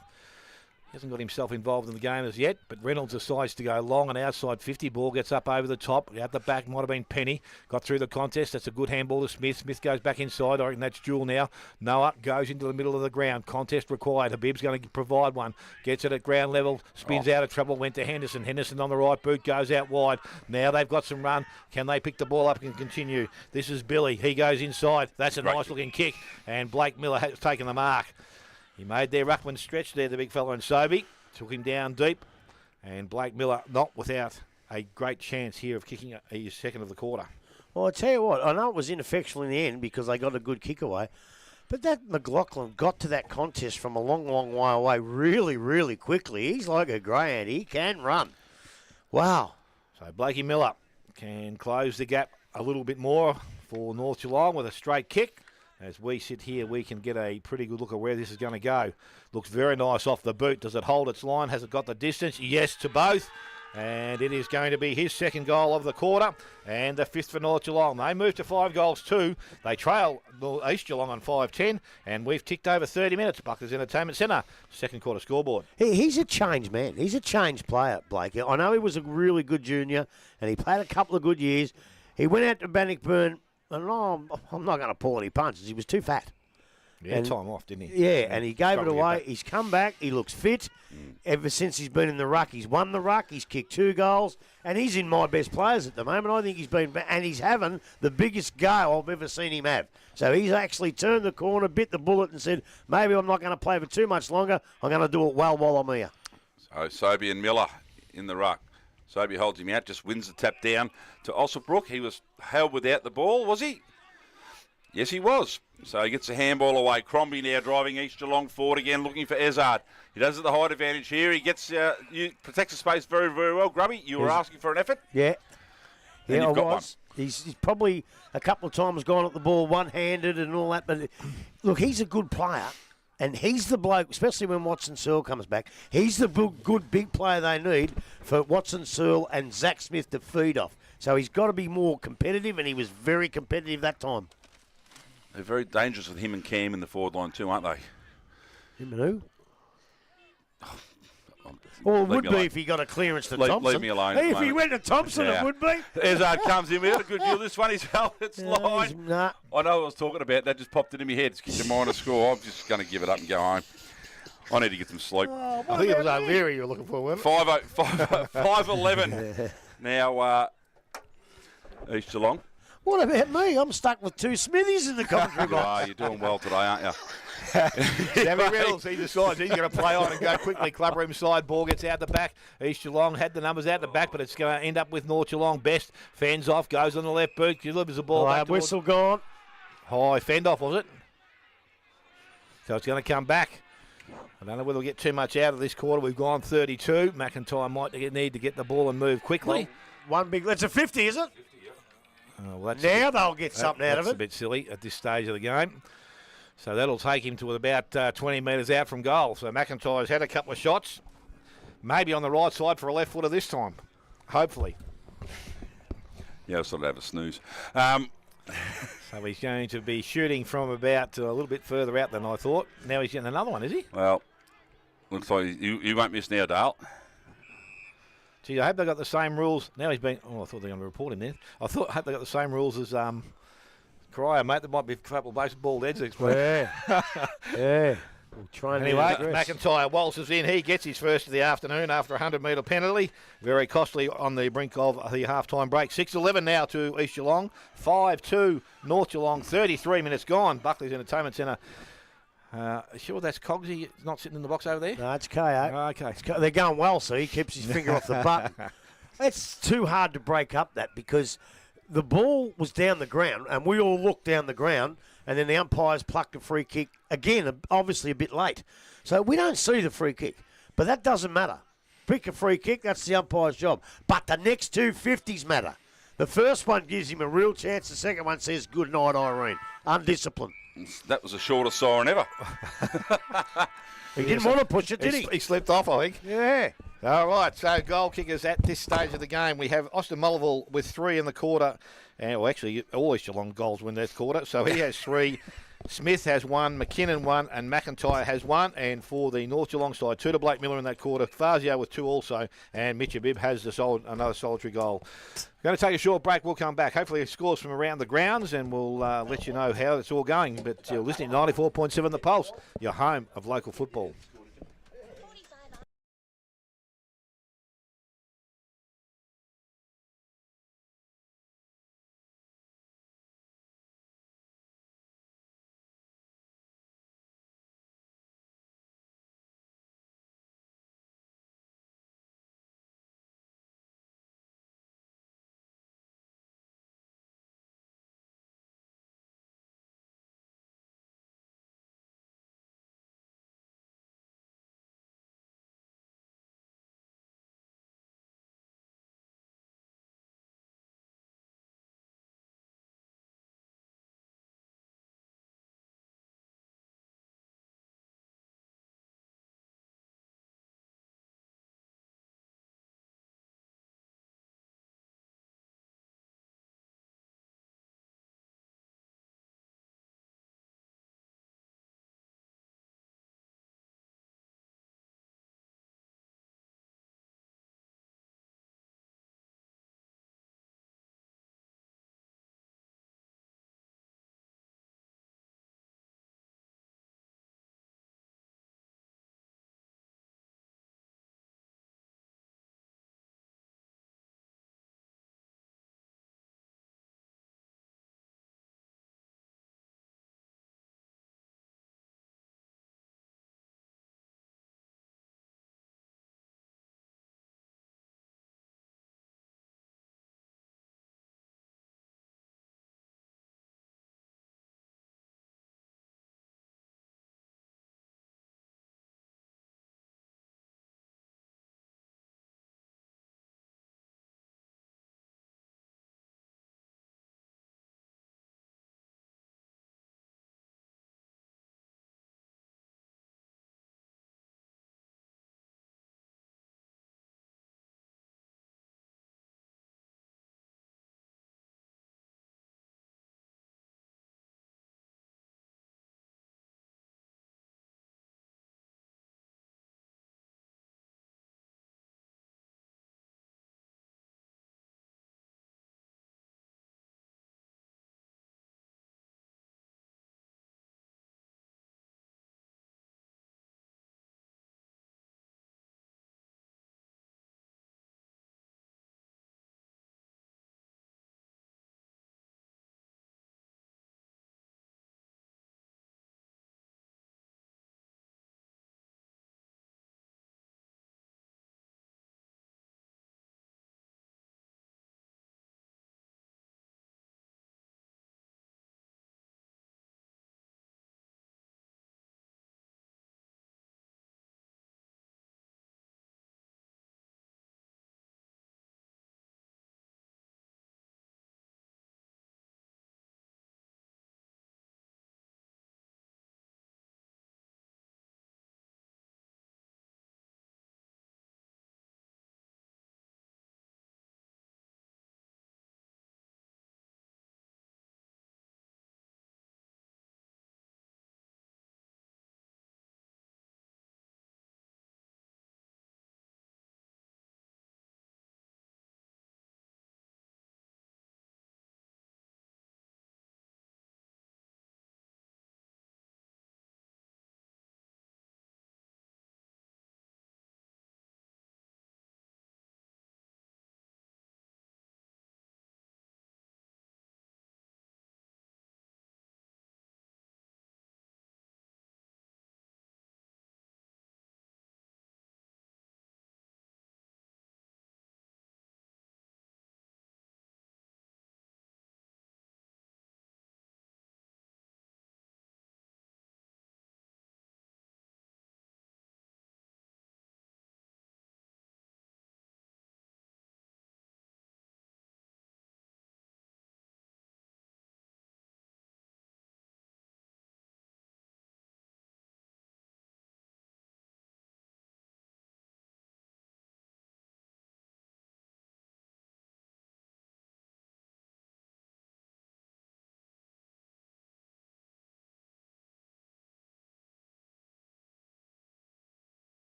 He hasn't got himself involved in the game as yet, but Reynolds decides to go long and outside 50. Ball gets up over the top. Out the back might have been Penny. Got through the contest. That's a good handball to Smith. Smith goes back inside. I reckon that's Jewel now. Noah goes into the middle of the ground. Contest required. Habib's going to provide one. Gets it at ground level. Spins out of trouble. Went to Henderson. Henderson on the right boot. Goes out wide. Now they've got some run. Can they pick the ball up and continue? This is Billy. He goes inside. That's a nice looking kick. And Blake Miller has taken the mark. He made their ruckman stretch there, the big fella in Sobey. Took him down deep. And Blake Miller not without a great chance here of kicking his second of the quarter. Well, I tell you what, I know it was ineffectual in the end because they got a good kick away. But that McLaughlin got to that contest from a long, long way away really, really quickly. He's like a greyhound. He can run. Wow. So Blakey Miller can close the gap a little bit more for North Geelong with a straight kick. As we sit here, we can get a pretty good look at where this is going to go. Looks very nice off the boot. Does it hold its line? Has it got the distance? Yes to both. And it is going to be his second goal of the quarter and the fifth for North Geelong. They move to 5 goals too. They trail East Geelong on 5-10, and we've ticked over 30 minutes. Buckley's Entertainment Centre, second quarter scoreboard. He's a changed man. He's a changed player, Blake. I know he was a really good junior, and he played a couple of good years. He went out to Bannockburn and I'm not going to pull any punches. He was too fat. Yeah, And- time off, didn't he? Yeah, and he gave it Struggled to get away. back. He's come back. He looks fit. Ever since he's been in the ruck, he's won the ruck. He's kicked 2 goals, and he's in my best players at the moment. I think he's been, and he's having the biggest go I've ever seen him have. So he's actually turned the corner, bit the bullet, and said, maybe I'm not going to play for too much longer. I'm going to do it well while I'm here. So Sobey and Miller in the ruck. Sobey holds him out, just wins the tap down to Osselbrook. He was held without the ball, was he? Yes, he was. So he gets the handball away. Crombie now driving East Geelong forward again, looking for Ezard. He does it the height advantage here. He gets protects the space very, very well. Grubby, you were asking for an effort? Yeah. And Yeah, I you've got was. He's probably a couple of times gone at the ball one-handed and all that. But look, he's a good player. And he's the bloke, especially when Watson Searle comes back, he's the good big player they need for Watson Searle and Zach Smith to feed off. So he's got to be more competitive, and he was very competitive that time. They're very dangerous with him and Cam in the forward line too, aren't they? Him and who? Well, it Leave would me be alone. if he got a clearance to Leave Thompson. me alone at Hey, the if he moment. went to Thompson, Yeah. it would be. Ezard comes in. We had a good view of this one. He's held its line. Nah. I know what I was talking about. That just popped into my head. It's kicked a minor score. I'm just going to give it up and go home. I need to get some sleep. Oh, I think it was O'Leary you were looking for, wasn't it? 5:11. Now, East Geelong. What about me? I'm stuck with 2 Smithies in the commentary You box. are. You're doing well today, aren't you? Sammy Reynolds, he decides he's going to play on and go quickly. Clubroom side, ball gets out the back. East Geelong had the numbers out the back, but it's going to end up with North Geelong. Best fends off, goes on the left boot, delivers the ball back towards Whistle gone. high fend off, was it? So it's going to come back. I don't know whether we'll get too much out of this quarter. We've gone 32. McIntyre might need to get the ball and move quickly. One big. That's a 50, is it? Well, that's Now they'll get something out of That's it. a bit silly at this stage of the game. So that'll take him to about 20 metres out from goal. So McIntyre's had a couple of shots. Maybe on the right side for a left footer this time. Hopefully. Yeah, I sort of have a snooze. So he's going to be shooting from about a little bit further out than I thought. Now he's getting another one, is he? Well, looks like you won't miss now, Dale. Gee, I hope they got the same rules. Now he's been... Oh, I thought they were going to report him then. I hope they got the same rules as Cryer, mate. There might be a couple of baseball heads explained. Yeah. Yeah. We'll try and Anyway, address. McIntyre waltzes in. He gets his first of the afternoon after a 100-metre penalty. Very costly on the brink of the half-time break. 6:11 now to East Geelong. 5-2 North Geelong. 33 minutes gone. Buckley's Entertainment Centre. Sure that's Cogsy not sitting in the box over there? No, it's KO. Okay. They're going well, so he keeps his finger off the button. It's too hard to break up that because the ball was down the ground, and we all looked down the ground, and then the umpires plucked a free kick, again, obviously a bit late. So we don't see the free kick, but that doesn't matter. Pick a free kick, that's the umpire's job. But the next 2 50s matter. The first one gives him a real chance, the second one says, good night, Irene. Undisciplined. That was the shortest siren ever. He didn't want to push it, did he? He slipped off, I think. Yeah. All right, so goal kickers at this stage of the game. We have Austin Mullival with 3 in the quarter. And, well, actually, all East Geelong goals win that quarter. So he has 3. Smith has 1, McKinnon 1, and McIntyre has 1. And for the North Geelong side, 2 to Blake Miller in that quarter. Fazio with 2 also. And Mitch Abib has another solitary goal. Going to take a short break. We'll come back. Hopefully, it scores from around the grounds, and we'll let you know how it's all going. But you're listening to 94.7 The Pulse, your home of local football.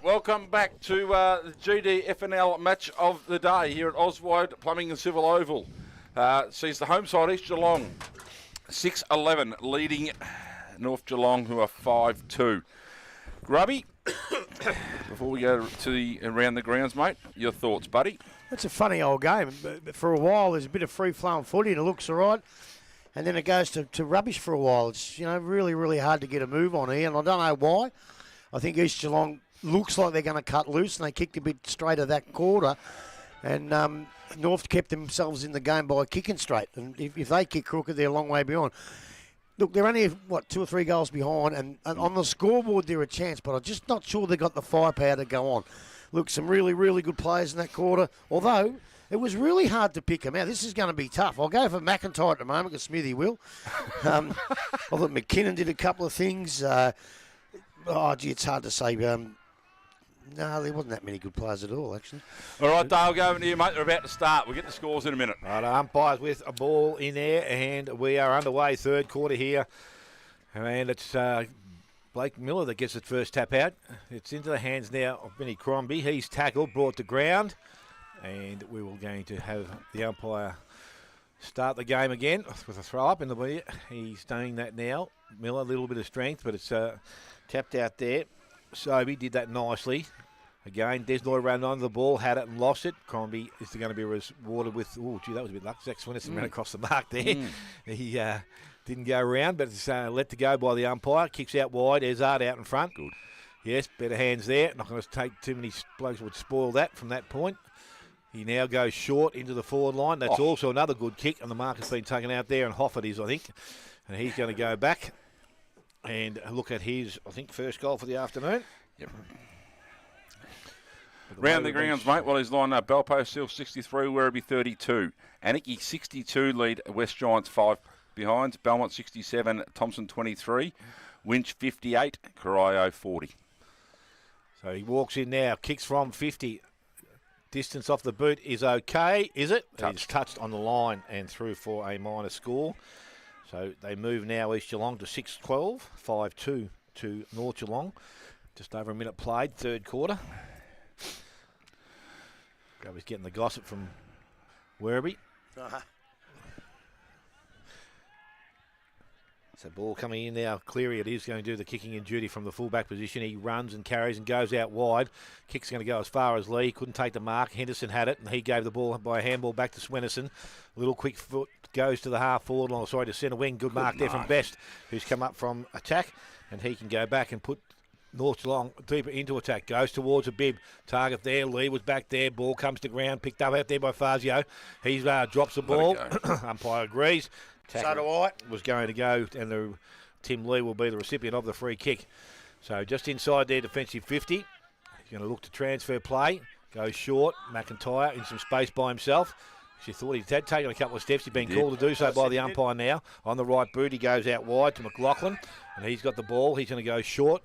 welcome back to the GDFNL match of the day here at Oswald Plumbing and Civil Oval. Sees the home side, East Geelong, 6-11, leading North Geelong, who are 5-2. Grubby, before we go to the around the grounds, mate, your thoughts, buddy? It's a funny old game. But for a while, there's a bit of free-flowing footy and it looks all right. And then it goes to rubbish for a while. It's, really, really hard to get a move on here. And I don't know why. I think East Geelong looks like they're going to cut loose, and they kicked a bit straight of that quarter. And North kept themselves in the game by kicking straight. And if they kick crooked, they're a long way beyond. Look, they're only, 2 or 3 goals behind, and on the scoreboard they're a chance, but I'm just not sure they've got the firepower to go on. Look, some really, really good players in that quarter, although it was really hard to pick them out. This is going to be tough. I'll go for McIntyre at the moment, because Smithy will. I thought McKinnon did a couple of things. It's hard to say. No, there wasn't that many good players at all, actually. All right, Dale, go over to you, mate. We're about to start. We'll get the scores in a minute. Right, umpires with a ball in there, and we are underway, third quarter here. And it's Blake Miller that gets the first tap out. It's into the hands now of Benny Crombie. He's tackled, brought to ground, and we will going to have the umpire start the game again with a throw up in the way. He's doing that now. Miller, a little bit of strength, but it's tapped out there. Sobey did that nicely. Again, Desnoy ran on the ball, had it and lost it. Crombie is going to be rewarded with, that was a bit lucky. Zach Swinnerson ran across the mark there. He didn't go around, but it's let to go by the umpire. Kicks out wide. Ezard out in front. Good. Yes, better hands there. Not going to take too many blokes would spoil that from that point. He now goes short into the forward line. That's also another good kick, and the mark has been taken out there, and Hoffert is, I think. And he's going to go back and look at his, first goal for the afternoon. Yep. Round the grounds, mate, while he's lined up. Belpost still 63, Werribee 32. Anarchy 62, lead West Giants 5 behind. Belmont 67, Thompson 23. Winch 58, Corio 40. So he walks in now, kicks from 50. Distance off the boot is okay, is it? It's touched on the line and through for a minor score. So they move now East Geelong to 6-12, 5-2 to North Geelong. Just over a minute played, third quarter. Grubby's getting the gossip from Werribee. So ball coming in now. Cleary, it is going to do the kicking in duty from the fullback position. He runs and carries and goes out wide. Kick's going to go as far as Lee. Couldn't take the mark. Henderson had it, and he gave the ball by a handball back to Swinnerson. A little quick foot goes to the half forward line. To centre wing. Good mark there from Best, who's come up from attack, and he can go back and put North Geelong deeper into attack. Goes towards a bib. Target there. Lee was back there. Ball comes to ground. Picked up out there by Fazio. He drops the ball. Umpire agrees. Tackle so do I. Was going to go, and Tim Lee will be the recipient of the free kick. So just inside their defensive 50. He's going to look to transfer play. Goes short. McIntyre in some space by himself. She thought he'd taken a couple of steps. He's been called to do so by the umpire now. On the right boot, he goes out wide to McLaughlin, and he's got the ball. He's going to go short.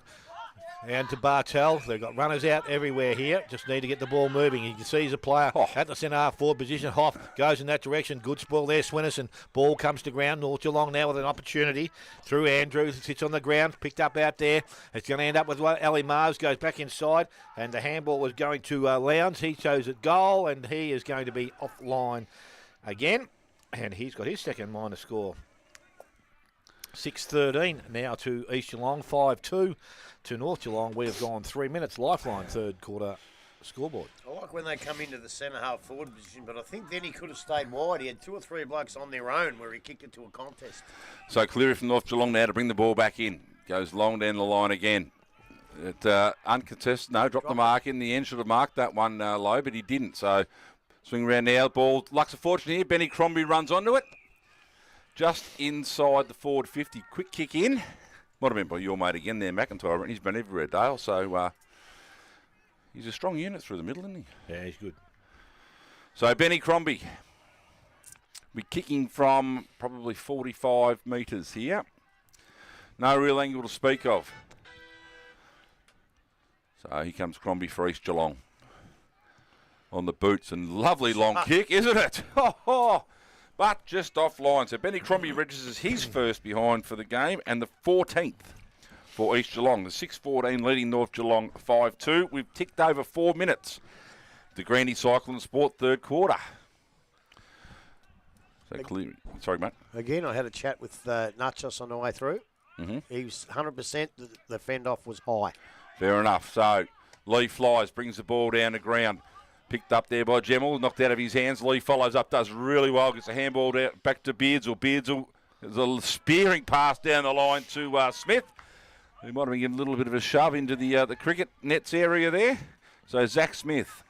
And to Bartel. They've got runners out everywhere here. Just need to get the ball moving. You can see he's a player at the centre half forward position. Hoff goes in that direction. Good spoil there. Swinnerson. Ball comes to ground. North Geelong now with an opportunity. Through Andrews. Sits on the ground. Picked up out there. It's going to end up with Ali Mars. Goes back inside. And the handball was going to Lowndes. He shows it goal. And he is going to be offline again. And he's got his second minor score. 6-13 now to East Geelong. 5-2 to North Geelong. We have gone 3 minutes. Lifeline third quarter scoreboard. I like when they come into the centre half forward position, but I think then he could have stayed wide. He had 2 or 3 blokes on their own where he kicked it to a contest. So Cleary from North Geelong now to bring the ball back in. Goes long down the line again. Uncontested, dropped the mark in the end. Should have marked that one low, but he didn't. So swing around now. Ball, Lux of fortune here. Benny Crombie runs onto it. Just inside the forward 50. Quick kick in. Might have been by your mate again there, McIntyre. He's been everywhere, Dale. So he's a strong unit through the middle, isn't he? Yeah, he's good. So Benny Crombie. We're kicking from probably 45 metres here. No real angle to speak of. So here comes Crombie for East Geelong. On the boots, and lovely long kick, isn't it? But just offline. So Benny Crombie registers his first behind for the game and the 14th for East Geelong. The 6-14 leading North Geelong 5-2. We've ticked over 4 minutes. The Grandy Cycle and Sport third quarter. So clear. Sorry, mate. Again, I had a chat with Nachos on the way through. Mm-hmm. He was 100%. The fend-off was high. Fair enough. So Lee flies, brings the ball down the ground. Picked up there by Gemmell, knocked out of his hands. Lee follows up, does really well, gets a handball out, back to Beardsall. Beardsall, there's a spearing pass down the line to Smith, who might have been getting a little bit of a shove into the cricket nets area there. So Zach Smith,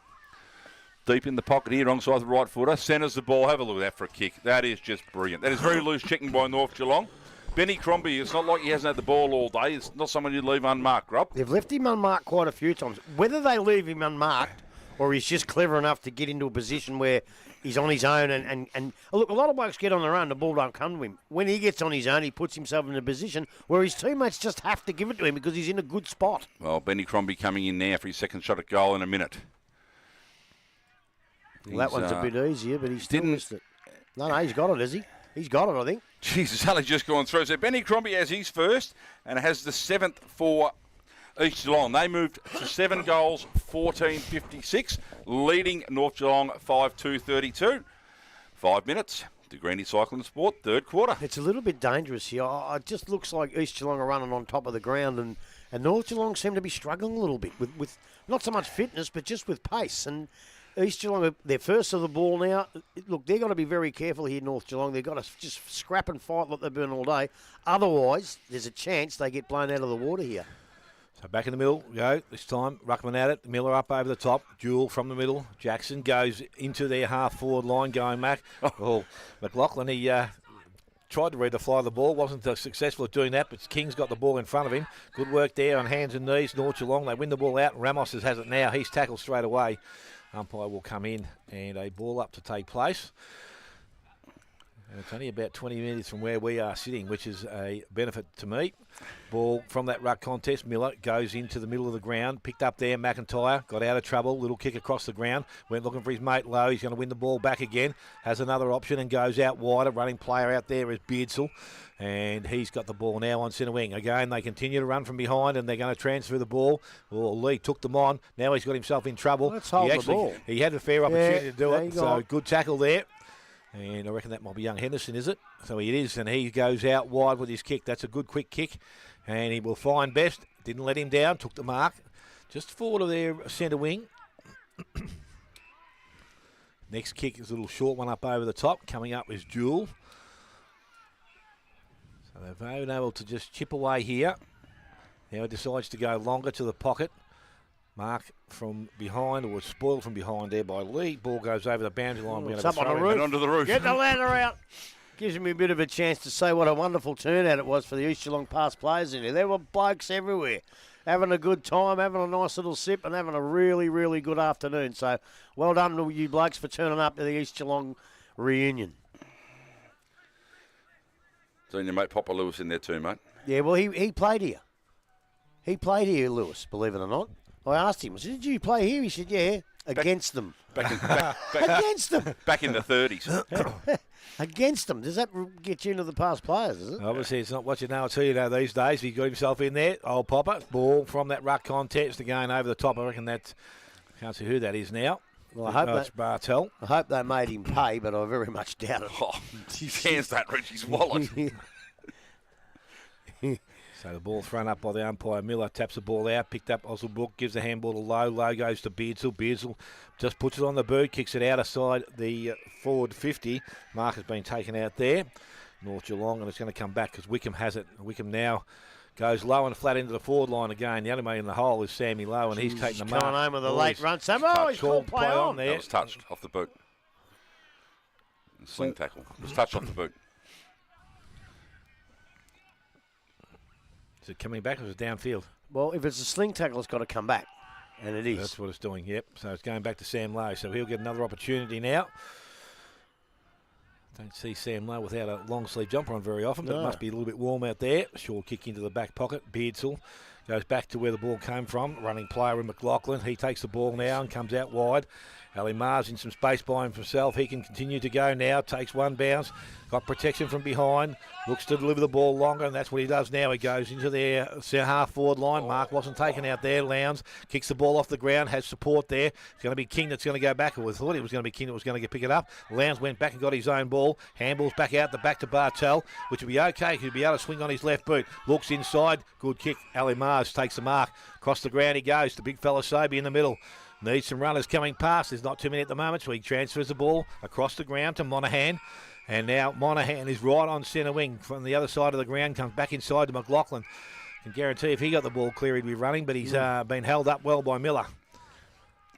deep in the pocket here, wrong side of the right footer, centres the ball. Have a look at that for a kick. That is just brilliant. That is very loose checking by North Geelong. Benny Crombie, it's not like he hasn't had the ball all day. It's not someone you'd leave unmarked, Rob. They've left him unmarked quite a few times. Whether they leave him unmarked or he's just clever enough to get into a position where he's on his own and look, a lot of blokes get on their own, the ball don't come to him. When he gets on his own, he puts himself in a position where his teammates just have to give it to him because he's in a good spot. Well, Benny Crombie coming in now for his second shot at goal in a minute. Well, that one's a bit easier, but he still missed it. No, he's got it, has he? He's got it, I think. Jesus, only just gone through. So Benny Crombie has his first and has the 7th for East Geelong. They moved to 7 goals, 14-56, leading North Geelong 5-2-32. 5 minutes. The Grandy Cycle and Sport, third quarter. It's a little bit dangerous here. It just looks like East Geelong are running on top of the ground and North Geelong seem to be struggling a little bit with not so much fitness, but just with pace. And East Geelong, they're first of the ball now. Look, they've got to be very careful here, North Geelong. They've got to just scrap and fight like they've been all day. Otherwise, there's a chance they get blown out of the water here. So back in the middle, go. This time, Ruckman at it. Miller up over the top. Jewell from the middle. Jackson goes into their half-forward line going back. Oh, McLaughlin, he tried to read the fly of the ball. Wasn't successful at doing that, but King's got the ball in front of him. Good work there on hands and knees. North Geelong, they win the ball out. Ramos has it now. He's tackled straight away. Umpire will come in and a ball up to take place. And it's only about 20 minutes from where we are sitting, which is a benefit to me. Ball from that ruck contest. Miller goes into the middle of the ground. Picked up there. McIntyre got out of trouble. Little kick across the ground. Went looking for his mate Lowe. He's going to win the ball back again. Has another option and goes out wider. Running player out there is Beardsall. And he's got the ball now on centre wing. Again, they continue to run from behind and they're going to transfer the ball. Well, Lee took them on. Now he's got himself in trouble. Let's hold the ball. He had a fair opportunity to do it. So good tackle there. And I reckon that might be young Henderson, is it? So it is, and he goes out wide with his kick. That's a good quick kick. And he will find Best. Didn't let him down. Took the mark. Just forward of their centre wing. Next kick is a little short one up over the top. Coming up is Jewell. So they've been able to just chip away here. Now he decides to go longer to the pocket. Mark from behind, or was spoiled from behind there by Lee. Ball goes over the boundary line. It's up on the roof. Onto the roof. Get the ladder out. Gives me a bit of a chance to say what a wonderful turnout it was for the East Geelong past players in here. There were blokes everywhere, having a good time, having a nice little sip, and having a really, really good afternoon. So well done to you blokes for turning up to the East Geelong reunion. Seen your mate Papa Lewis in there too, mate. Yeah, well, he played here. He played here, Lewis, believe it or not. I asked him, I said, did you play here? He said, yeah, against them. Against them. Back in the 30s. Against them. Does that get you into the past players, is it? Obviously, it's not what you know until you know these days. He got himself in there. Old Popper. Ball from that ruck contest again over the top. I reckon that, can't see who that is now. Well, I hope it's Bartel. I hope they made him pay, but I very much doubt it. Oh, his hands don't reach his wallet. So the ball thrown up by the umpire. Miller taps the ball out, picked up Oswald, gives the handball to Lowe. Lowe goes to Beardsall. Beardsall just puts it on the boot, kicks it out aside the forward 50. Mark has been taken out there. North Geelong, and it's going to come back because Wickham has it. Wickham now goes low and flat into the forward line again. The only man in the hole is Sammy Lowe, and he's taking the mark. Coming home with a late run. Sam, he's called play on there. That was touched off the boot. Sling tackle. It was touched off the boot. Is it coming back or is it downfield? Well, if it's a sling tackle, it's got to come back. And it is. That's what it's doing, yep. So it's going back to Sam Lowe. So he'll get another opportunity now. Don't see Sam Lowe without a long sleeve jumper on very often, but it must be a little bit warm out there. Short kick into the back pocket. Beardsall Goes back to where the ball came from. Running player in McLaughlin. He takes the ball now and comes out wide. Ali Mars in some space by himself. He can continue to go now. Takes one bounce. Got protection from behind. Looks to deliver the ball longer, and that's what he does now. He goes into their half-forward line. Mark wasn't taken out there. Lowndes kicks the ball off the ground. Has support there. It's going to be King that's going to go back. We thought it was going to be King that was going to pick it up. Lowndes went back and got his own ball. Handballs back out the back to Bartel, which will be okay. He'll be able to swing on his left boot. Looks inside. Good kick. Ali Mars takes the mark. Across the ground he goes. The big fella Sobey in the middle. Needs some runners coming past. There's not too many at the moment, so he transfers the ball across the ground to Monaghan. And now Monaghan is right on centre wing from the other side of the ground, comes back inside to McLaughlin. Can guarantee if he got the ball clear, he'd be running, but he's been held up well by Miller.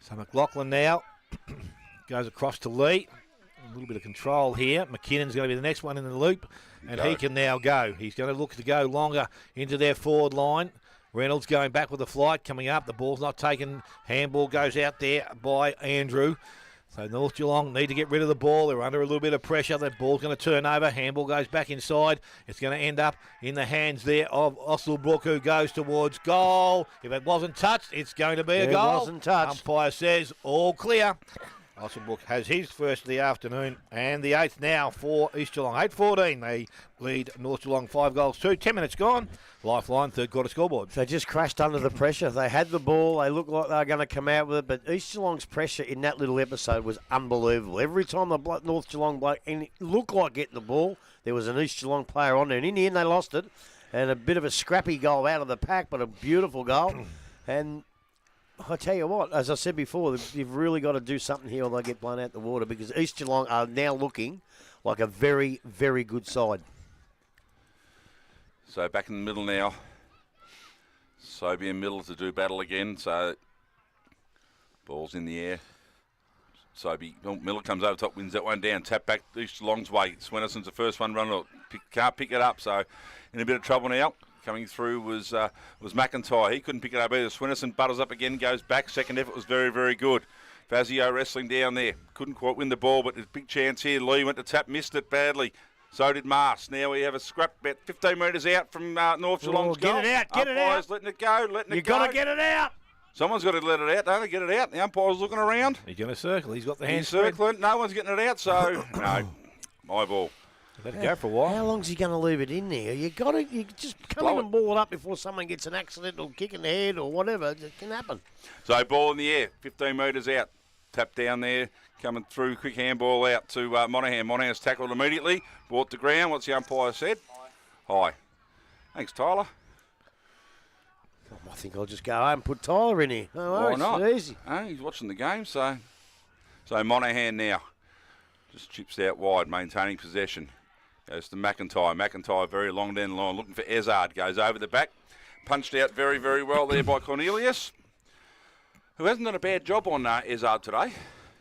So McLaughlin now goes across to Lee. A little bit of control here. McKinnon's going to be the next one in the loop, and he can now go. He's going to look to go longer into their forward line. Reynolds going back with the flight, coming up. The ball's not taken. Handball goes out there by Andrew. So North Geelong need to get rid of the ball. They're under a little bit of pressure. The ball's going to turn over. Handball goes back inside. It's going to end up in the hands there of Osselbrook, who goes towards goal. If it wasn't touched, it's going to be a goal. It wasn't touched. Umpire says all clear. Osselbrook has his first of the afternoon and the 8th now for East Geelong. 8:14. They lead North Geelong 5-2. 10 minutes gone. Lifeline, third quarter scoreboard. They just crashed under the pressure. They had the ball. They looked like they were going to come out with it. But East Geelong's pressure in that little episode was unbelievable. Every time the North Geelong bloke looked like getting the ball, there was an East Geelong player on there. And in the end, they lost it. And a bit of a scrappy goal out of the pack, but a beautiful goal. And I tell you what, as I said before, you've really got to do something here or they'll get blown out the water, because East Geelong are now looking like a very, very good side. So back in the middle now. Sobey in middle to do battle again. So ball's in the air. Sobey, Miller comes over top, wins that one down. Tap back East Geelong's way. Swennison's the first one runner. Can't pick it up, so in a bit of trouble now. Coming through was McIntyre. He couldn't pick it up either. Swennison butters up again, goes back. Second effort was very, very good. Fazio wrestling down there. Couldn't quite win the ball, but there's a big chance here. Lee went to tap, missed it badly. So did Mars. Now we have a scrap about 15 metres out from North Geelong's goal. Get it out, get it out. Letting it go, You've got to get it out. Someone's got to let it out, don't they? Get it out. The umpire's looking around. He's going to circle. He's got the hands He's circling. No one's getting it out, so no. My ball. Let it go for a while. How long's he going to leave it in there? You just come in and ball it up before someone gets an accidental kick in the head or whatever. It can happen. So ball in the air, 15 metres out. Tap down there, coming through, quick handball out to Monaghan. Monaghan's tackled immediately, brought to ground. What's the umpire said? High. Thanks, Tyler. I think I'll just go home and put Tyler in here. No worries. Why not? It's easy. He's watching the game, so Monaghan now just chips out wide, maintaining possession. Goes to McIntyre. McIntyre very long down the line, looking for Ezard. Goes over the back, punched out very, very well there by Cornelius, who hasn't done a bad job on Ezard today.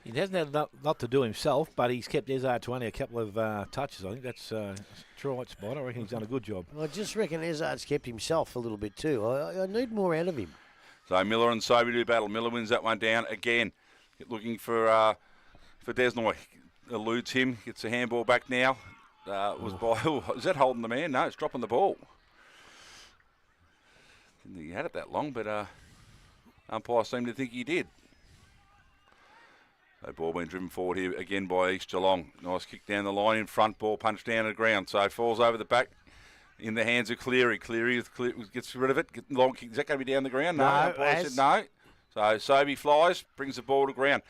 He hasn't had a lot to do himself, but he's kept Ezard to only a couple of touches. I think that's a right spot. I reckon he's done a good job. I just reckon Ezard's kept himself a little bit too. I need more out of him. So Miller and Sobey do battle. Miller wins that one down again. Looking for Desnoy. Eludes him. Gets a handball back now. Is that holding the man? No, it's dropping the ball. Didn't think he had it that long, but umpire seemed to think he did. So ball being driven forward here again by East Geelong. Nice kick down the line in front, ball punched down to the ground. So it falls over the back in the hands of Cleary. Cleary gets rid of it. Long kick. Is that going to be down the ground? No. Umpire said no. So Sobey flies, brings the ball to ground.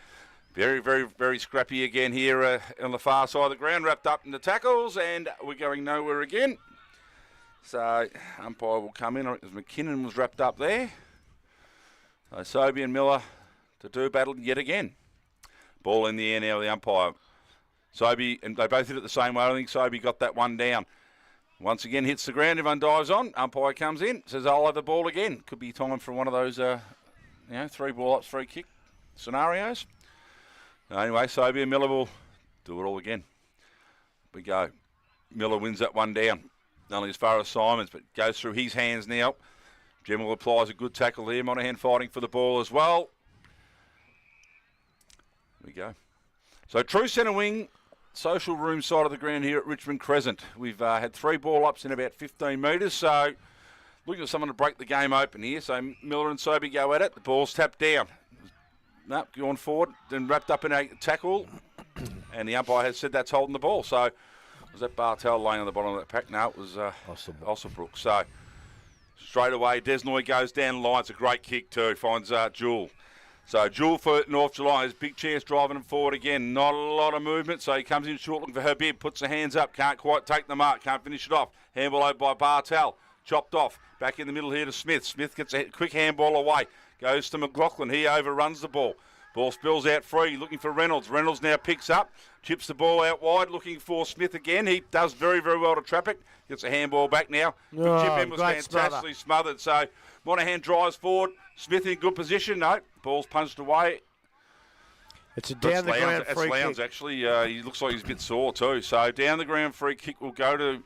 Very, very, very scrappy again here on the far side of the ground. Wrapped up in the tackles, and we're going nowhere again. So umpire will come in. McKinnon was wrapped up there. So Sobey and Miller to do battle yet again. Ball in the air now, the umpire. Sobey, and they both hit it the same way. I think Sobey got that one down. Once again, hits the ground. Everyone dives on. Umpire comes in, says, I'll have the ball again. Could be time for one of those, 3 ball ups, 3 kick scenarios. Anyway, Sobey and Miller will do it all again. We go. Miller wins that one down. Only as far as Simons, but goes through his hands now. Gemmell applies a good tackle here. Monaghan fighting for the ball as well. We go. So true centre wing, social room side of the ground here at Richmond Crescent. We've had 3 ball ups in about 15 metres, so looking for someone to break the game open here. So Miller and Sobey go at it. The ball's tapped down. No, going forward, then wrapped up in a tackle. And the umpire has said that's holding the ball. So was that Bartel laying on the bottom of that pack? No, it was Osselbrook. So straight away, Desnoy goes down the line. It's a great kick too. Finds Jewel. So Jewel for North Geelong has big chance driving him forward again. Not a lot of movement, so he comes in short looking for Habib. Puts the hands up, can't quite take the mark, can't finish it off. Handball over by Bartel. Chopped off. Back in the middle here to Smith. Smith gets a quick handball away. Goes to McLaughlin. He overruns the ball. Ball spills out free, looking for Reynolds. Reynolds now picks up, chips the ball out wide, looking for Smith again. He does very, very well to trap it. Gets a handball back now. Quick chip in was fantastically smothered. So Monahan drives forward. Smith in good position. No, ball's punched away. It's a down the ground free kick. That's Lowndes, actually. He looks like he's a bit sore too. So down the ground free kick will go to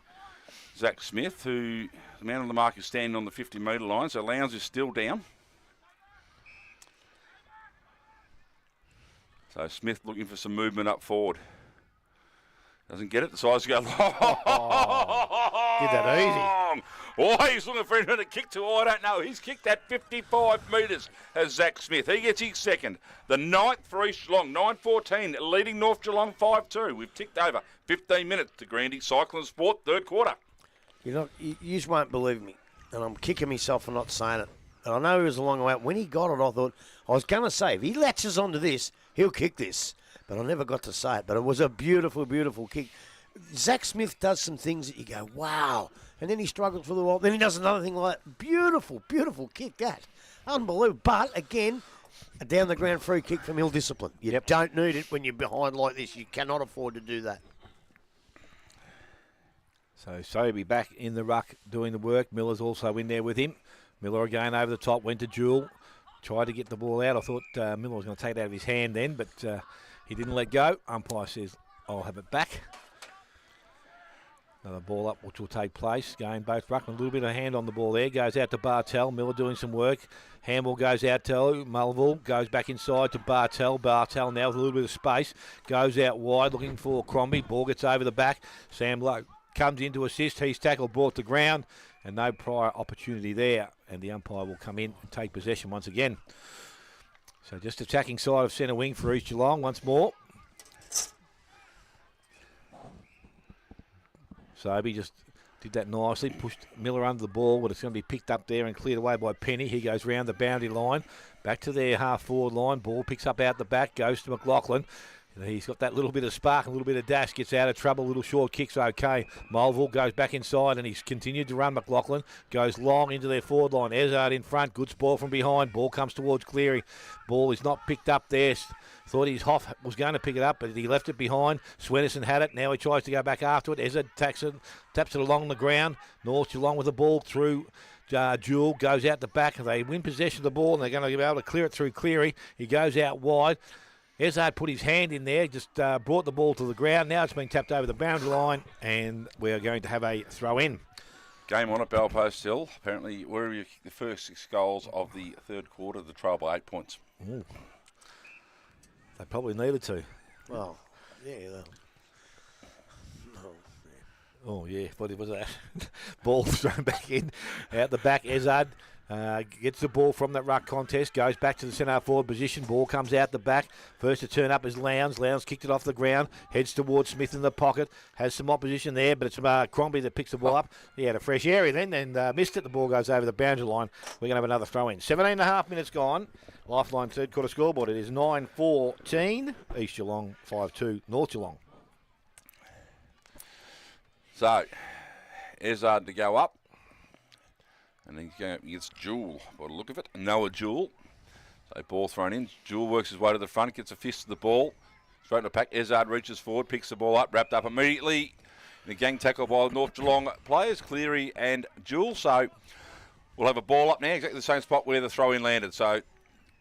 Zach Smith, who the man on the mark is standing on the 50-metre line. So Lowndes is still down. So Smith looking for some movement up forward. Doesn't get it. Decides to go long. Did that easy. Oh, he's looking for him to kick to. I don't know. He's kicked that 55 metres as Zach Smith. He gets his second. The 9th for East Geelong. 9-14, leading North Geelong 5-2. We've ticked over 15 minutes to Grandy Cycling Sport, third quarter. You just won't believe me. And I'm kicking myself for not saying it. And I know he was a long way out. When he got it, I thought, I was going to say, if he latches onto this, he'll kick this. But I never got to say it. But it was a beautiful, beautiful kick. Zach Smith does some things that you go, wow. And then he struggles for the while. Then he does another thing like that. Beautiful, beautiful kick, that. Unbelievable. But, again, a down-the-ground free kick from Hill Discipline. You don't need it when you're behind like this. You cannot afford to do that. So Sobey back in the ruck doing the work. Miller's also in there with him. Miller again over the top, went to Jewel. Tried to get the ball out. I thought Miller was going to take it out of his hand then, but he didn't let go. Umpire says, I'll have it back. Another ball up, which will take place. Going both ruckman, a little bit of hand on the ball there. Goes out to Bartel. Miller doing some work. Handball goes out to Mulville. Goes back inside to Bartel. Bartel now with a little bit of space. Goes out wide looking for Crombie. Ball gets over the back. Sam Lowe comes in to assist. He's tackled, brought to ground. And no prior opportunity there. And the umpire will come in and take possession once again. So just attacking side of centre wing for East Geelong once more. Sobey just did that nicely, pushed Miller under the ball, but it's going to be picked up there and cleared away by Penny. He goes round the boundary line, back to their half-forward line. Ball picks up out the back, goes to McLaughlin. He's got that little bit of spark, a little bit of dash, gets out of trouble, little short kicks, okay. Mulville goes back inside and he's continued to run. McLaughlin goes long into their forward line. Ezard in front, good spoil from behind. Ball comes towards Cleary. Ball is not picked up there. Thought his Hoff was going to pick it up, but he left it behind. Swenison had it. Now he tries to go back after it. Ezard taps it along the ground. North Geelong with the ball through. Jewel goes out the back. They win possession of the ball and they're going to be able to clear it through Cleary. He goes out wide. Ezard put his hand in there, just brought the ball to the ground. Now it's been tapped over the boundary line, and we're going to have a throw in. Game on at Belpost Hill. Apparently, wherever you kick the first 6 goals of the third quarter, the trail by 8 points. Ooh. They probably needed to. Well, yeah. Oh, yeah. What was that? Ball thrown back in. Out the back, Ezard. Gets the ball from that ruck contest, goes back to the centre forward position. Ball comes out the back. First to turn up is Lowndes. Lowndes kicked it off the ground, heads towards Smith in the pocket. Has some opposition there, but it's Crombie that picks the ball up. He had a fresh area then and missed it. The ball goes over the boundary line. We're going to have another throw in. 17.5 minutes gone. Lifeline third quarter scoreboard. It is 9-14. East Geelong 5-2. North Geelong. So, Ezard to go up. And he's going up against Jewel, by the look of it. Noah Jewel. So ball thrown in. Jewel works his way to the front, gets a fist to the ball. Straight in the pack. Ezard reaches forward, picks the ball up, wrapped up immediately. In a gang tackle by the North Geelong players, Cleary and Jewel. So we'll have a ball up now, exactly the same spot where the throw-in landed. So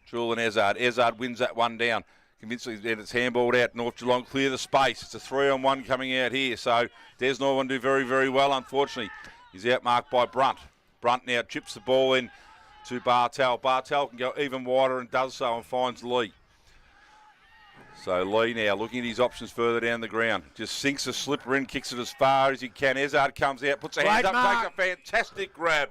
Jewel and Ezard. Ezard wins that one down. Convincingly, then it's handballed out. North Geelong clear the space. It's a 3-on-1 coming out here. So Desnoy will do very, very well, unfortunately. He's outmarked by Brunt. Brunt now chips the ball in to Bartel. Bartel can go even wider and does so and finds Lee. So Lee now looking at his options further down the ground. Just sinks a slipper in, kicks it as far as he can. Ezard comes out, puts a hand up, takes a fantastic grab.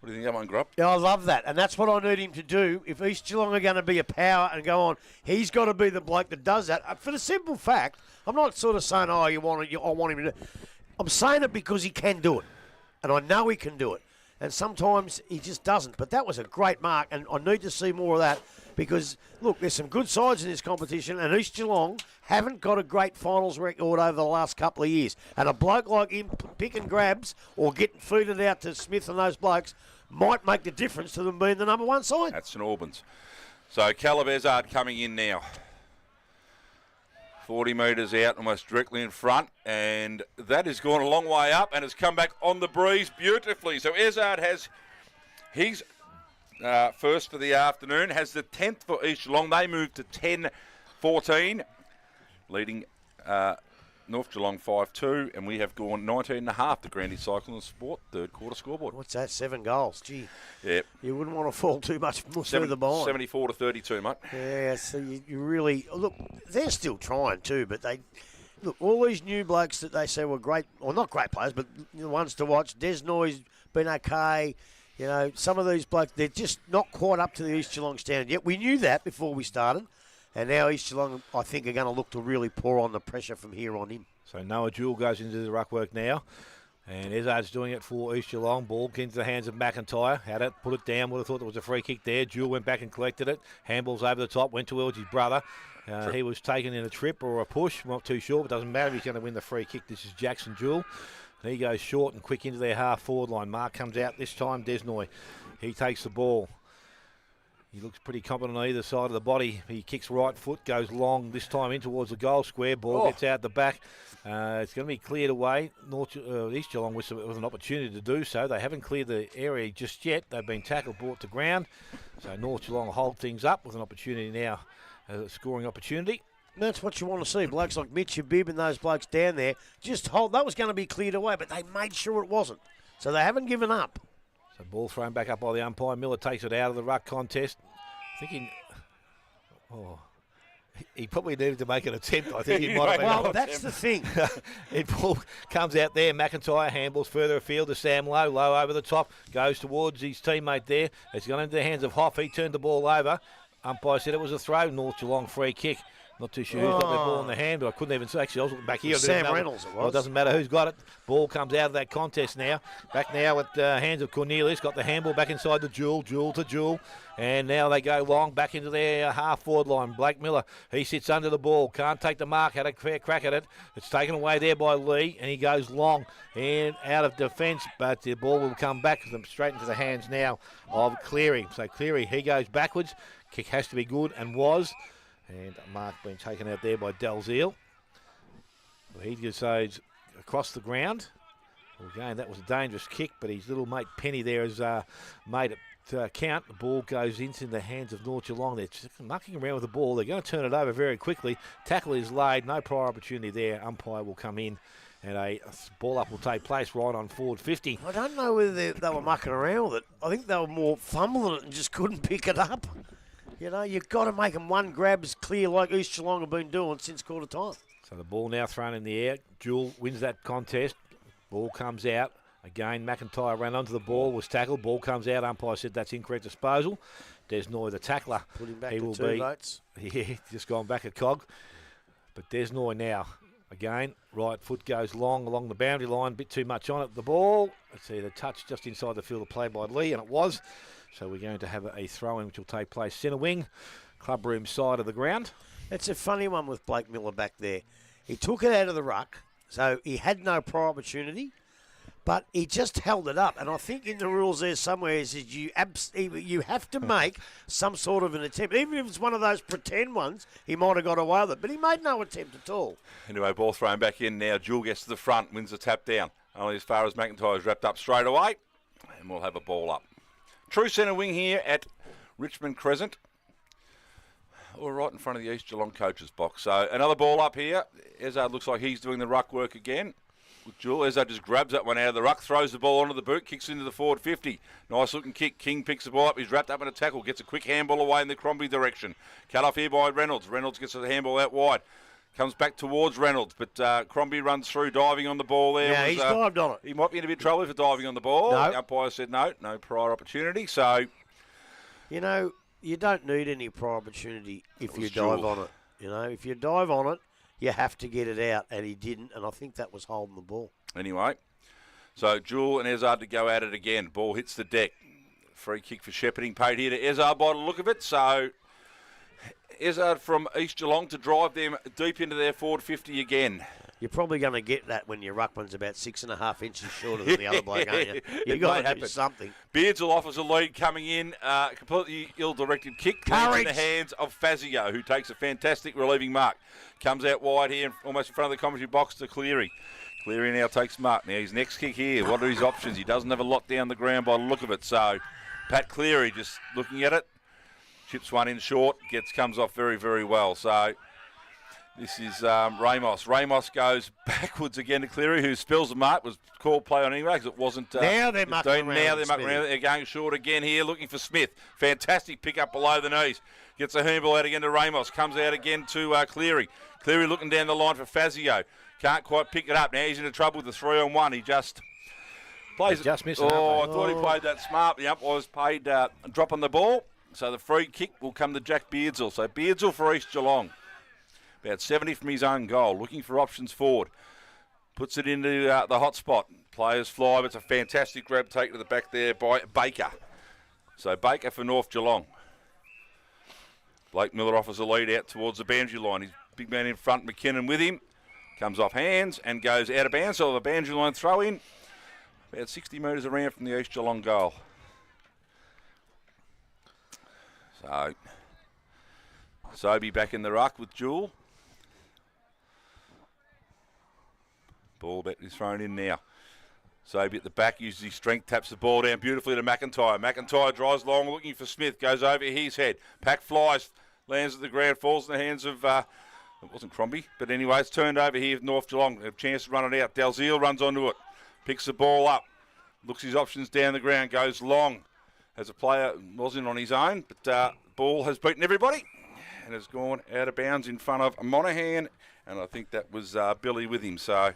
What do you think of that one, Grub? Yeah, I love that, and that's what I need him to do. If East Geelong are going to be a power and go on, he's got to be the bloke that does that. For the simple fact, I'm not sort of saying, I want him to do it. I'm saying it because he can do it, and I know he can do it. And sometimes he just doesn't. But that was a great mark, and I need to see more of that because, look, there's some good sides in this competition, and East Geelong haven't got a great finals record over the last couple of years. And a bloke like him picking grabs or getting feeded out to Smith and those blokes might make the difference to them being the number one side. That's St Albans. So Caleb Ezard coming in now. 40 metres out, almost directly in front, and that has gone a long way up and has come back on the breeze beautifully. So Ezard has his first for the afternoon, has the 10th for East Geelong. They moved to 10-14, leading North Geelong 5-2, and we have gone 19.5 to Grandy Cycling and Sport, third quarter scoreboard. What's that, 7 goals? Gee. Yep. You wouldn't want to fall too much further behind. 74-32, mate. Yeah, so you really... Look, they're still trying too, but they... Look, all these new blokes that they say were great, or not great players, but the ones to watch, Desnoy's been okay. You know, some of these blokes, they're just not quite up to the East Geelong standard yet. We knew that before we started. And now East Geelong, I think, are going to look to really pour on the pressure from here on in. So Noah Jewell goes into the ruck work now. And Ezard's doing it for East Geelong. Ball into the hands of McIntyre. Had it, put it down. Would have thought there was a free kick there. Jewell went back and collected it. Handballs over the top. Went towards his brother. He was taken in a trip or a push. Not too sure, but doesn't matter. He's going to win the free kick. This is Jackson Jewell. And he goes short and quick into their half-forward line. Mark comes out this time. Desnoy. He takes the ball. He looks pretty competent on either side of the body. He kicks right foot, goes long, this time in towards the goal square. Ball gets out the back. It's going to be cleared away. East Geelong with an opportunity to do so. They haven't cleared the area just yet. They've been tackled, brought to ground. So North Geelong hold things up with an opportunity now, a scoring opportunity. That's what you want to see. Blokes like Mitch Habib and those blokes down there just hold. That was going to be cleared away, but they made sure it wasn't. So they haven't given up. So ball thrown back up by the umpire. Miller takes it out of the ruck contest. Thinking, he probably needed to make an attempt. I think he might have been. Well, that's the thing. It ball comes out there. McIntyre handballs further afield to Sam Lowe. Lowe over the top. Goes towards his teammate there. It's gone into the hands of Hoff. He turned the ball over. Umpire said it was a throw. North Geelong free kick. Not too sure who's got their ball in the hand, but I couldn't even see. Actually, I was looking back here. Sam Reynolds it was. Well, it doesn't matter who's got it. Ball comes out of that contest now. Back now with the hands of Cornelius. Got the handball back inside the Jewell. Jewell to Jewell. And now they go long back into their half-forward line. Blake Miller, he sits under the ball. Can't take the mark. Had a fair crack at it. It's taken away there by Lee, and he goes long and out of defence. But the ball will come back straight into the hands now of Cleary. So Cleary, he goes backwards. Kick has to be good, and was. And mark being taken out there by Dalziel. He just goes across the ground. Well, again, that was a dangerous kick, but his little mate Penny there has made it count. The ball goes into the hands of North Geelong. They're just mucking around with the ball. They're going to turn it over very quickly. Tackle is laid. No prior opportunity there. Umpire will come in. And a ball up will take place right on forward 50. I don't know whether they were mucking around with it. I think they were more fumbling it and just couldn't pick it up. You know, you've got to make them one grabs clear like East Geelong have been doing since quarter time. So the ball now thrown in the air. Jewell wins that contest. Ball comes out. Again, McIntyre ran onto the ball, was tackled. Ball comes out. Umpire said that's incorrect disposal. Desnoy, the tackler. Put him back he to will 2 be, votes. Yeah, just gone back a cog. But Desnoy now. Again, right foot goes long along the boundary line. A bit too much on it. The ball, let's see, the touch just inside the field of play by Lee, and it was. So we're going to have a throw-in which will take place centre wing, club room side of the ground. It's a funny one with Blake Miller back there. He took it out of the ruck, so he had no prior opportunity, but he just held it up. And I think in the rules there somewhere is that you have to make some sort of an attempt. Even if it's one of those pretend ones, he might have got away with it. But he made no attempt at all. Anyway, ball thrown back in now. Jewell gets to the front, wins the tap down. Only as far as McIntyre's wrapped up straight away. And we'll have a ball up. True centre wing here at Richmond Crescent. We're right in front of the East Geelong coaches box. So another ball up here. Ezard looks like he's doing the ruck work again. With Jewell, Ezard just grabs that one out of the ruck, throws the ball onto the boot, kicks into the forward 50. Nice looking kick. King picks the ball up. He's wrapped up in a tackle. Gets a quick handball away in the Crombie direction. Cut off here by Reynolds. Reynolds gets the handball out wide. Comes back towards Reynolds, but Crombie runs through, diving on the ball there. Yeah, he's dived on it. He might be in a bit of trouble for diving on the ball. No. The umpire said no prior opportunity. So, You know, you don't need any prior opportunity if you Jewel. dive on it. You know, if you dive on it, you have to get it out, and he didn't, and I think that was holding the ball. anyway. So, Jewel and Ezard to go at it again. Ball hits the deck. Free kick for shepherding paid here to Ezard by the look of it. So, Ezard from East Geelong to drive them deep into their forward 50 again. You're probably going to get that when your ruckman's about 6.5 inches shorter than the other bloke, aren't you? You've got to do something. Beardsall offers a lead coming in. Completely ill-directed kick. Lands in the hands of Fazio, who takes a fantastic relieving mark. Comes out wide here, almost in front of the commentary box to Cleary. Cleary now takes mark. Now his next kick here. What are his options? He doesn't have a lot down the ground by the look of it. So Pat Cleary just looking at it. Chips one in short. Comes off very, very well. So this is Ramos. Ramos goes backwards again to Cleary, who spills the mark. Was called play on anyway because it wasn't. Now they're mucking around. Now they're mucking around. They're going short again here, looking for Smith. Fantastic pick up below the knees. Gets a handball out again to Ramos. Comes out again to Cleary. Cleary looking down the line for Fazio. Can't quite pick it up. Now he's into trouble with the 3-on-1. He just plays it. Just missed I it. thought he played that smart. The umpire was paid a drop on the ball. So the free kick will come to Jack Beardsall. So Beardsall for East Geelong. About 70 from his own goal. Looking for options forward. Puts it into the hot spot. Players fly, but it's a fantastic grab taken to the back there by Baker. So Baker for North Geelong. Blake Miller offers a lead out towards the boundary line. He's big man in front, McKinnon with him. Comes off hands and goes out of bounds. So the boundary line throw in. About 60 metres around from the East Geelong goal. So, Sobey back in the ruck with Jewel. Ball back is thrown in now. Sobey at the back uses his strength, taps the ball down beautifully to McIntyre. McIntyre drives long, looking for Smith, goes over his head. Pack flies, lands at the ground, falls in the hands of, it wasn't Crombie, but anyway, it's turned over here with North Geelong. A chance to run it out. Dalziel runs onto it, picks the ball up, looks his options down the ground, goes long. As a player, wasn't on his own, but ball has beaten everybody and has gone out of bounds in front of Monaghan, and I think that was Billy with him. So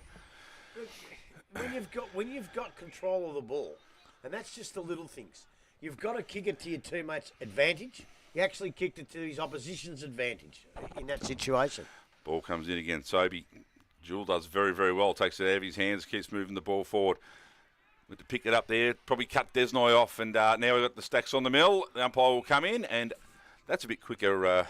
When you've got control of the ball, and that's just the little things, you've got to kick it to your teammate's advantage. He actually kicked it to his opposition's advantage in that situation. Ball comes in again. Sobey, Jewel does very, very well. Takes it out of his hands, keeps moving the ball forward. With to pick it up there, probably cut Desnoy off, and now we've got the stacks on the mill. The umpire will come in, and that's a bit quicker,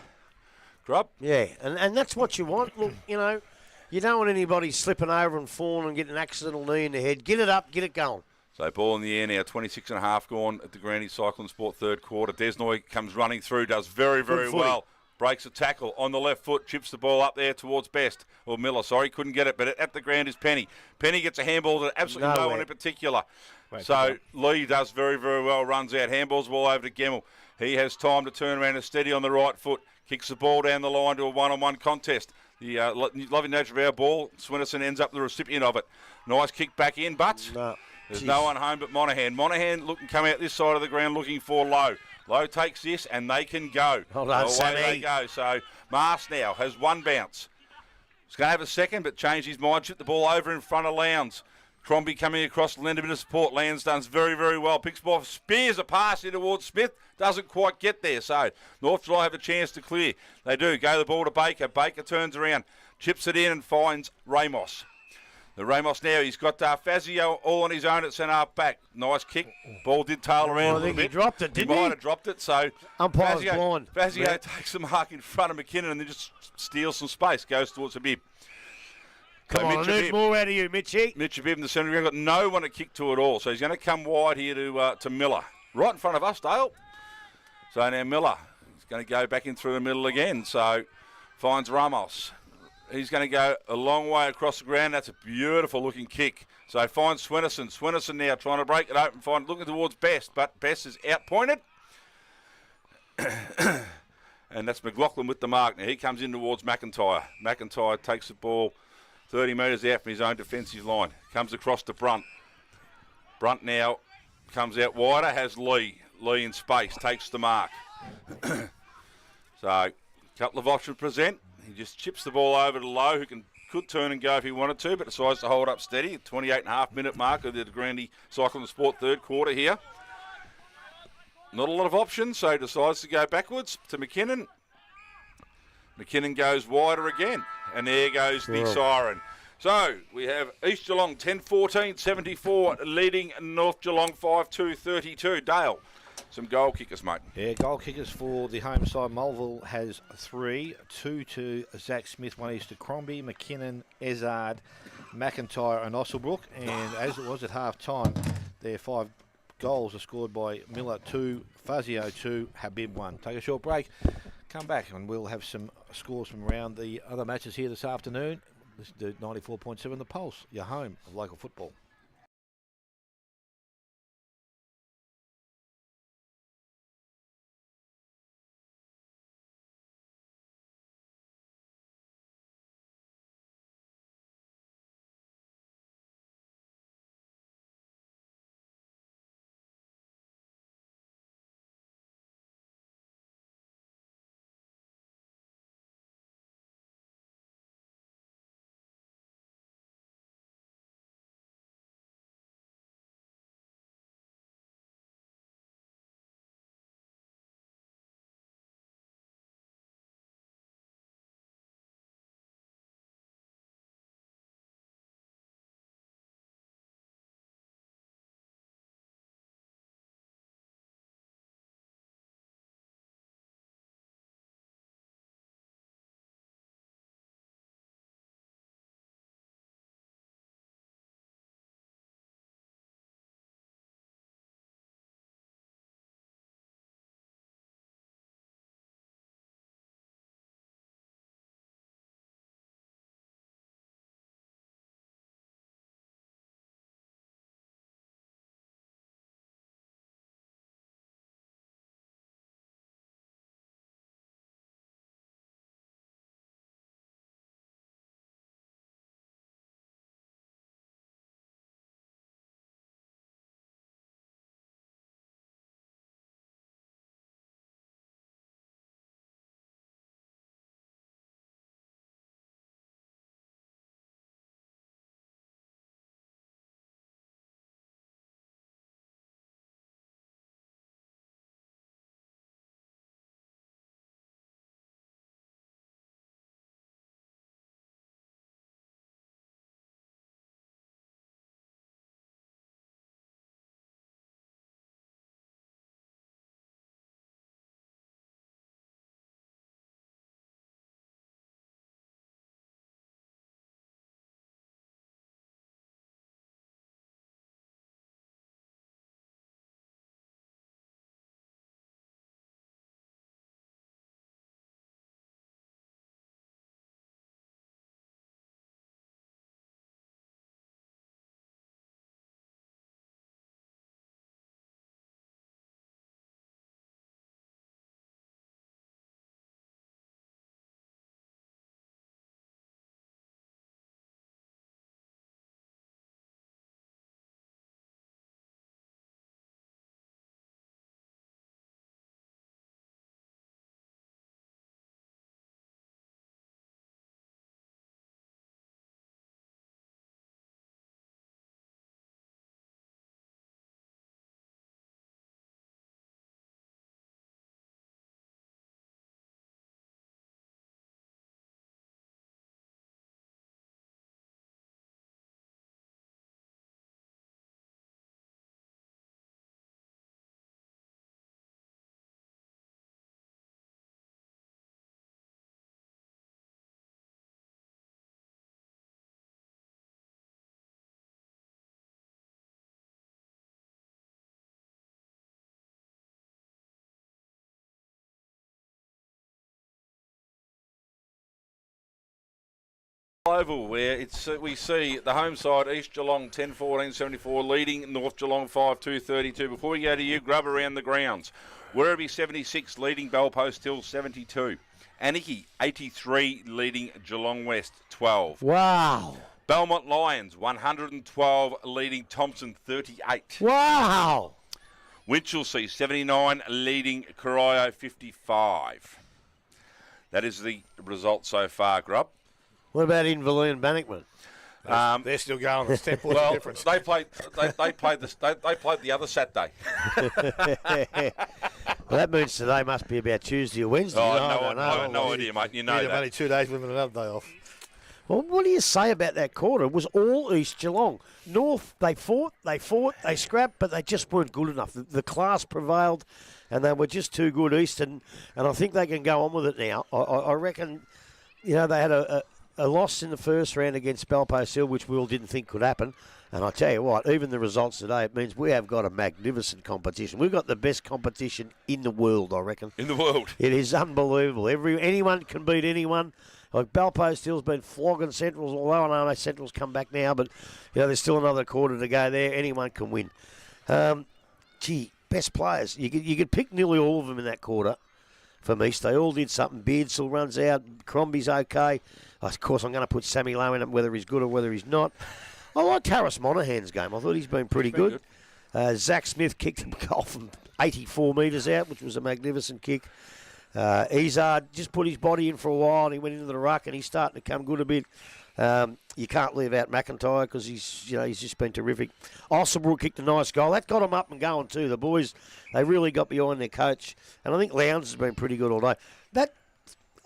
Grub. Yeah, and that's what you want. Look, you know, you don't want anybody slipping over and falling and getting an accidental knee in the head. Get it up, get it going. So ball in the air now, 26.5 gone at the Granny Cycling Sport third quarter. Desnoy comes running through, does very, very well. Breaks a tackle on the left foot, chips the ball up there towards Best. Or Miller, sorry, couldn't get it, but at the ground is Penny. Penny gets a handball to absolutely no one in particular. So Lee does very, very well, runs out, handballs the ball over to Gemmell. He has time to turn around and steady on the right foot, kicks the ball down the line to a one-on-one contest. The loving nature of our ball, Swinnerson ends up the recipient of it. Nice kick back in, but there's no one home but Monaghan. Monaghan looking come out this side of the ground looking for Lowe. Lowe takes this and they can go. Hold on, away Sammy. they go. So Mars now has one bounce. He's going to have a second, but changed his mind. Chipped the ball over in front of Lowndes. Crombie coming across to lend a bit of support. Lowndes does very, very well. Picks ball, spears a pass in towards Smith. Doesn't quite get there. So North Geelong have a chance to clear. They do. Go the ball to Baker. Baker turns around. Chips it in and finds Ramos. The Ramos now, he's got Fazio all on his own at centre half back. Nice kick. Ball did tail around a little bit. He dropped it, didn't he? He might have dropped it. So Umpire's blind. Fazio takes the mark in front of McKinnon and then just steals some space. Goes towards the bib. Come on, I need more out of you, Mitchie. Mitchie Bibb in the centre ground, got no one to kick to at all. So he's going to come wide here to Miller. Right in front of us, Dale. So now Miller is going to go back in through the middle again. So finds Ramos. He's going to go a long way across the ground. That's a beautiful looking kick. So finds Swinnerson. Swinnerson now trying to break it open, looking towards Best, but Best is outpointed. And that's McLaughlin with the mark. Now he comes in towards McIntyre. McIntyre takes the ball 30 metres out from his own defensive line. Comes across to Brunt. Brunt now comes out wider, has Lee. Lee in space, takes the mark. So, a couple of options present. He just chips the ball over to Lowe, who could turn and go if he wanted to, but decides to hold up steady. 28.5-minute mark of the Grandy Cycle and Sport third quarter here. Not a lot of options, so he decides to go backwards to McKinnon. McKinnon goes wider again, and there goes the siren. So we have East Geelong 10-14-74 leading North Geelong 5-2-32. Dale, some goal kickers, mate. Yeah, goal kickers for the home side. Mulville has 3, 2 to Zach Smith, 1 is to Crombie, McKinnon, Ezard, McIntyre and Osselbrook. And as it was at half time, their 5 goals are scored by Miller 2, Fazio 2, Habib 1. Take a short break, come back and we'll have some scores from around the other matches here this afternoon. Listen to 94.7 The Pulse, your home of local football. Oval, where we see the home side East Geelong 10-14-74 leading North Geelong 5-2-32. Before we go to you, grub around the grounds. Werribee 76 leading Bellpost Hill 72. Aniki 83 leading Geelong West 12. Wow. Belmont Lions 112 leading Thompson 38. Wow. Winchelsea 79 leading Corio 55. That is the result so far, Grub. What about Inverleigh and Bannockman? They're still going. It's 10 points Well, difference. they played the other Saturday. Well, that means today must be about Tuesday or Wednesday. No idea, mate. You know that. Only 2 days with another day off. Well, what do you say about that quarter? It was all East Geelong. North, they fought, they scrapped, but they just weren't good enough. The class prevailed, and they were just too good, East, and I think they can go on with it now. I reckon, they had a loss in the first round against Bellpost Hill, which we all didn't think could happen. And I tell you what, even the results today, it means we have got a magnificent competition. We've got the best competition in the world, I reckon. In the world. It is unbelievable. Anyone can beat anyone. Like Bellpost Hill's been flogging Centrals, although I know Centrals come back now, but there's still another quarter to go there. Anyone can win. Best players. You could pick nearly all of them in that quarter from East. They all did something. Beardsall runs out. Crombie's okay. Of course, I'm going to put Sammy Lowe in it, whether he's good or whether he's not. I like Harris Monaghan's game. I thought he's been pretty good. Zach Smith kicked a goal from 84 metres out, which was a magnificent kick. Izard just put his body in for a while and he went into the ruck and he's starting to come good a bit. You can't leave out McIntyre because he's just been terrific. Ossobrook kicked a nice goal. That got him up and going too. The boys, they really got behind their coach. And I think Lowndes has been pretty good all day.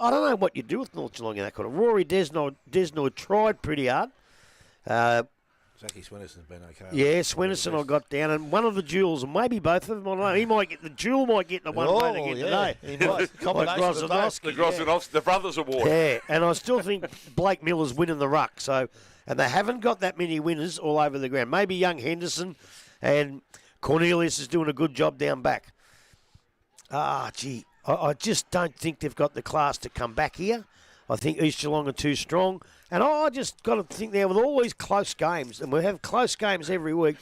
I don't know what you do with North Geelong in that quarter. Rory Desnoy tried pretty hard. Zachy Swennison's been okay. Yeah, Swenison I got down, and one of the Jewels, and maybe both of them, I don't know. The Jewel might get the one vote again today. He might. Combination of those. The Grosvenowski, the Brothers Award. Yeah, and I still think Blake Miller's winning the ruck. So, and they haven't got that many winners all over the ground. Maybe young Henderson and Cornelius is doing a good job down back. I just don't think they've got the class to come back here. I think East Geelong are too strong. And I just got to think there with all these close games, and we have close games every week,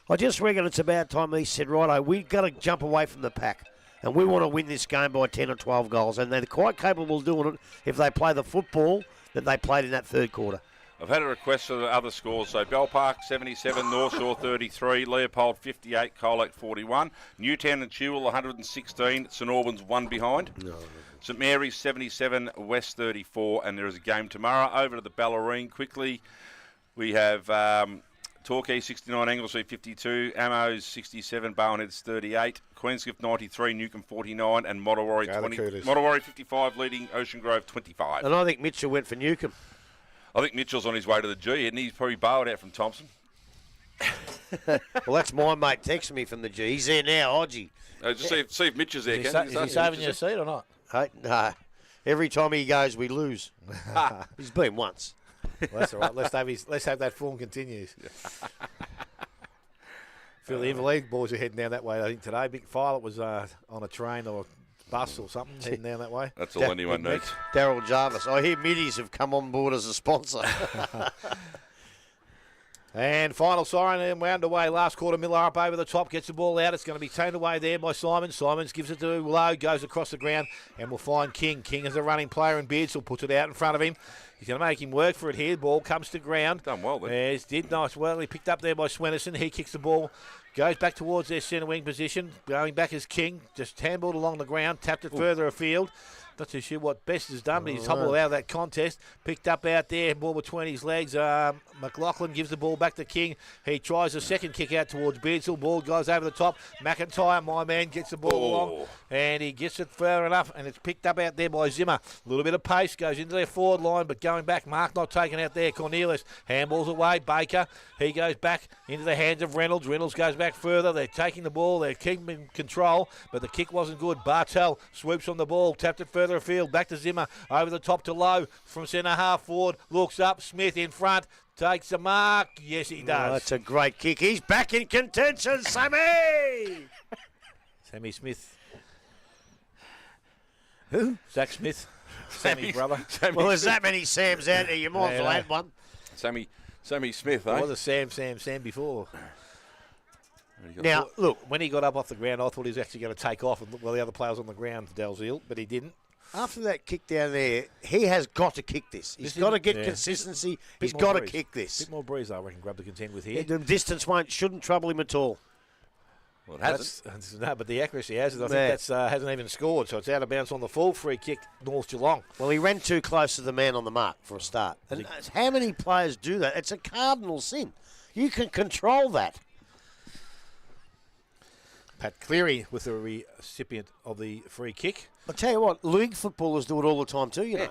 I just reckon it's about time East said, righto, we've got to jump away from the pack. And we want to win this game by 10 or 12 goals. And they're quite capable of doing it if they play the football that they played in that third quarter. I've had a request for the other scores. So Bell Park 77, North Shore 33, Leopold 58, Colac 41, Newtown and Chewell 116, St Albans 1 behind. No. St Mary's 77, West 34, and there is a game tomorrow. Over to the Ballerine quickly. We have Torquay 69, Anglesey 52, Amos 67, Bowenheads 38, Queenscliff 93, Newcombe 49, and Mottawarry 20. Mottawarry 55, leading Ocean Grove 25. And I think Mitchell went for Newcombe. I think Mitchell's on his way to the G, and he's probably bailed out from Thompson. Well, that's my mate texting me from the G. He's there now, Odgie. Just see if Mitch is there. Is he saving your seat or not? Hey, no. Every time he goes, we lose. He's been once. Well, that's all right. Let's have that form continues. Feel the Inverleigh boys are heading down that way, I think, today. Big Violet was on a train or a bus or something heading down that way. That's all anyone needs. Daryl Jarvis. I hear Middies have come on board as a sponsor. And final siren and we're underway. Last quarter, Miller up over the top, gets the ball out. It's going to be taken away there by Simon. Simons gives it to Lowe, goes across the ground, and we'll find King. King is a running player, and Beardsall puts it out in front of him. He's going to make him work for it here. Ball comes to ground. Done well then. Yes, did nice. Well, he picked up there by Swenison. He kicks the ball, goes back towards their centre wing position. Going back as King, just handballed along the ground, tapped it further afield. Not too sure what Best has done, but he's hobbled out of that contest. Picked up out there, ball between his legs. McLaughlin gives the ball back to King. He tries a second kick out towards Beardsall. Ball goes over the top. McIntyre, my man, gets the ball along, and he gets it far enough, and it's picked up out there by Zimmer. A little bit of pace, goes into their forward line, but going back. Mark not taken out there. Cornelius handballs away. Baker, he goes back into the hands of Reynolds. Reynolds goes back further. They're taking the ball. They're keeping in control, but the kick wasn't good. Bartel swoops on the ball, tapped it further afield. Back to Zimmer. Over the top to Lowe from centre half forward. Looks up. Smith in front. Takes a mark. Yes, he does. Oh, that's a great kick. He's back in contention, Sammy! Sammy Smith. Who? Zach Smith. Sammy's brother. Well, there's that many Sams out there. You might as well add one. Sammy Smith, eh? There was a Sam before. Now, look. When he got up off the ground, I thought he was actually going to take off and look while the other players on the ground, Dalziel, but he didn't. After that kick down there, he has got to kick this. He's got to get consistency. He's got to kick this. A bit more breeze, I reckon, grab the contend with here. The distance shouldn't trouble him at all. Well, it hasn't. No, but the accuracy has it. I Yeah. think that's hasn't even scored, so it's out of bounds on the full free kick, North Geelong. Well, he ran too close to the man on the mark for a start. And how many players do that? It's a cardinal sin. You can control that. Pat Cleary with the recipient of the free kick. I'll tell you what, league footballers do it all the time too, you know.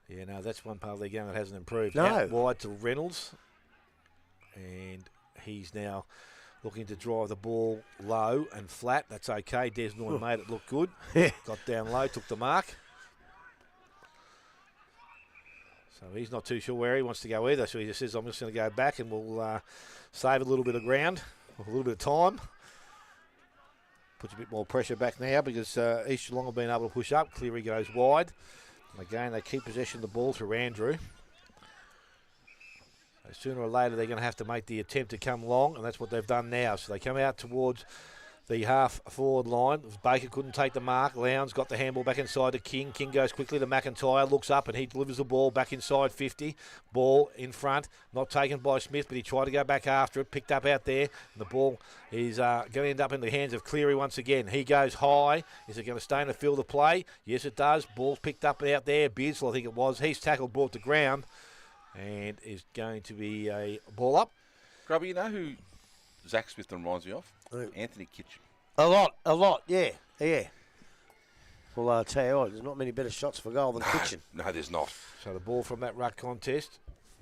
Yeah, no, that's one part of the game that hasn't improved. No. Out wide to Reynolds, and he's now looking to drive the ball low and flat. That's okay. Desnoy made it look good. Yeah. Got down low, took the mark. So he's not too sure where he wants to go either. So he just says, I'm just going to go back and we'll save a little bit of ground, a little bit of time. Puts a bit more pressure back now because East Geelong have been able to push up. Cleary goes wide. Again, they keep possession of the ball through Andrew. So sooner or later, they're going to have to make the attempt to come long, and that's what they've done now. So they come out towards the half-forward line. Baker couldn't take the mark. Lowndes got the handball back inside to King. King goes quickly to McIntyre, looks up, and he delivers the ball back inside 50. Ball in front, not taken by Smith, but he tried to go back after it. Picked up out there, and the ball is going to end up in the hands of Cleary once again. He goes high. Is it going to stay in the field of play? Yes, it does. Ball's picked up out there. Beardsley, I think it was. He's tackled, brought to ground, and is going to be a ball up. Grubby, you know who Zach Smith reminds me of? Who? Anthony Kitchen. A lot, yeah. Well, I'll tell you what, there's not many better shots for goal than Kitchen. No, there's not. So the ball from that ruck contest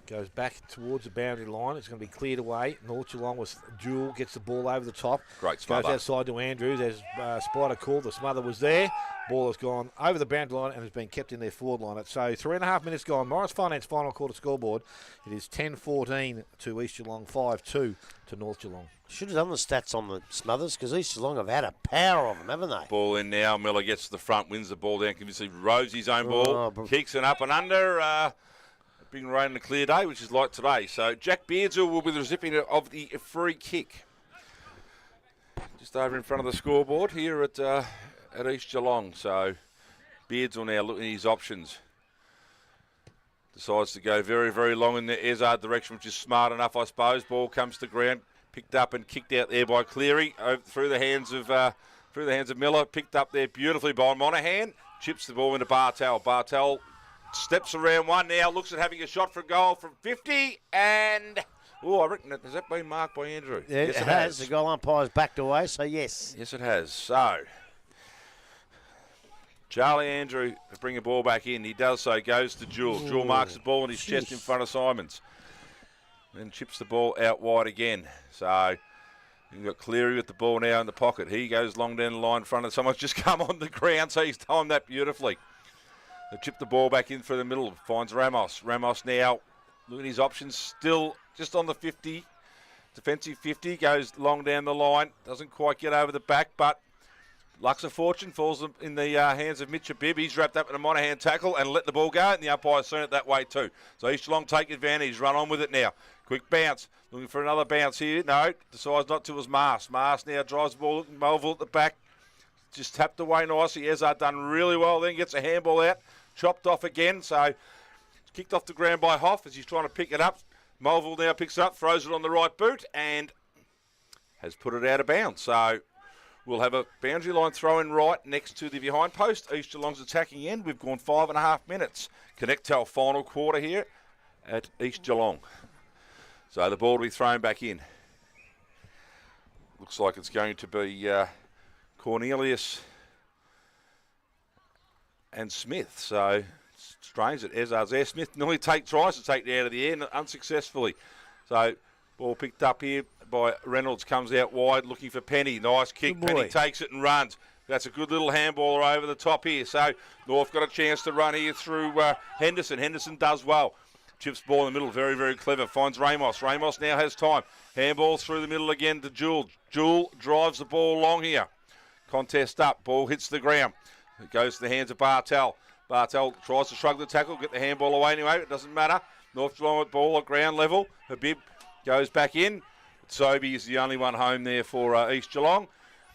goes back towards the boundary line. It's going to be cleared away. North Geelong with Jewell gets the ball over the top. Great Goes smother. outside to Andrews. As Spider called, the smother was there. Ball has gone over the boundary line and has been kept in their forward line. So 3.5 minutes gone. Morris Finance final quarter scoreboard. It is 10-14 to East Geelong, 5-2 to North Geelong. Should have done the stats on the Smothers because East Geelong have had a power of them, haven't they? Ball in now. Miller gets to the front, wins the ball down. Convincingly rows his own ball. Kicks it up and under. Big rain and a clear day, which is like today. So Jack Beardsall will be the recipient of the free kick. Just over in front of the scoreboard here at East Geelong. So Beardsall now looking at his options. Decides to go very, very long in the Ezard direction, which is smart enough, I suppose. Ball comes to ground, picked up and kicked out there by Cleary through the hands of Miller. Picked up there beautifully by Monaghan. Chips the ball into Bartel. Bartel steps around one now, looks at having a shot for a goal from 50, and I reckon has that been marked by Andrew? Yeah, yes, it has. The goal umpire's backed away, so yes. Yes, it has. So Charlie Andrew to bring the ball back in. He does so, goes to Jewell. Jewell marks the ball in his chest in front of Simons. Then chips the ball out wide again. So you've got Cleary with the ball now in the pocket. He goes long down the line in front of someone's just come on the ground, so he's timed that beautifully. They chip the ball back in through the middle, finds Ramos. Ramos now, look at his options, still just on the 50, defensive 50, goes long down the line, doesn't quite get over the back, but luck's of fortune falls in the hands of Mitch Bibb. He's wrapped up in a Monaghan tackle and let the ball go, and the umpire's seen it that way too. So East Geelong take advantage, run on with it now. Quick bounce, looking for another bounce here. No, decides not to, as Mars. Mars now drives the ball, Melville at the back, just tapped away nicely. Ezard done really well, then gets a handball out. Chopped off again, so kicked off the ground by Hoff as he's trying to pick it up. Mulville now picks it up, throws it on the right boot, and has put it out of bounds. So we'll have a boundary line throw-in right next to the behind post. East Geelong's attacking end. We've gone 5.5 minutes. Connectel final quarter here at East Geelong. So the ball will be thrown back in. Looks like it's going to be Cornelius and Smith. So strange that Ezard's there. Smith nearly tries to take it out of the air unsuccessfully. So ball picked up here by Reynolds, comes out wide looking for Penny. Nice kick. Penny takes it and runs. That's a good little handballer over the top here. So North got a chance to run here through Henderson. Henderson does well. Chips ball in the middle, very, very clever. Finds Ramos. Ramos now has time. Handball through the middle again to Jewell. Jewell drives the ball long here. Contest up. Ball hits the ground. It goes to the hands of Bartel. Bartel tries to shrug the tackle, get the handball away anyway. It doesn't matter. North Geelong with ball at ground level. Habib goes back in. Sobey is the only one home there for East Geelong.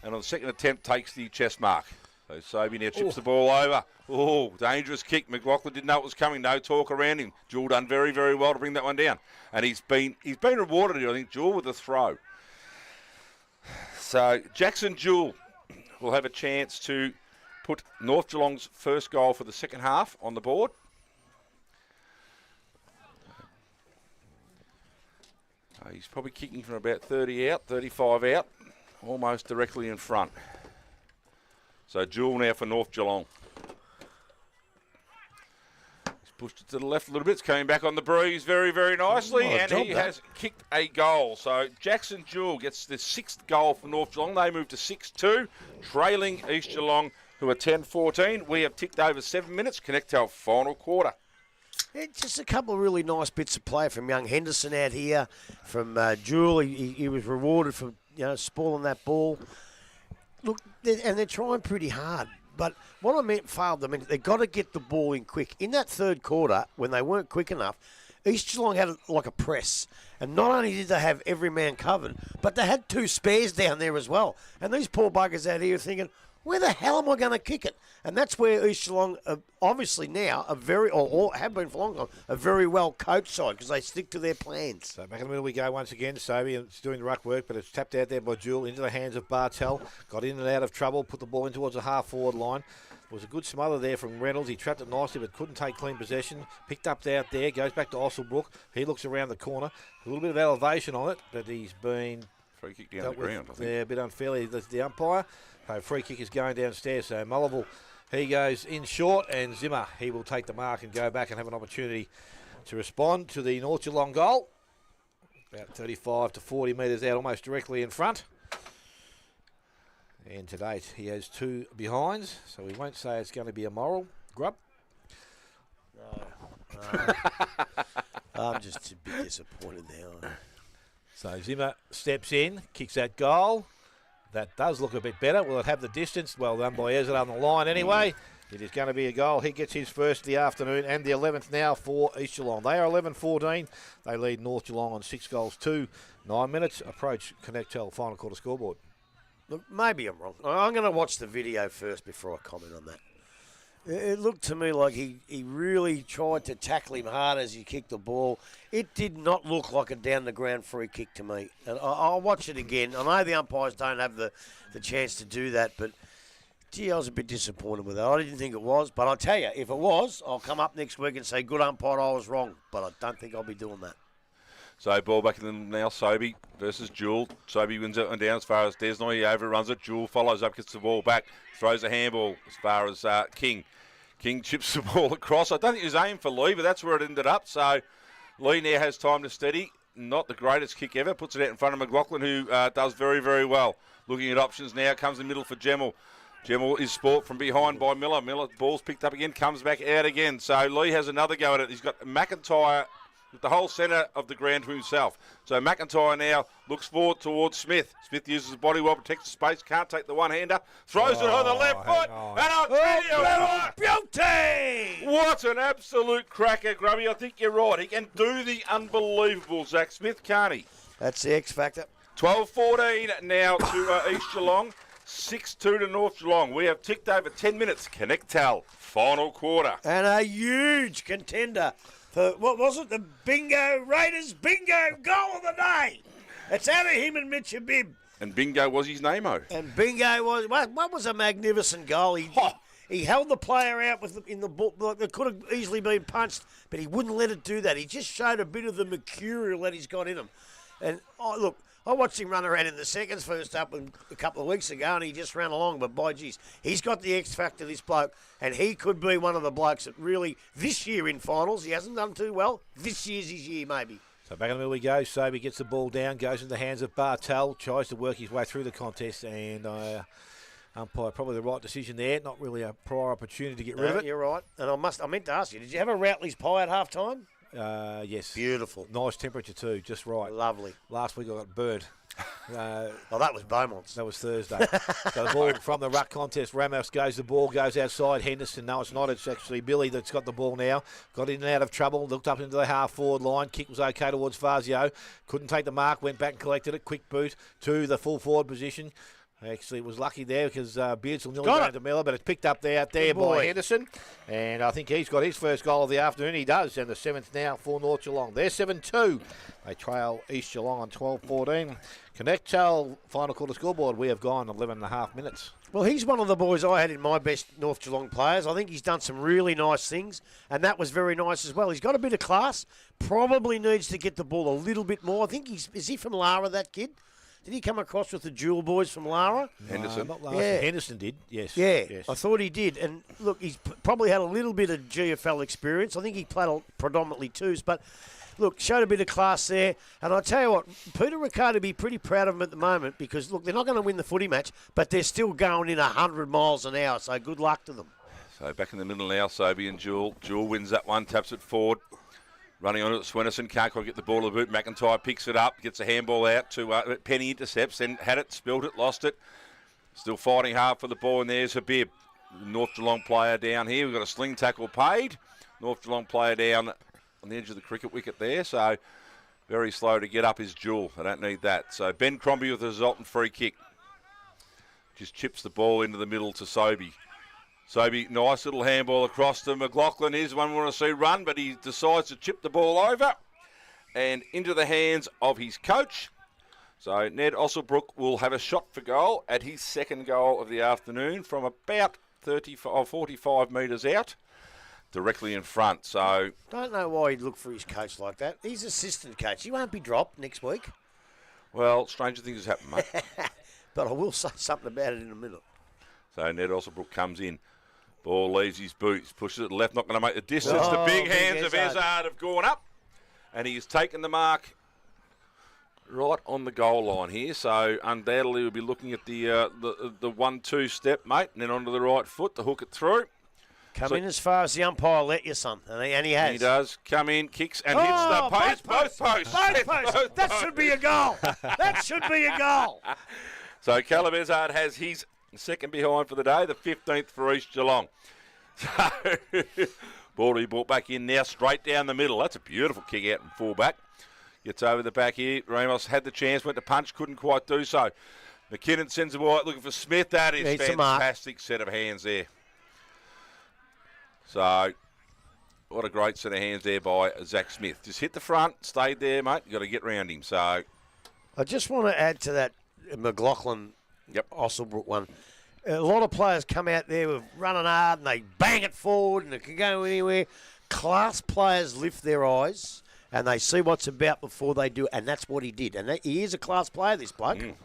And on the second attempt, takes the chest mark. So Sobey now chips the ball over. Oh, dangerous kick. McLaughlin didn't know it was coming. No talk around him. Jewell done very, very well to bring that one down. And he's been rewarded here, I think, Jewell, with a throw. So Jackson Jewell will have a chance to put North Geelong's first goal for the second half on the board. He's probably kicking from about 30 out, 35 out, almost directly in front. So Jewell now for North Geelong. He's pushed it to the left a little bit. It's coming back on the breeze very, very nicely. And he has kicked a goal. So Jackson Jewell gets the 6th goal for North Geelong. They move to 6-2, trailing East Geelong, who are 10-14. We have ticked over 7 minutes. Connect our final quarter. It's just a couple of really nice bits of play from young Henderson out here, from Jewell. He was rewarded for spoiling that ball. Look, and they're trying pretty hard. But what I meant failed them. They've got to get the ball in quick. In that third quarter, when they weren't quick enough, East Geelong had like a press. And not only did they have every man covered, but they had 2 spares down there as well. And these poor buggers out here are thinking, where the hell am I going to kick it? And that's where East Geelong, obviously now, or have been for a long time, a very well coached side because they stick to their plans. So back in the middle we go once again. Sobey, it's doing the ruck work, but it's tapped out there by Jewell into the hands of Bartel. Got in and out of trouble, put the ball in towards the half-forward line. There was a good smother there from Reynolds. He trapped it nicely, but couldn't take clean possession. Picked up out there, goes back to Osselbrook. He looks around the corner. A little bit of elevation on it, but he's been... Free kick down the ground, I think. Yeah, a bit unfairly. The umpire. So free kick is going downstairs. So Mullival, he goes in short, and Zimmer, he will take the mark and go back and have an opportunity to respond to the North Geelong goal. About 35 to 40 metres out, almost directly in front. And to date, he has 2 behinds, so we won't say it's going to be a moral grub. No. I'm just a bit disappointed now. So Zimmer steps in, kicks that goal. That does look a bit better. Will it have the distance? Well done by Ezra on the line anyway. It is going to be a goal. He gets his first of the afternoon and the 11th now for East Geelong. They are 11-14. They lead North Geelong on 6 goals to 9 minutes. Approach Connectel final quarter scoreboard. Look, maybe I'm wrong. I'm going to watch the video first before I comment on that. It looked to me like he really tried to tackle him hard as he kicked the ball. It did not look like a down-the-ground free kick to me. And I'll watch it again. I know the umpires don't have the chance to do that, but, gee, I was a bit disappointed with that. I didn't think it was. But I'll tell you, if it was, I'll come up next week and say, good umpire, I was wrong. But I don't think I'll be doing that. So ball back in them now, Sobey versus Jewell. Sobey wins it and down as far as Desnoy. He overruns it. Jewell follows up, gets the ball back, throws a handball as far as King. King chips the ball across. I don't think it was aimed for Lee, but that's where it ended up. So Lee now has time to steady. Not the greatest kick ever. Puts it out in front of McLaughlin, who does very, very well. Looking at options now. Comes in the middle for Gemmell. Gemmell is sport from behind by Miller. Miller, ball's picked up again, comes back out again. So Lee has another go at it. He's got McIntyre with the whole centre of the ground to himself. So McIntyre now looks forward towards Smith. Smith uses his body well, protects the space, can't take the one-hander, throws it on the left foot, and I'll tell you what, beauty! What an absolute cracker, Grubby. I think you're right. He can do the unbelievable, Zach Smith, can't he? That's the X factor. 12-14 now to East Geelong, 6-2 to North Geelong. We have ticked over 10 minutes. Connectel, final quarter. And a huge contender. What was it? The Raiders bingo goal of the day. It's out of him and Mitch Abib. And bingo was his name-o. And bingo was, what was a magnificent goal. He held the player out in the ball. Like it could have easily been punched, but he wouldn't let it do that. He just showed a bit of the mercurial that he's got in him. And, look, I watched him run around in the seconds first up a couple of weeks ago, and he just ran along. But, by geez, he's got the X factor, this bloke, and he could be one of the blokes that really, this year in finals, he hasn't done too well. This year's his year, maybe. So back in the middle we go. Sobey gets the ball down, goes in the hands of Bartel, tries to work his way through the contest, and umpire probably the right decision there. Not really a prior opportunity to get rid of it. You're right. And I meant to ask you, did you have a Routley's pie at half time? Yes. Beautiful. Nice temperature too, just right. Lovely. Last week I got burned. That was Beaumont's. That was Thursday. So the ball from the ruck contest. Ramos the ball goes outside. Henderson, no, it's not. It's actually Billy that's got the ball now. Got in and out of trouble. Looked up into the half-forward line. Kick was okay towards Fazio. Couldn't take the mark. Went back and collected it. Quick boot to the full-forward position. Actually, it was lucky there because Beardsall nearly Got got it. into Miller, but it's picked up there Good boy. by Henderson. And I think he's got his first goal of the afternoon. He does. And the 7th now for North Geelong. They're 7-2. They trail East Geelong on 12-14. Connectel final quarter scoreboard. We have gone 11.5 minutes. Well, he's one of the boys I had in my best North Geelong players. I think he's done some really nice things, and that was very nice as well. He's got a bit of class. Probably needs to get the ball a little bit more. I think is he from Lara, that kid? Did he come across with the dual boys from Lara? Henderson. Not last. Yeah. Henderson did, yes. Yeah, Yes. I thought he did. And look, he's probably had a little bit of GFL experience. I think he played predominantly twos, but look, showed a bit of class there. And I tell you what, Peter Riccardo would be pretty proud of him at the moment because, look, they're not going to win the footy match, but they're still going in 100 miles an hour, so good luck to them. So back in the middle now, Sobey and Jewel. Jewel wins that one, taps it forward. Running on it, Swennerson can't quite get the ball to the boot. McIntyre picks it up, gets a handball out to Penny, intercepts, then had it, spilled it, lost it. Still fighting hard for the ball, and there's Habib. North Geelong player down here. We've got a sling tackle paid. North Geelong player down on the edge of the cricket wicket there, so very slow to get up is Jewel. I don't need that. So Ben Crombie with a resultant free kick. Just chips the ball into the middle to Sobey. Sobey, nice little handball across to McLaughlin. Here's one we want to see run, but he decides to chip the ball over and into the hands of his coach. So Ned Osselbrook will have a shot for goal at his second goal of the afternoon from about 45 metres out, directly in front. So Don't know why he'd look for his coach like that. He's assistant coach. He won't be dropped next week. well, stranger things has happened, mate. But I will say something about it in a minute. So Ned Osselbrook comes in. Ball leaves his boots, pushes it left, not going to make the distance. Oh, the big big hands of Ezard. Ezard have gone up, and he's taken the mark right on the goal line here. So undoubtedly we'll be looking at the 1-2 step, mate, and then onto the right foot to hook it through. Come in as far as the umpire let you, son. And he has. He does come in, kicks, and hits the post. Both posts. Both posts. That should be a goal. That should be a goal. So Callum Ezard has his second behind for the day, the 15th for East Geelong. So ball to be brought back in now, straight down the middle. That's a beautiful kick out and full back. Gets over the back here. Ramos had the chance, went to punch, couldn't quite do so. McKinnon sends the ball out looking for Smith. That is Needs a mark. fantastic set of hands there. So what a great set of hands there by Zach Smith. Just hit the front, stayed there, mate. You've got to get round him. So I just want to add to that McLaughlin Osselbrook one. A lot of players come out there with running hard and they bang it forward and it can go anywhere. Class players lift their eyes and they see what's about before they do, and that's what he did. And he is a class player, this bloke. and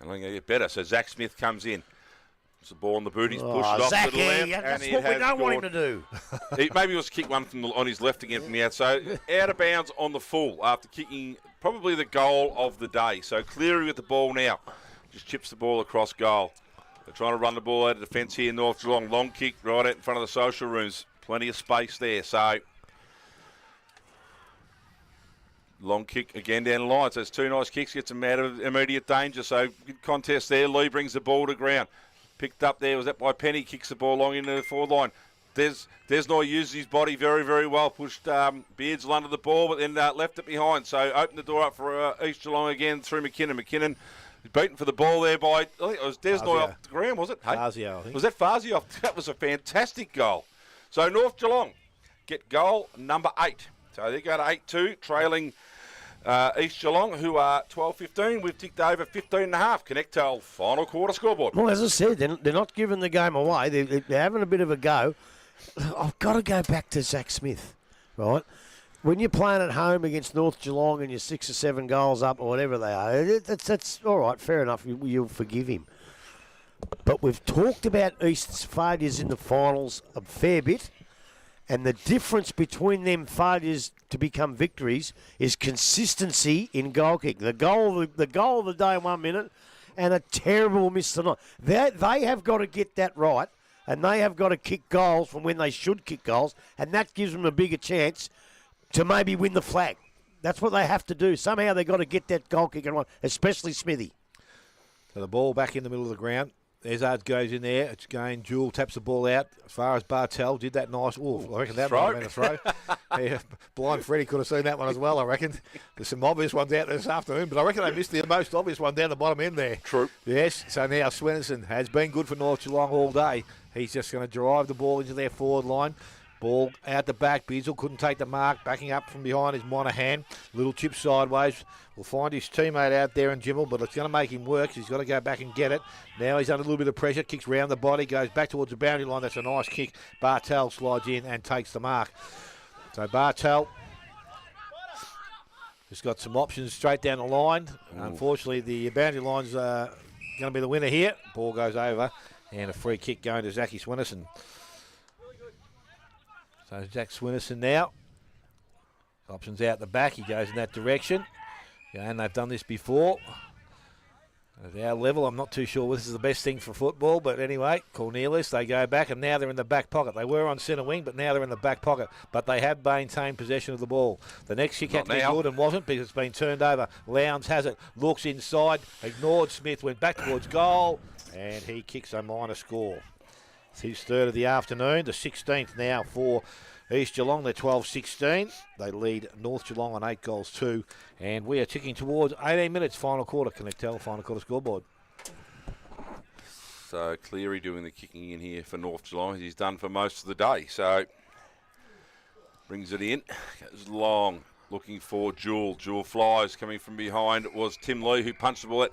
I'm going to get better. So Zach Smith comes in. It's the ball on the boot. He's pushed it off Zachy, to the left. that's and what we it has don't want him gone. to do. Maybe it was kick one on his left again from the outside. Out of bounds on the full after kicking probably the goal of the day. So Cleary with the ball now. Just chips the ball across goal. They're trying to run the ball out of defence here in North Geelong. Long kick right out in front of the social rooms. Plenty of space there. So long kick again down the line. So it's two nice kicks. Gets them out of immediate danger. So good contest there. Lee brings the ball to ground. Picked up there. Was that by Penny? Kicks the ball long into the forward line. Desnoy used his body very, very well. Pushed Beardsall under the ball, but then left it behind. So opened the door up for East Geelong again through McKinnon. McKinnon beaten for the ball there by, I think it was Desnoy off the ground, was it? Hey? Fazio, I think. Was that Fazio? That was a fantastic goal. So North Geelong get goal number 8. So they go to 8-2, trailing East Geelong, who are 12-15. We've ticked over 15.5. Connectel final quarter scoreboard. Well, as I said, they're not giving the game away. They're having a bit of a go. I've got to go back to Zach Smith, right? When you're playing at home against North Geelong and you're 6 or 7 goals up or whatever they are, that's all right, fair enough. You'll forgive him. But we've talked about East's failures in the finals a fair bit, and the difference between them failures to become victories is consistency in goal kick. The goal of the day in 1 minute and a terrible miss tonight. They have got to get that right, and they have got to kick goals from when they should kick goals, and that gives them a bigger chance to maybe win the flag. That's what they have to do. Somehow they've got to get that goal kicking right, especially Smithy. So the ball back in the middle of the ground. Ezard goes in there. It's going. Jewel taps the ball out as far as Bartel. Did that nice. Oh, I reckon that might have been a throw. Yeah, blind Freddie could have seen that one as well, I reckon. There's some obvious ones out there this afternoon, but I reckon they missed the most obvious one down the bottom end there. True. Yes, so now Swenson has been good for North Geelong all day. He's just going to drive the ball into their forward line. Ball out the back. Bizzle couldn't take the mark. Backing up from behind is Monaghan. Little chip sideways. Will find his teammate out there in Jimmel, but it's going to make him work. He's got to go back and get it. Now he's under a little bit of pressure. Kicks round the body. Goes back towards the boundary line. That's a nice kick. Bartel slides in and takes the mark. So Bartel has got some options straight down the line. Unfortunately, the boundary line's going to be the winner here. Ball goes over. And a free kick going to Zachy Swinnerson. So Zach Swinnerson now. Options out the back. He goes in that direction. Yeah, and they've done this before. At our level, I'm not too sure this is the best thing for football. But anyway, Cornelius, they go back, and now they're in the back pocket. They were on centre wing, but now they're in the back pocket. But they have maintained possession of the ball. The next kick had to be good and wasn't because it's been turned over. Lowndes has it. Looks inside. Ignored Smith. Went back towards goal. And he kicks a minor score. It's his third of the afternoon. The 16th now for East Geelong. They're 12-16. They lead North Geelong on 8-2. And we are ticking towards 18 minutes, final quarter. Connect Tell, final quarter scoreboard. So Cleary doing the kicking in here for North Geelong, as he's done for most of the day. So brings it in. Goes long, looking for Jewel. Jewel flies, coming from behind. It was Tim Lee who punched the ball.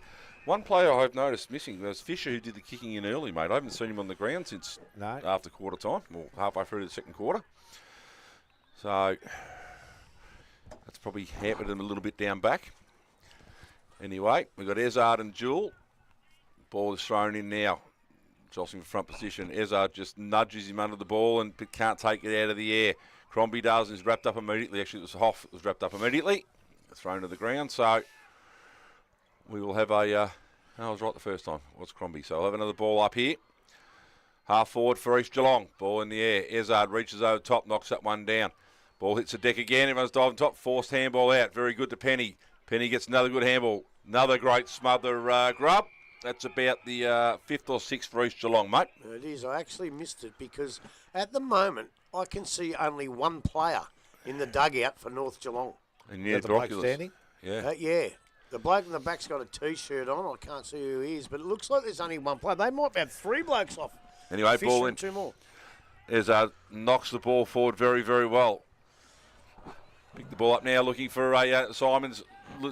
One player I've noticed missing was Fisher, who did the kicking in early, mate. I haven't seen him on the ground since after quarter time, or halfway through the second quarter. So that's probably hampered him a little bit down back. Anyway, we've got Ezard and Jewel. Ball is thrown in now. Jostling for front position. Ezard just nudges him under the ball and can't take it out of the air. Crombie does and is wrapped up immediately. Actually, it was Hoff that was wrapped up immediately. Thrown to the ground. So we will have a... I was right the first time. It was Crombie. So I'll have another ball up here. Half forward for East Geelong. Ball in the air. Ezard reaches over top, knocks that one down. Ball hits the deck again. Everyone's diving top. Forced handball out. Very good to Penny. Penny gets another good handball. Another great smother grub. That's about the fifth or sixth for East Geelong, mate. It is. I actually missed it because at the moment I can see only one player in the dugout for North Geelong. And yeah, the bloke standing? Yeah. Yeah. The bloke in the back's got a T-shirt on. I can't see who he is, but it looks like there's only one player. They might have three blokes off. Anyway, Fisher ball in. And two more. Ezard knocks the ball forward very, very well. Pick the ball up now, looking for Simons.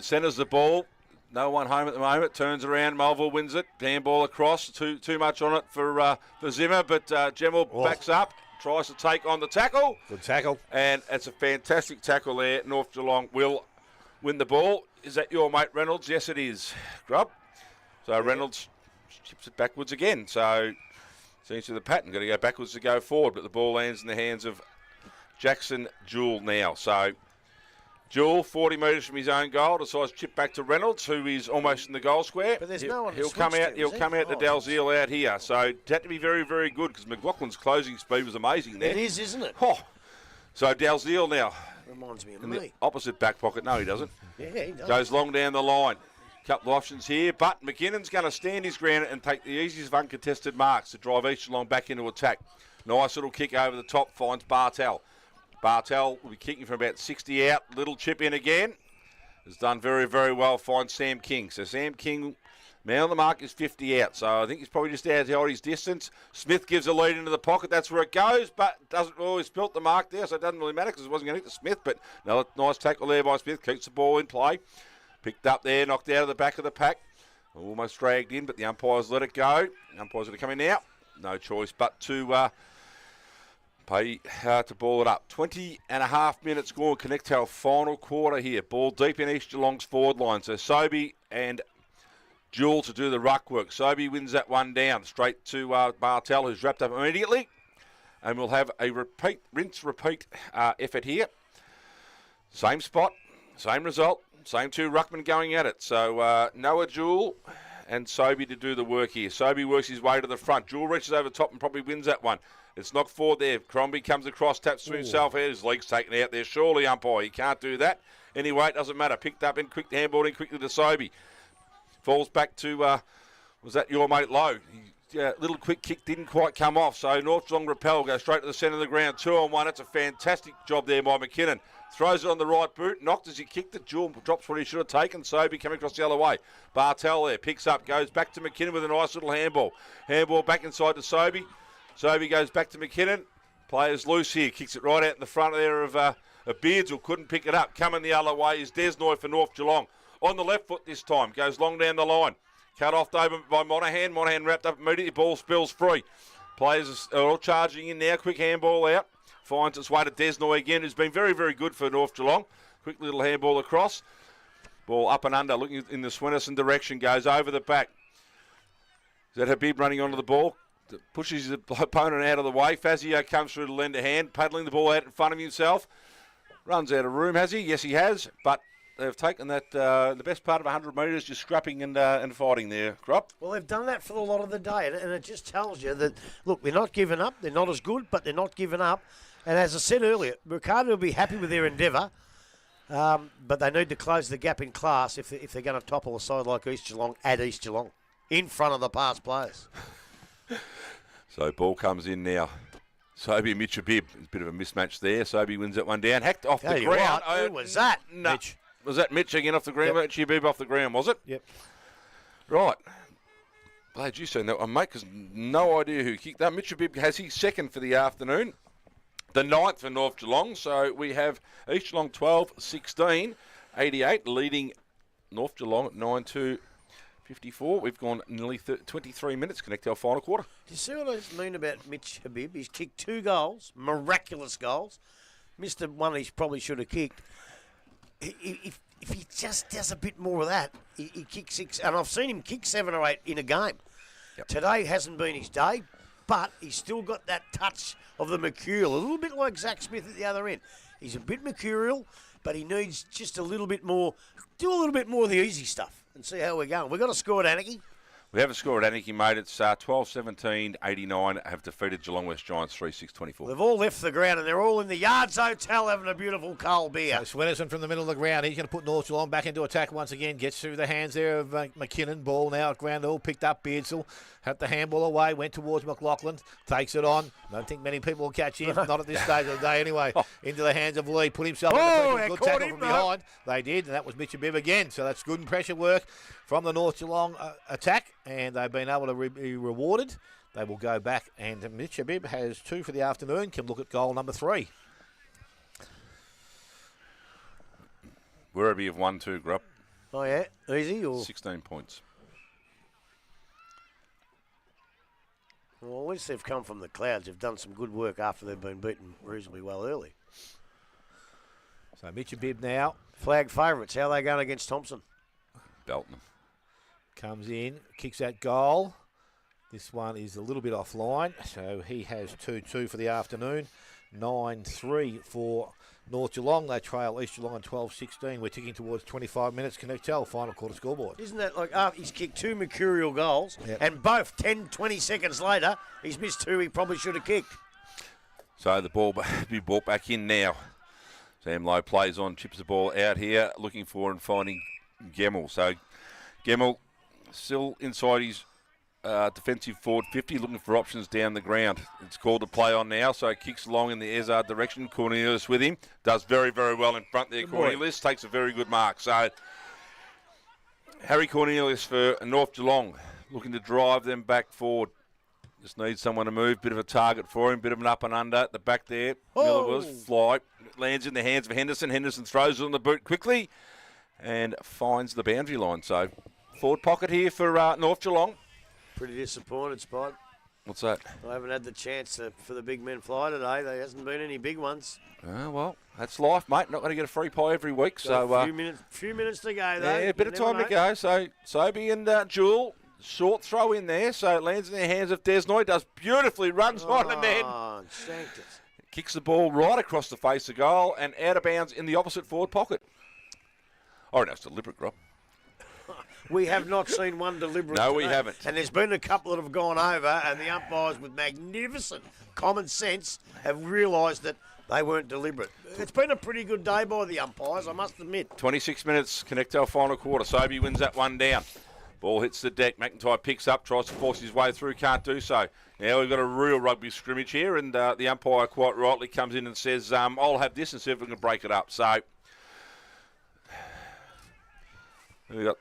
Centres the ball. No one home at the moment. Turns around. Melville wins it. Handball across. Too much on it for Zimmer, but Gemmell backs up. Tries to take on the tackle. Good tackle. And it's a fantastic tackle there. North Geelong will win the ball. Is that your mate Reynolds? Yes, it is. Grub. So Reynolds chips it backwards again. So seems to be the pattern. Got to go backwards to go forward, but the ball lands in the hands of Jackson Jewell now. So Jewell, 40 metres from his own goal, decides to chip back to Reynolds, who is almost in the goal square. But there's no one to He'll come switch out. to, He'll is come there? out to Dalziel out here. So it had to be very, very good because McLaughlin's closing speed was amazing there. It is, isn't it? Oh. So Dalziel now Reminds me of in the me. opposite back pocket. No, he doesn't. Yeah, he does. Goes long down the line. Couple of options here, but McKinnon's going to stand his ground and take the easiest of uncontested marks to drive East Geelong back into attack. Nice little kick over the top, finds Bartel. Bartel will be kicking from about 60 out. Little chip in again. Has done very, very well. Finds Sam King. So Sam King, man on the mark, is 50 out. So I think he's probably just out to hold his distance. Smith gives a lead into the pocket. That's where it goes, but doesn't always built the mark there, so it doesn't really matter because it wasn't going to hit the Smith. But another nice tackle there by Smith. Keeps the ball in play. Picked up there, knocked out of the back of the pack. Almost dragged in, but the umpires let it go. The umpires going to come in now. No choice but to pay to ball it up. 20 and a half minutes gone. Connect our final quarter here. Ball deep in East Geelong's forward line. So Sobey and Jewell to do the ruck work. Sobey wins that one down. Straight to Bartel, who's wrapped up immediately. And we'll have a rinse, repeat effort here. Same spot, same result. Same two ruckmen going at it. So Noah Jewell and Sobey to do the work here. Sobey works his way to the front. Jewell reaches over top and probably wins that one. It's knocked forward there. Crombie comes across, taps to himself. His legs taken out there. Surely, umpire, he can't do that. Anyway, it doesn't matter. Picked up in quick, handball in quickly to Sobey. Falls back to, was that your mate Lowe? He little quick kick didn't quite come off, so North Geelong repel, go straight to the centre of the ground, 2-on-1. That's a fantastic job there by McKinnon. Throws it on the right boot, knocked as he kicked it. Jewel drops what he should have taken. Sobey coming across the other way. Bartel there, picks up, goes back to McKinnon with a nice little handball. Handball back inside to Sobey. Sobey goes back to McKinnon. Players loose here, kicks it right out in the front there of Beardsall, couldn't pick it up. Coming the other way is Desnoy for North Geelong. On the left foot this time, goes long down the line. Cut off over by Monahan. Monahan wrapped up immediately, ball spills free. Players are all charging in now, quick handball out. Finds its way to Desnoy again, who's been very, very good for North Geelong. Quick little handball across. Ball up and under, looking in the Swinnerson direction, goes over the back. Is that Habib running onto the ball? Pushes his opponent out of the way. Fazio comes through to lend a hand, paddling the ball out in front of himself. Runs out of room, has he? Yes, he has. But they've taken that the best part of 100 metres, just scrapping and fighting there, Crop. Well, they've done that for a lot of the day, and it just tells you that, look, they're not giving up. They're not as good, but they're not giving up. And as I said earlier, Ricardo will be happy with their endeavour, but they need to close the gap in class if they're going to topple a side like East Geelong at East Geelong, in front of the past players. So ball comes in now. Sobey and Mitch Habib. There's a bit of a mismatch there. Sobey wins that one down. Hacked off the ground. Who was that? No. Mitch. Was that Mitch again off the ground? Yep. Mitch Habib off the ground, was it? Yep. Right. Glad you seen that one, mate, because no idea who kicked that. Mitch Habib has his second for the afternoon. The 9th for North Geelong. So we have East Geelong 12-16, 88, leading North Geelong at 9-2. 54. We've gone nearly 23 minutes. Connect our final quarter. Do you see what I mean about Mitch Habib? He's kicked 2 goals, miraculous goals. Missed the one he probably should have kicked. If he just does a bit more of that, he kicks 6. And I've seen him kick 7 or 8 in a game. Yep. Today hasn't been his day, but he's still got that touch of the mercurial, a little bit like Zach Smith at the other end. He's a bit mercurial, but he needs just a little bit more, do a little bit more of the easy stuff and see how we're going. We've got a score at Anarchy. We have a score at Anarchy, mate. It's 12-17, 89, have defeated Geelong West Giants 3-6-24. They've all left the ground and they're all in the Yards Hotel having a beautiful cold beer. So Swinnerson from the middle of the ground. He's going to put North Geelong back into attack once again. Gets through the hands there of McKinnon. Ball now at ground all picked up. Beardsall had the handball away. Went towards McLaughlin. Takes it on. Don't think many people will catch him. Not at this stage of the day anyway. Into the hands of Lee. Put himself in the good tackle from behind. They did, and that was Mitch Habib again. So that's good and pressure work from the North Geelong attack, and they've been able to be rewarded. They will go back, and Mitch Habib has 2 for the afternoon. Can look at goal number 3. Werribee have 1-2, Grupp. Oh, yeah? Easy? Or 16 points. Well, at least they've come from the clouds. They've done some good work after they've been beaten reasonably well early. So Mitch Habib now Flag favourites. How are they going against Thompson? Belting them. comes in, kicks that goal. This one is a little bit offline, so he has 2-2 for the afternoon. 9-3 for North Geelong. They trail East Geelong 12-16. We're ticking towards 25 minutes. Can you tell? Final quarter scoreboard. Isn't that like he's kicked 2 mercurial goals, Yep. and both 10, 20 seconds later, he's missed 2 he probably should have kicked. So the ball be brought back in now. Sam Lowe plays on, chips the ball out here, looking for and finding Gemmell. So Gemmell still inside his defensive forward 50, looking for options down the ground. It's called to play on now, so kicks along in the Ezard direction. Cornelius with him. Does very, very well in front there. Good boy. Cornelius takes a very good mark. So Harry Cornelius for North Geelong, looking to drive them back forward. Just needs someone to move. Bit of a target for him. Bit of an up and under at the back there. Miller was fly. Lands in the hands of Henderson. Henderson throws it on the boot quickly and finds the boundary line. So forward pocket here for North Geelong. Pretty disappointed, Spot. What's that? I haven't had the chance for the big men fly today. There hasn't been any big ones. Well, that's life, mate. Not going to get a free pie every week. So a few minutes to go, though. yeah, a bit of time to go. So Sobey and Jewel, short throw in there. So it lands in the hands of Desnoy. Does beautifully, runs on and then shanked it. kicks the ball right across the face of goal and out of bounds in the opposite forward pocket. Oh, no, it's deliberate, Rob. We have not seen one deliberate. No, we today. haven't. And there's been a couple that have gone over, and the umpires, with magnificent common sense, have realised that they weren't deliberate. It's been a pretty good day by the umpires, I must admit. 26 minutes, connect our final quarter. Sobey wins that one down. Ball hits the deck. McIntyre picks up, tries to force his way through, can't do so. Now we've got a real rugby scrimmage here, and the umpire quite rightly comes in and says, I'll have this and see if we can break it up. So we've got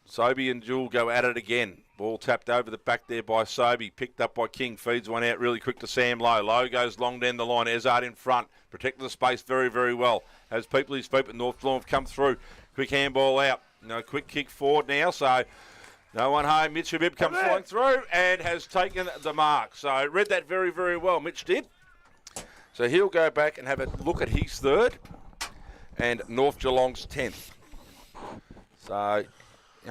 Sobey and Jewel go at it again. Ball tapped over the back there by Sobey. Picked up by King. Feeds one out really quick to Sam Lowe. Lowe goes long down the line. Ezard in front. Protected the space very, very well. Has people his feet, but North Geelong have come through. Quick handball out. Quick kick forward now. So no one home. Mitch Habib comes flying through and has taken the mark. So read that very, very well. Mitch did. So he'll go back and have a look at his third and North Geelong's 10th. So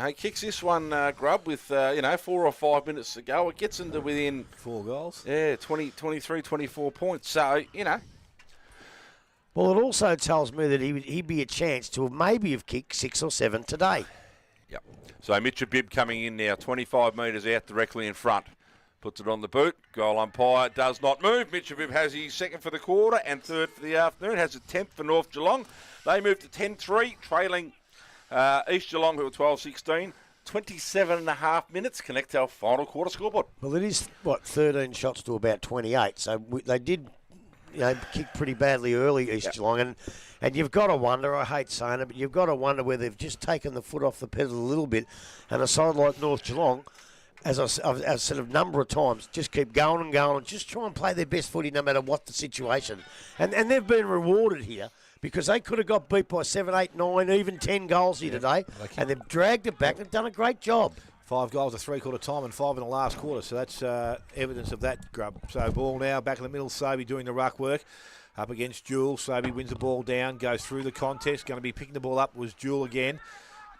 he kicks this one, Grub, with, 4 or 5 minutes to go. It gets into within 4 goals. Yeah, 23, 24 points. So, Well, it also tells me that he'd be a chance to maybe have kicked 6 or 7 today. Yep. So Mitch Habib coming in now, 25 metres out directly in front. Puts it on the boot. Goal umpire does not move. Mitch Habib has his second for the quarter and third for the afternoon. Has a 10th for North Geelong. They move to 10-3, trailing East Geelong, who are 12-16. 27.5 minutes. Connect our final quarter scoreboard. Well, it is, 13 shots to about 28. So they did, kick pretty badly early, East Geelong. And you've got to wonder, I hate saying it, but you've got to wonder where they've just taken the foot off the pedal a little bit. And a side like North Geelong, as I've said a number of times, just keep going and going and just try and play their best footy no matter what the situation. And they've been rewarded here because they could have got beat by 7, 8, 9, even 10 goals here today. And they've dragged it back. They've done a great job. 5 goals at three-quarter time and 5 in the last quarter. So that's evidence of that, Grub. So ball now back in the middle. Sobey doing the ruck work. Up against Jewel. Sobey wins the ball down. Goes through the contest. Going to be picking the ball up was Jewel again.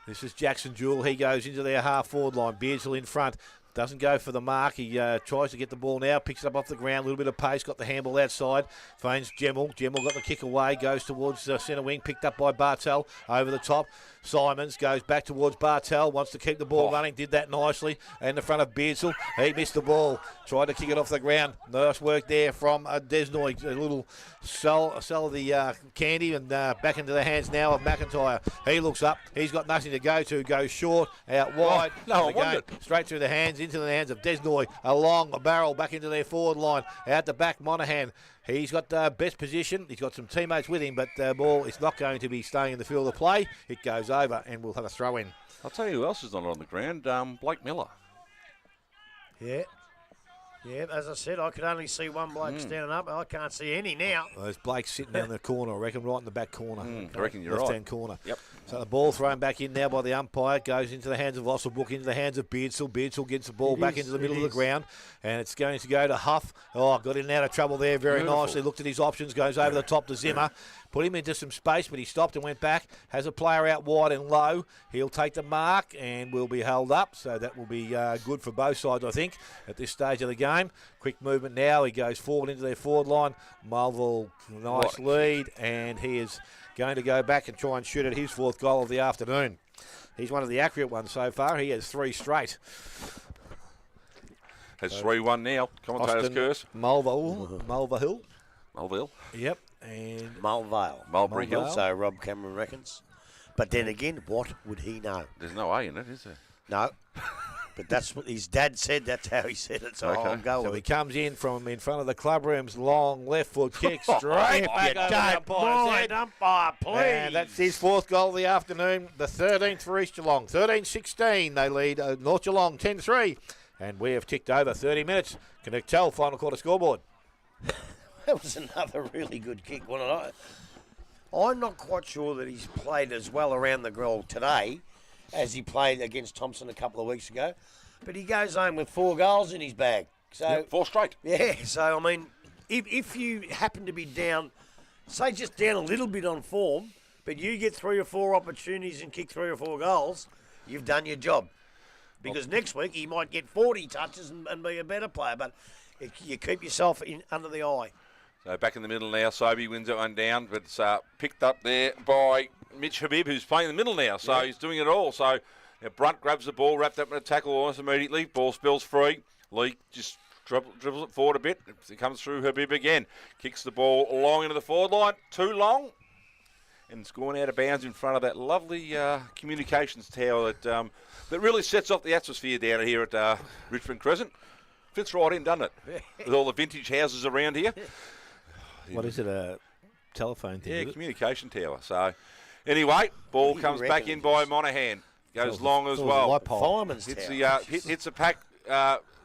This is Jackson Jewel. He goes into their half-forward line. Beardsley in front. Doesn't go for the mark. He tries to get the ball now. Picks it up off the ground. A little bit of pace. Got the handball outside. Finds Gemmell. Gemmell got the kick away. Goes towards centre wing. Picked up by Bartel. Over the top. Simons goes back towards Bartel. Wants to keep the ball running. Did that nicely. In the front of Beardsall. He missed the ball. Tried to kick it off the ground. Nice work there from Desnoy. A little sell of the candy. And back into the hands now of McIntyre. He looks up. He's got nothing to go to. Goes short. Out wide. Again, straight through the hands. Into the hands of Desnoy. Along a barrel. Back into their forward line. Out the back. Monahan. He's got the best position. He's got some teammates with him, but the ball is not going to be staying in the field of play. It goes over, and we'll have a throw in. I'll tell you who else is not on the ground. Blake Miller. Yeah. Yeah, as I said, I could only see one bloke standing up. I can't see any now. Well, there's Blake sitting down the corner, I reckon, right in the back corner. I reckon you're right. Left-hand corner. Yep. So the ball thrown back in now by the umpire. Goes into the hands of Osselbrook, into the hands of Beardsall. Beardsall gets the ball back into the middle of the ground. And it's going to go to Huff. Oh, got in and out of trouble there very nicely. Looked at his options. Goes over the top to Zimmer. Put him into some space, but he stopped and went back. Has a player out wide and low. He'll take the mark and will be held up. So that will be good for both sides, I think, at this stage of the game. Quick movement now. He goes forward into their forward line. Mulville, nice lead. And he is going to go back and try and shoot at his 4th goal of the afternoon. He's one of the accurate ones so far. He has 3 straight. Has 3-1 now. Commentator's curse. Mulvihill. Mulville. Yep. And Mulberry Hill, so Rob Cameron reckons. But then again, what would he know? There's no A in it, is there? No. But that's what his dad said. That's how he said it. So I'll go So with he it. comes in from in front of the club room's long left foot kick straight back over the umpire's head. Umpire, please. And that's his 4th goal of the afternoon, the 13th for East Geelong. 13-16, they lead North Geelong 10-3. And we have ticked over 30 minutes. Can you tell final quarter scoreboard? That was another really good kick, wasn't it? I'm not quite sure that he's played as well around the goal today as he played against Thompson a couple of weeks ago. But he goes home with 4 goals in his bag. So 4 straight. Yeah, so, I mean, if you happen to be down, say just down a little bit on form, but you get 3 or 4 opportunities and kick 3 or 4 goals, you've done your job. Because next week he might get 40 touches and be a better player, but you keep yourself under the eye. So back in the middle now, Sobey wins that one down, but it's picked up there by Mitch Habib, who's playing in the middle now, so he's doing it all. So now Brunt grabs the ball, wrapped up in a tackle almost immediately. Ball spills free. Lee just dribbles it forward a bit. It comes through Habib again. Kicks the ball long into the forward line. Too long. and it's gone out of bounds in front of that lovely communications tower that really sets off the atmosphere down here at Richmond Crescent. Fits right in, doesn't it? With all the vintage houses around here. What is it, a telephone thing? Yeah, communication tower. So, anyway, ball comes back in by Monaghan. Goes long as well. Fireman's Hits tower. hits the pack.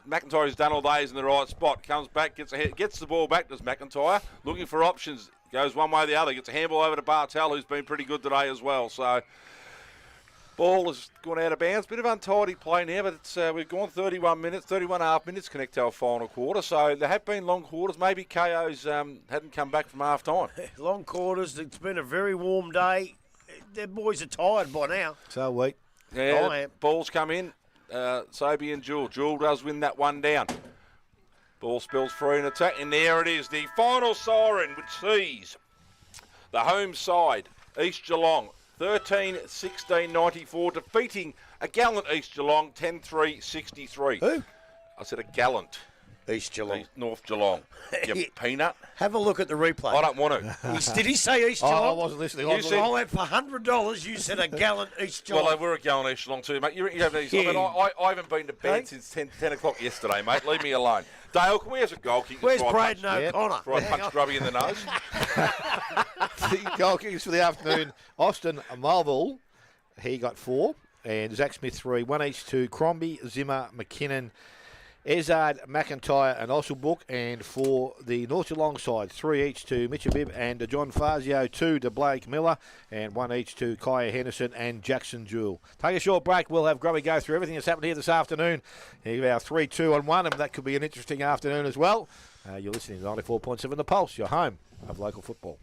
McIntyre's done all day. He's in the right spot. Comes back, gets the ball back. Does McIntyre looking for options? Goes one way or the other. Gets a handball over to Bartel, who's been pretty good today as well. So, ball has gone out of bounds. Bit of untidy play now, but it's we've gone 31 minutes, 31 and a half minutes connect to our final quarter. So there have been long quarters. Maybe KO's hadn't come back from half time. Long quarters. It's been a very warm day. The boys are tired by now. So weak. Yeah, balls come in. Sobe and Jewel. Jewel does win that one down. Ball spills free in attack, and there it is. The final siren, which sees the home side, East Geelong, 13-16-94, defeating a gallant East Geelong, 10-3-63. Who? I said a gallant East Geelong. North Geelong. You peanut. Have a look at the replay. I don't want to. Did he say East Oh, Geelong? I wasn't listening. You said- I went for $100. You said a gallant East Geelong. Well, they were a gallant East Geelong too, mate. You have these. I mean, I haven't been to bed since 10 o'clock yesterday, mate. Leave me alone. Dale, can we have a goal kick? Where's Before I Braden punch- O'Connor? before I punch Grubby in the nose? The goal kickers for the afternoon. Austin Marvel, he got 4. And Zach Smith 3. 1 each to Crombie, Zimmer, McKinnon, Ezard, McIntyre and Osselbrook. And for the North Geelong side, 3 each to Mitchell Bibb and John Fazio, 2 to Blake Miller, and 1 each to Kaya Henderson and Jackson Jewell. Take a short break. We'll have Grubby go through everything that's happened here this afternoon. Here we are, 3, 2 and 1, and that could be an interesting afternoon as well. You're listening to 94.7 The Pulse, your home of local football.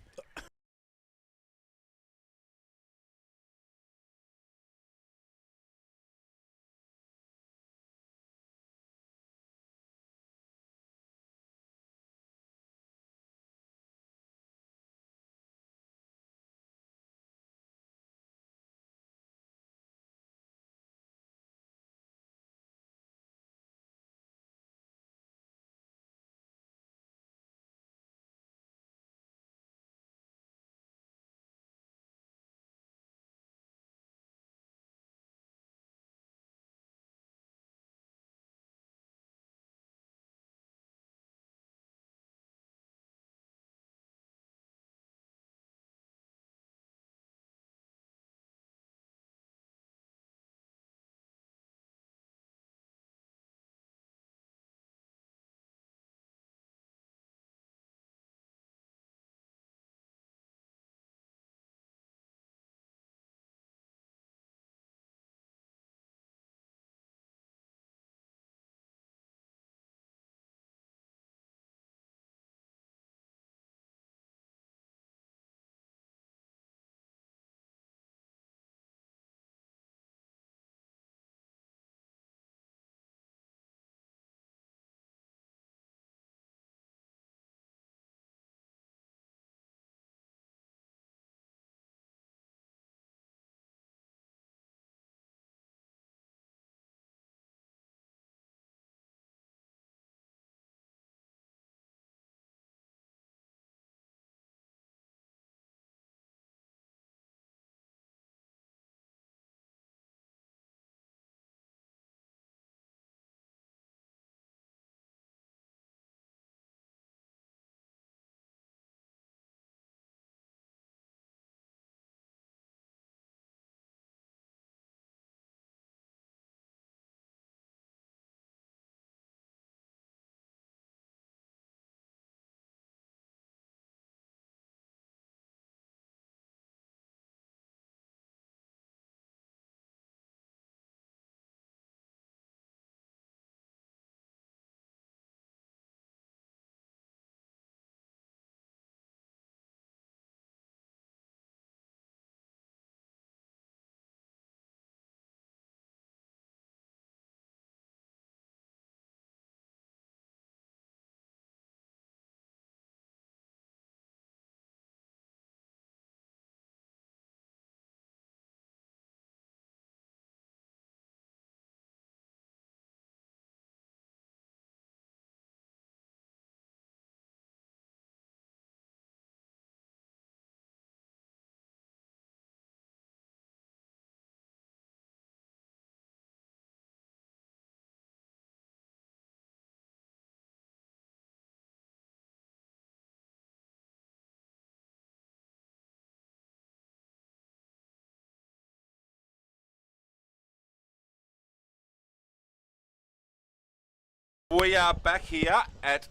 We are back here at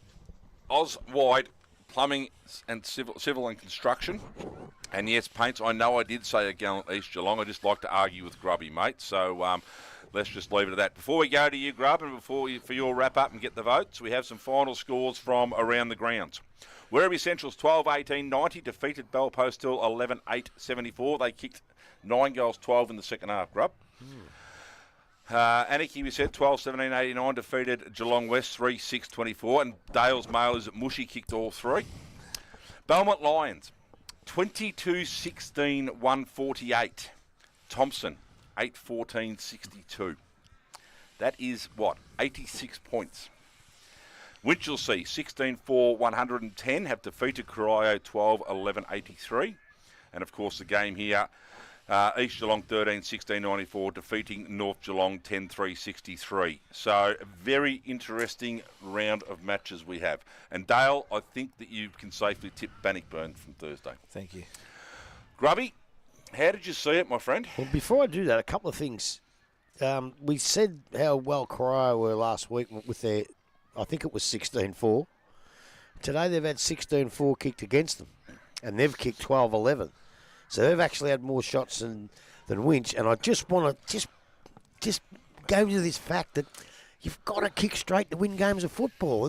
Oz-Wide Plumbing and Civil and Construction. And yes, Paints, I know I did say a gallant East Geelong. I just like to argue with Grubby, mate. So let's just leave it at that. Before we go to you, Grub, and for your wrap-up and get the votes, we have some final scores from around the grounds. Werribee Central's 12-18-90 defeated Belpostil 11-8-74. They kicked 9 goals, 12 in the second half, Grub. Anarchy, we said, 12-17-89 defeated Geelong West 3-6-24. And Dale's Mailers at Mushy kicked all 3. Belmont Lions, 22-16-148. Thompson, 8-14-62. That is, 86 points. Winchelsea, 16-4-110, have defeated Corio 12-11-83. And, of course, the game here, East Geelong 13-16-94, defeating North Geelong 10-3-63. So, a very interesting round of matches we have. And, Dale, I think that you can safely tip Bannockburn from Thursday. Thank you. Grubby, how did you see it, my friend? Well, before I do that, a couple of things. We said how well Corio were last week with their, I think it was 16-4. Today they've had 16-4 kicked against them, and they've kicked 12-11. So they've actually had more shots than Winch. And I just want to just go to this fact that you've got to kick straight to win games of football.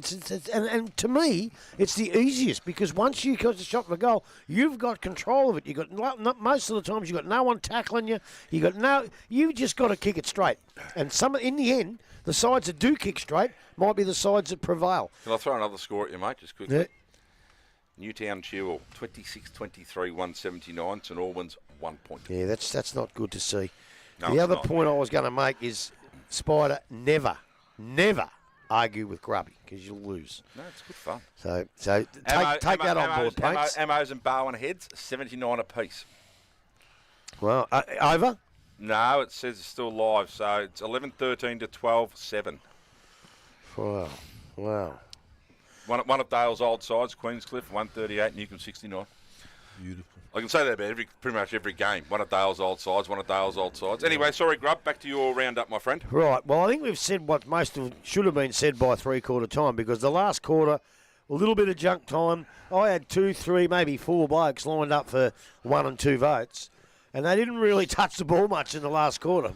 And to me, it's the easiest, because once you got the shot for goal, you've got control of it. You got most of the times you've got no one tackling you. You just got to kick it straight. And in the end, the sides that do kick straight might be the sides that prevail. Can I throw another score at you, mate, just quickly? Yeah. Newtown Chewell, 26-23-179. St Albans, 1 point. Yeah, that's not good to see. No, the other not. point I was going to make is Spider never argue with Grubby, because you'll lose. No, it's good fun. So take that on board, Paints. Ammos and Barwon heads, 79 apiece. Well, over? No, it says it's still live, so it's 11-13 to 12-7. Wow. One of Dale's old sides, Queenscliff, 138, Newcombe 69. Beautiful. I can say that about pretty much every game. One of Dale's old sides. Anyway, sorry, Grub, back to your roundup, my friend. Right. Well, I think we've said what most of should have been said by three-quarter time, because the last quarter, a little bit of junk time. I had 2, 3, maybe 4 blokes lined up for 1 and 2 votes, and they didn't really touch the ball much in the last quarter.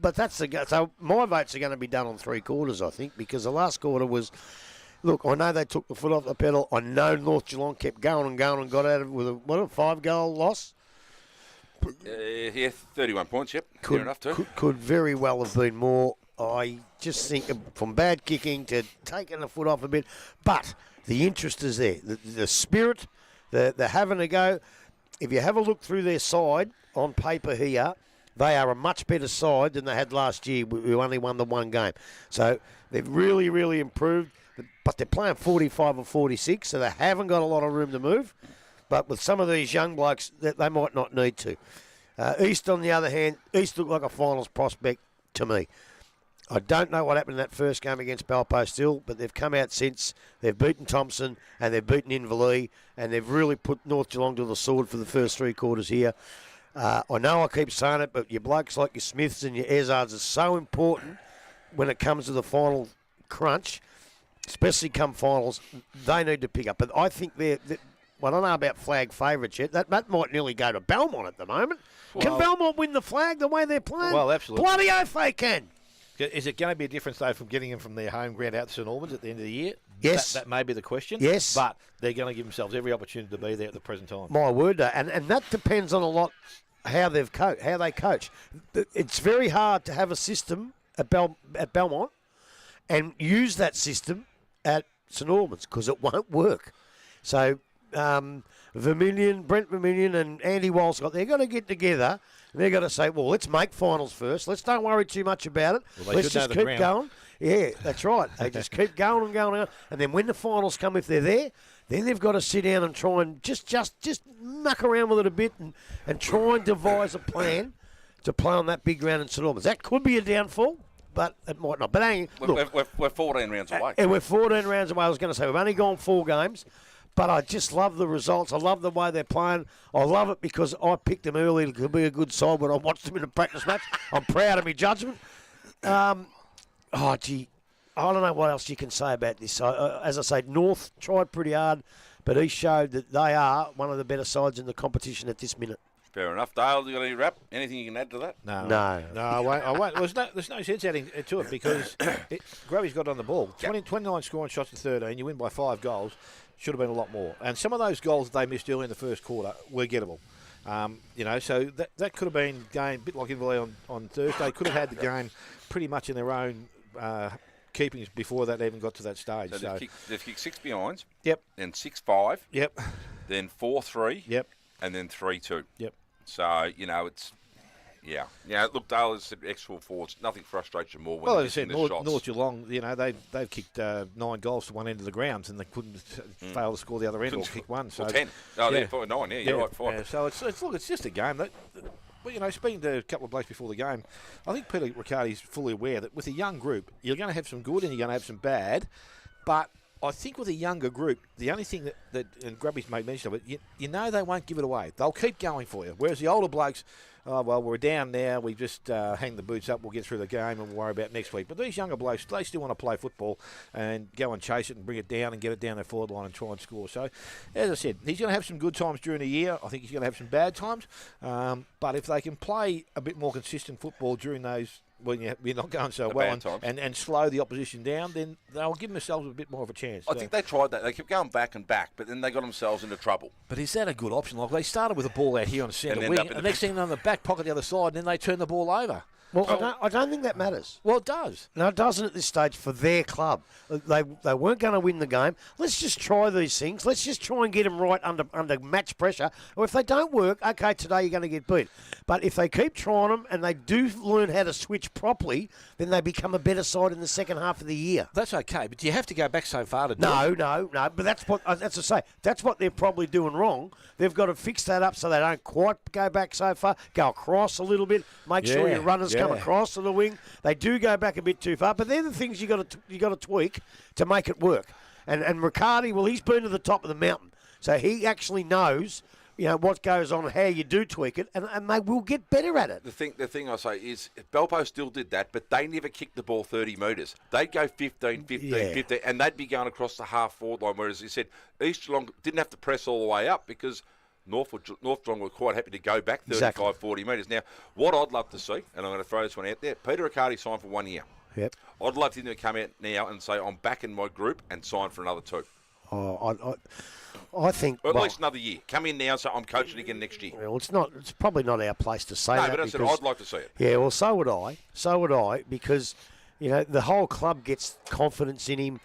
But so my votes are going to be done on 3 quarters, I think, because the last quarter was. Look, I know they took the foot off the pedal. I know North Geelong kept going and got out of it with a 5-goal loss. Yeah, 31 points, yep. Fair enough, too. Could very well have been more. I just think from bad kicking to taking the foot off a bit. But the interest is there. The spirit, the having a go. If you have a look through their side on paper here, they are a much better side than they had last year, who only won the 1 game. So they've really, really improved. But they're playing 45 and 46, so they haven't got a lot of room to move. But with some of these young blokes, they might not need to. East, on the other hand, East looked like a finals prospect to me. I don't know what happened in that first game against Belpostil, but they've come out since. They've beaten Thompson and they've beaten Inverleigh, and they've really put North Geelong to the sword for the first 3 quarters here. I know I keep saying it, but your blokes like your Smiths and your Ezards are so important when it comes to the final crunch. Especially come finals, they need to pick up. But I think I don't know about flag favourites yet. That might nearly go to Belmont at the moment. Can Belmont win the flag the way they're playing? Well, absolutely. Bloody oath they can. Is it going to be a difference, though, from getting them from their home ground out to St Albans at the end of the year? Yes. That may be the question. Yes. But they're going to give themselves every opportunity to be there at the present time. My word, and that depends on a lot how they coach. It's very hard to have a system at Belmont and use that system at St Albans, because it won't work. So Brent Vermillion and Andy Walcott, they're going to get together and they're going to say, well, let's make finals first. Let's don't worry too much about it. Well, let's just keep going. Yeah, that's right. They just keep going and going. And then when the finals come, if they're there, then they've got to sit down and try and just muck around with it a bit and try and devise a plan to play on that big ground in St Albans. That could be a downfall, but it might not. But look, we're 14 rounds away. And we're 14 rounds away. I was going to say, we've only gone 4 games, but I just love the results. I love the way they're playing. I love it because I picked them early to be a good side when I watched them in a practice match. I'm proud of my judgment. I don't know what else you can say about this. As I say, North tried pretty hard, but East showed that they are one of the better sides in the competition at this minute. Fair enough. Dale, you got any wrap? Anything you can add to that? No. I won't. There's no sense adding to it because Gravy's got on the ball. 29 scoring shots to 13. You win by 5 goals. Should have been a lot more. And some of those goals they missed early in the first quarter were gettable. So that could have been game, a bit like Inverleigh on Thursday. Could have had the game pretty much in their own keepings before that even got to that stage. So they've kicked 6 behinds. Yep. Then 6-5. Yep. Then 4-3. Yep. And then 3-2. Yep. So, it's... Yeah. Look, Dale has said extra forwards. Nothing frustrates you more when Well, they're as I said, missing their shots. North Geelong, they've kicked 9 goals to one end of the grounds and they couldn't fail to score the other end or kick one. So 10. Oh, they're 9. Yeah, you're right. 5. Yeah, so it's just a game that. Well, speaking to a couple of blokes before the game, I think Peter Riccardi's fully aware that with a young group, you're going to have some good and you're going to have some bad. But I think with a younger group, the only thing that and Grubby's made mention of it, you know they won't give it away. They'll keep going for you. Whereas the older blokes, we're down now, we just hang the boots up, we'll get through the game and we'll worry about next week. But these younger blokes, they still want to play football and go and chase it and bring it down and get it down their forward line and try and score. So, as I said, he's going to have some good times during the year. I think he's going to have some bad times. But if they can play a bit more consistent football during those when you're not going so well and slow the opposition down, then they'll give themselves a bit more of a chance. I think they tried that. They kept going back and back, but then they got themselves into trouble. But is that a good option? Like they started with a ball out here on the centre wing, and next thing on the back pocket the other side, and then they turn the ball over. Well, I don't think that matters. Well, it does. No, it doesn't at this stage for their club. They weren't going to win the game. Let's just try these things. Let's just try and get them right under match pressure. Or if they don't work, okay, today you're going to get beat. But if they keep trying them and they do learn how to switch properly, then they become a better side in the second half of the year. That's okay, but you have to go back so far to do it. No. But that's to say. That's what they're probably doing wrong. They've got to fix that up so they don't quite go back so far. Go across a little bit. Make sure your runners come across to the wing. They do go back a bit too far, but they're the things you got to tweak to make it work. And Riccardi, well, he's been to the top of the mountain, so he actually knows what goes on, how you do tweak it, and they will get better at it. The thing I say is Belpo still did that, but they never kicked the ball 30 metres. They'd go 15, 15, and they'd be going across the half-forward line, whereas he said East Geelong didn't have to press all the way up because North Geelong were quite happy to go back 35, 40 metres. Now, what I'd love to see, and I'm going to throw this one out there, Peter Riccardi signed for 1 year. Yep. I'd love him to come out now and say, I'm back in my group and sign for another 2. I think... Or at least another year. Come in now and say, I'm coaching again next year. Well, it's probably not our place to say that. No, but I said I'd like to see it. Yeah, well, so would I, because, the whole club gets confidence in him.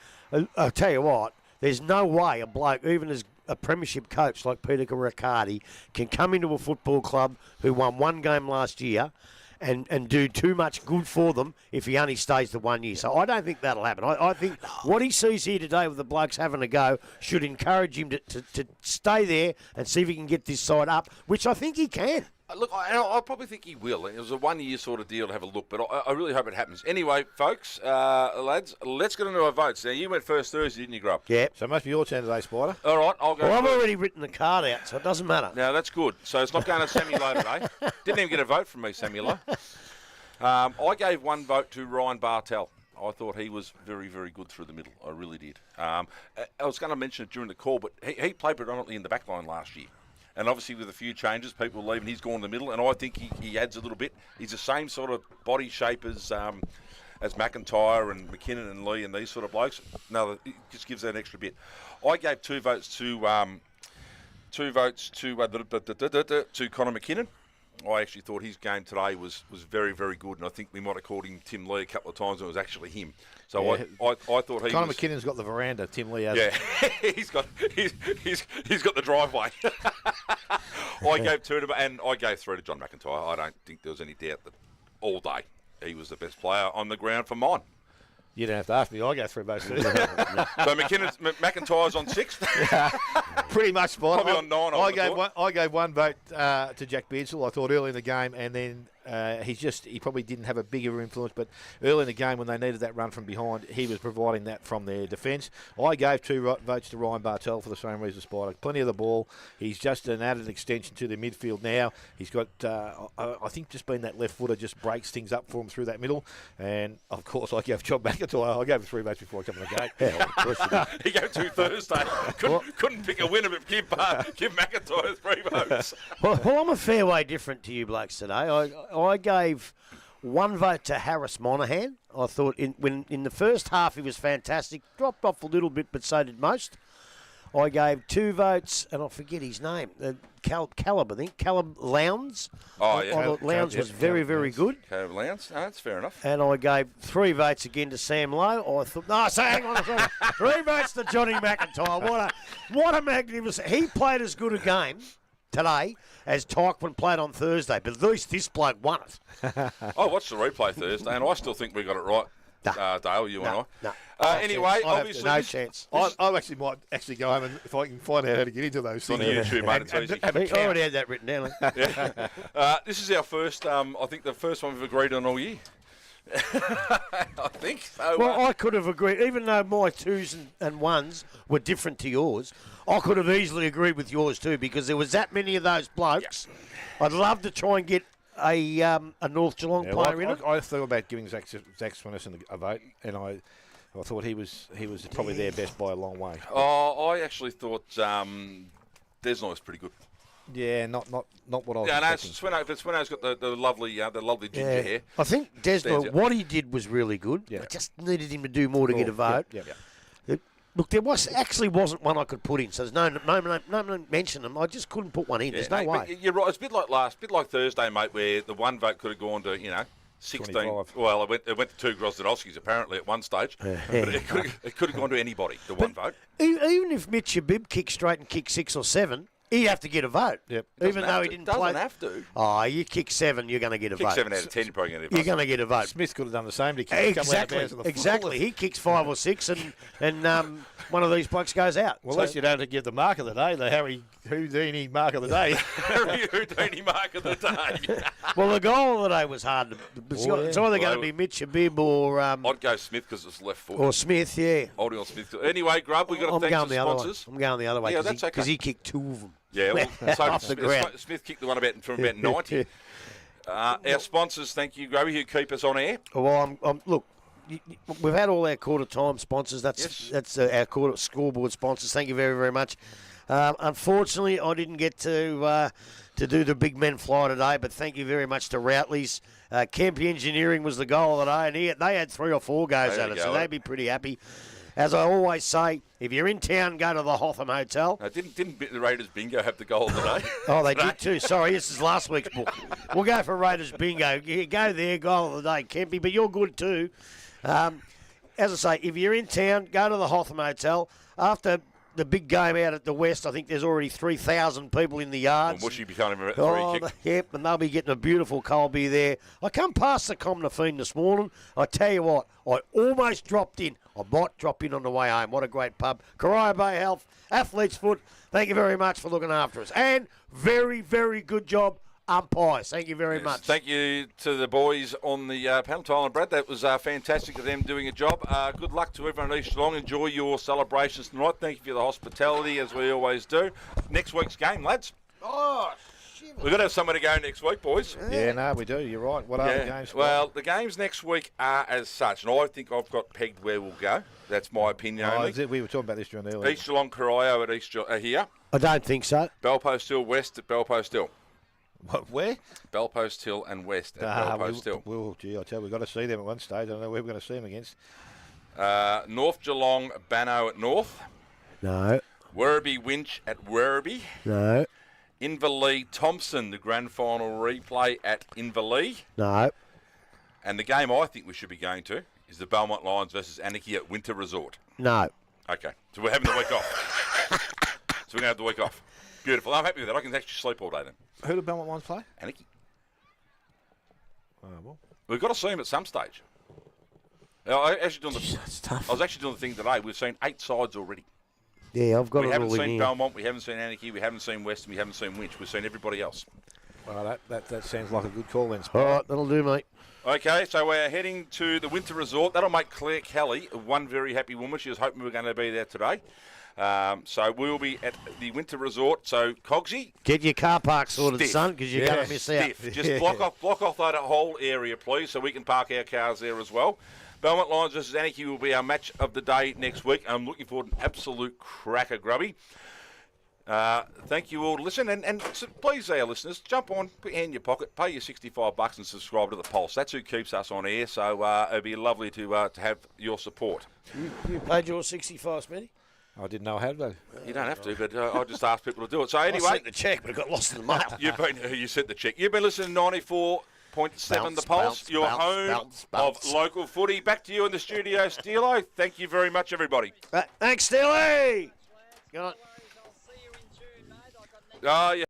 I'll tell you what, there's no way a bloke, even as a premiership coach like Peter Riccardi, can come into a football club who won 1 game last year and do too much good for them if he only stays the 1 year. So I don't think that'll happen. I think what he sees here today with the blokes having a go should encourage him to stay there and see if he can get this side up, which I think he can. Look, I probably think he will. It was a 1 year sort of deal to have a look, but I really hope it happens. Anyway, folks, lads, let's get into our votes. Now, you went first Thursday, didn't you, Grub? Yeah. So it must be your turn today, Spider. All right, I'll go. Well, I've already written the card out, so it doesn't matter. Now, that's good. So it's not going to Sammy Lowe today. Didn't even get a vote from me, Sammy Lowe. I gave 1 vote to Ryan Bartel. I thought he was very, very good through the middle. I really did. I was going to mention it during the call, but he played predominantly in the back line last year. And obviously with a few changes, people leaving, he's gone in the middle, and I think he adds a little bit. He's the same sort of body shape as McIntyre and McKinnon and Lee and these sort of blokes. No, it just gives that an extra bit. I gave 2 votes to Connor McKinnon. I actually thought his game today was very, very good, and I think we might have called him Tim Lee a couple of times, and it was actually him. So I thought he Connor McKinnon's got the veranda, Tim Lee has. Yeah, he's got the driveway. I gave 2 to him, and I gave 3 to John McIntyre. I don't think there was any doubt that all day he was the best player on the ground for mine. You don't have to ask me. I go through both. So McIntyre's on 6th. Pretty much spot. Probably on 9. I gave one vote to Jack Beardsall, I thought, early in the game, and then he probably didn't have a bigger influence, but early in the game when they needed that run from behind, he was providing that from their defence. I gave 2 votes to Ryan Bartel for the same reason, Spider. Plenty of the ball. He's just an added extension to the midfield now. He's got, I think, just being that left footer just breaks things up for him through that middle. And, of course, I gave John McIntyre. I gave him 3 votes before I come in the gate. Yeah, of course you did. He gave 2 Thursday. Couldn't pick a winner, but give McIntyre 3 votes. Well, I'm a fair way different to you blokes today. I gave 1 vote to Harris Monaghan. I thought in the first half he was fantastic. Dropped off a little bit, but so did most. I gave 2 votes, and I forget his name. Caleb, I think. Caleb Lowndes. Oh, I yeah. thought Lowndes was very, very good. Caleb Lowndes. No, that's fair enough. And I gave 3 votes again to Sam Lowe. I thought, no, so hang on a second. 3 votes to Johnny McIntyre. What a magnificent. He played as good a game today as Tyquin played on Thursday, but at least this bloke won it. I watched the replay Thursday, and I still think we got it right. Dale, you and I. No. Anyway, obviously, no chance. I might actually go home and if I can find out how to get into those on things. YouTube, mate. It's easy. I already had that written down. This is our first. I think the first one we've agreed on all year. I think so. Well, I could have agreed, even though my 2s and 1s were different to yours. I could have easily agreed with yours too because there was that many of those blokes. I'd love to try and get a North Geelong player in it. I thought about giving Zach Swinnerton a vote, and I thought he was probably their best by a long way. Oh, I actually thought Desnoy was pretty good. Yeah, not what I was expecting. No, Swino's got the lovely ginger hair. I think Stands Desnoy, out. what he did was really good. Yeah. I just needed him to do more to get a vote. Yeah. Look, there wasn't one I could put in, so there's no mention them. I just couldn't put one in. There's no way. But you're right. It's a bit like Thursday, mate, where the 1 vote could have gone to 16. 25. Well, it went to 2 Grozdanowskis apparently at one stage, but it could have gone to anybody. The 1 vote. Even if Mitch Yabib kicked straight and kicked 6 or 7, he'd have to get a vote. Yep. Even though he didn't play. Doesn't have to. Oh, you kick 7, you're going to get a Kick vote. 7 out of 10, you're probably going to get a vote. You're going to get a vote. Smith could have done the same. Exactly. He kicks 5 or 6, and one of these blokes goes out. Well, unless you don't give the mark of the day, the Harry Houdini mark of the day. Harry Houdini mark of the day. Well, the goal of the day was hard. It's either going to be Mitch Yabib or I'd go Smith because it's left foot. or Smith. Yeah. Holding on Smith. Anyway, Grub, we've got to I'm thank going the the other way. sponsors. I'm going the other way Yeah, because that's okay. he kicked 2 of them. Yeah, well, so Off the ground. Smith kicked the one from about 90. Our sponsors, thank you, Grubby, who keep us on air. Well, look. We've had all our quarter time sponsors. That's our quarter scoreboard sponsors. Thank you very, very much. Unfortunately, I didn't get to do the big men fly today, but thank you very much to Routley's. Kempy Engineering was the goal of the day, and they had 3 or 4 goes at it, so they'd be pretty happy. As I always say, if you're in town, go to the Hotham Hotel. Didn't the Raiders Bingo have the goal today? Oh, they did too. Sorry, this is last week's book. We'll go for Raiders Bingo. Yeah, go there, goal of the day, Kempy, but you're good too. As I say, if you're in town, go to the Hotham Hotel. After the big game out at the West, I think there's already 3,000 people in the yards. Well, Mushy becoming about 3 kick. Yep, and they'll be getting a beautiful cold beer there. I come past the Commoner Fiend this morning. I tell you what, I almost dropped in. I might drop in on the way home. What a great pub. Corio Bay Health, Athlete's Foot, thank you very much for looking after us. And very, very good job, umpires. Thank you very much. Thank you to the boys on the panel, Tyler and Brad. That was fantastic of them doing a job. Good luck to everyone at East Geelong. Enjoy your celebrations tonight. Thank you for the hospitality, as we always do. Next week's game, lads. Oh, shit. We've got to have somewhere to go next week, boys. Yeah, no, we do. You're right. What are the games? Well, the games next week are as such, and I think I've got pegged where we'll go. That's my opinion only. We were talking about this during the earlier. East Geelong, Corio at East Geelong, here. I don't think so. Bellpost Hill, West at Bellpost Hill. What, where? Bellpost Hill and West at Bellpost Hill. Well, gee, I tell you, we've got to see them at one stage. I don't know where we're going to see them against. North Geelong, Banno at North. No. Werribee Winch at Werribee. No. Inverleigh Thompson, the grand final replay at Inverleigh. No. And the game I think we should be going to is the Belmont Lions versus Anarchy at Winter Resort. No. Okay, so we're having the week off. So we're going to have the week off. Beautiful. I'm happy with that. I can actually sleep all day then. Who did Belmont Lions play? Anarchy. Oh, well. We've got to see them at some stage. I was actually doing That's tough. the thing today. We've seen 8 sides already. Yeah, I've got We it haven't all in seen here. Belmont, we haven't seen Anarchy, we haven't seen Western, we haven't seen Winch. We've seen everybody else. Well, that sounds like a good call then, All Spike. right, that'll do, mate. Okay, so we're heading to the Winter Resort. That'll make Claire Kelly one very happy woman. She was hoping we were going to be there today. So we'll be at the Winter Resort. So, Cogsy, Get your car park sorted, Stiff. son, because you're going to miss out. stiff. Just block off that whole area, please, so we can park our cars there as well. Belmont Lions versus Anarchy will be our match of the day next week. I'm looking forward to an absolute cracker, Grubby. Thank you all to listen, and so please, our listeners, jump on, put your hand in your pocket, pay your $65 and subscribe to the Pulse. That's who keeps us on air, so it'd be lovely to have your support. You paid your 65, Smitty? I didn't know how to. You don't have to, but I just ask people to do it. So I anyway, sent the cheque, but it got lost in the mail. you sent the check. You've been listening to 94.7 The Pulse, Bounce, your bounce, home bounce, of bounce. local footy. Back to you in the studio, Steelo. Thank you very much, everybody. Thanks, Steely. Good night. Oh, yeah.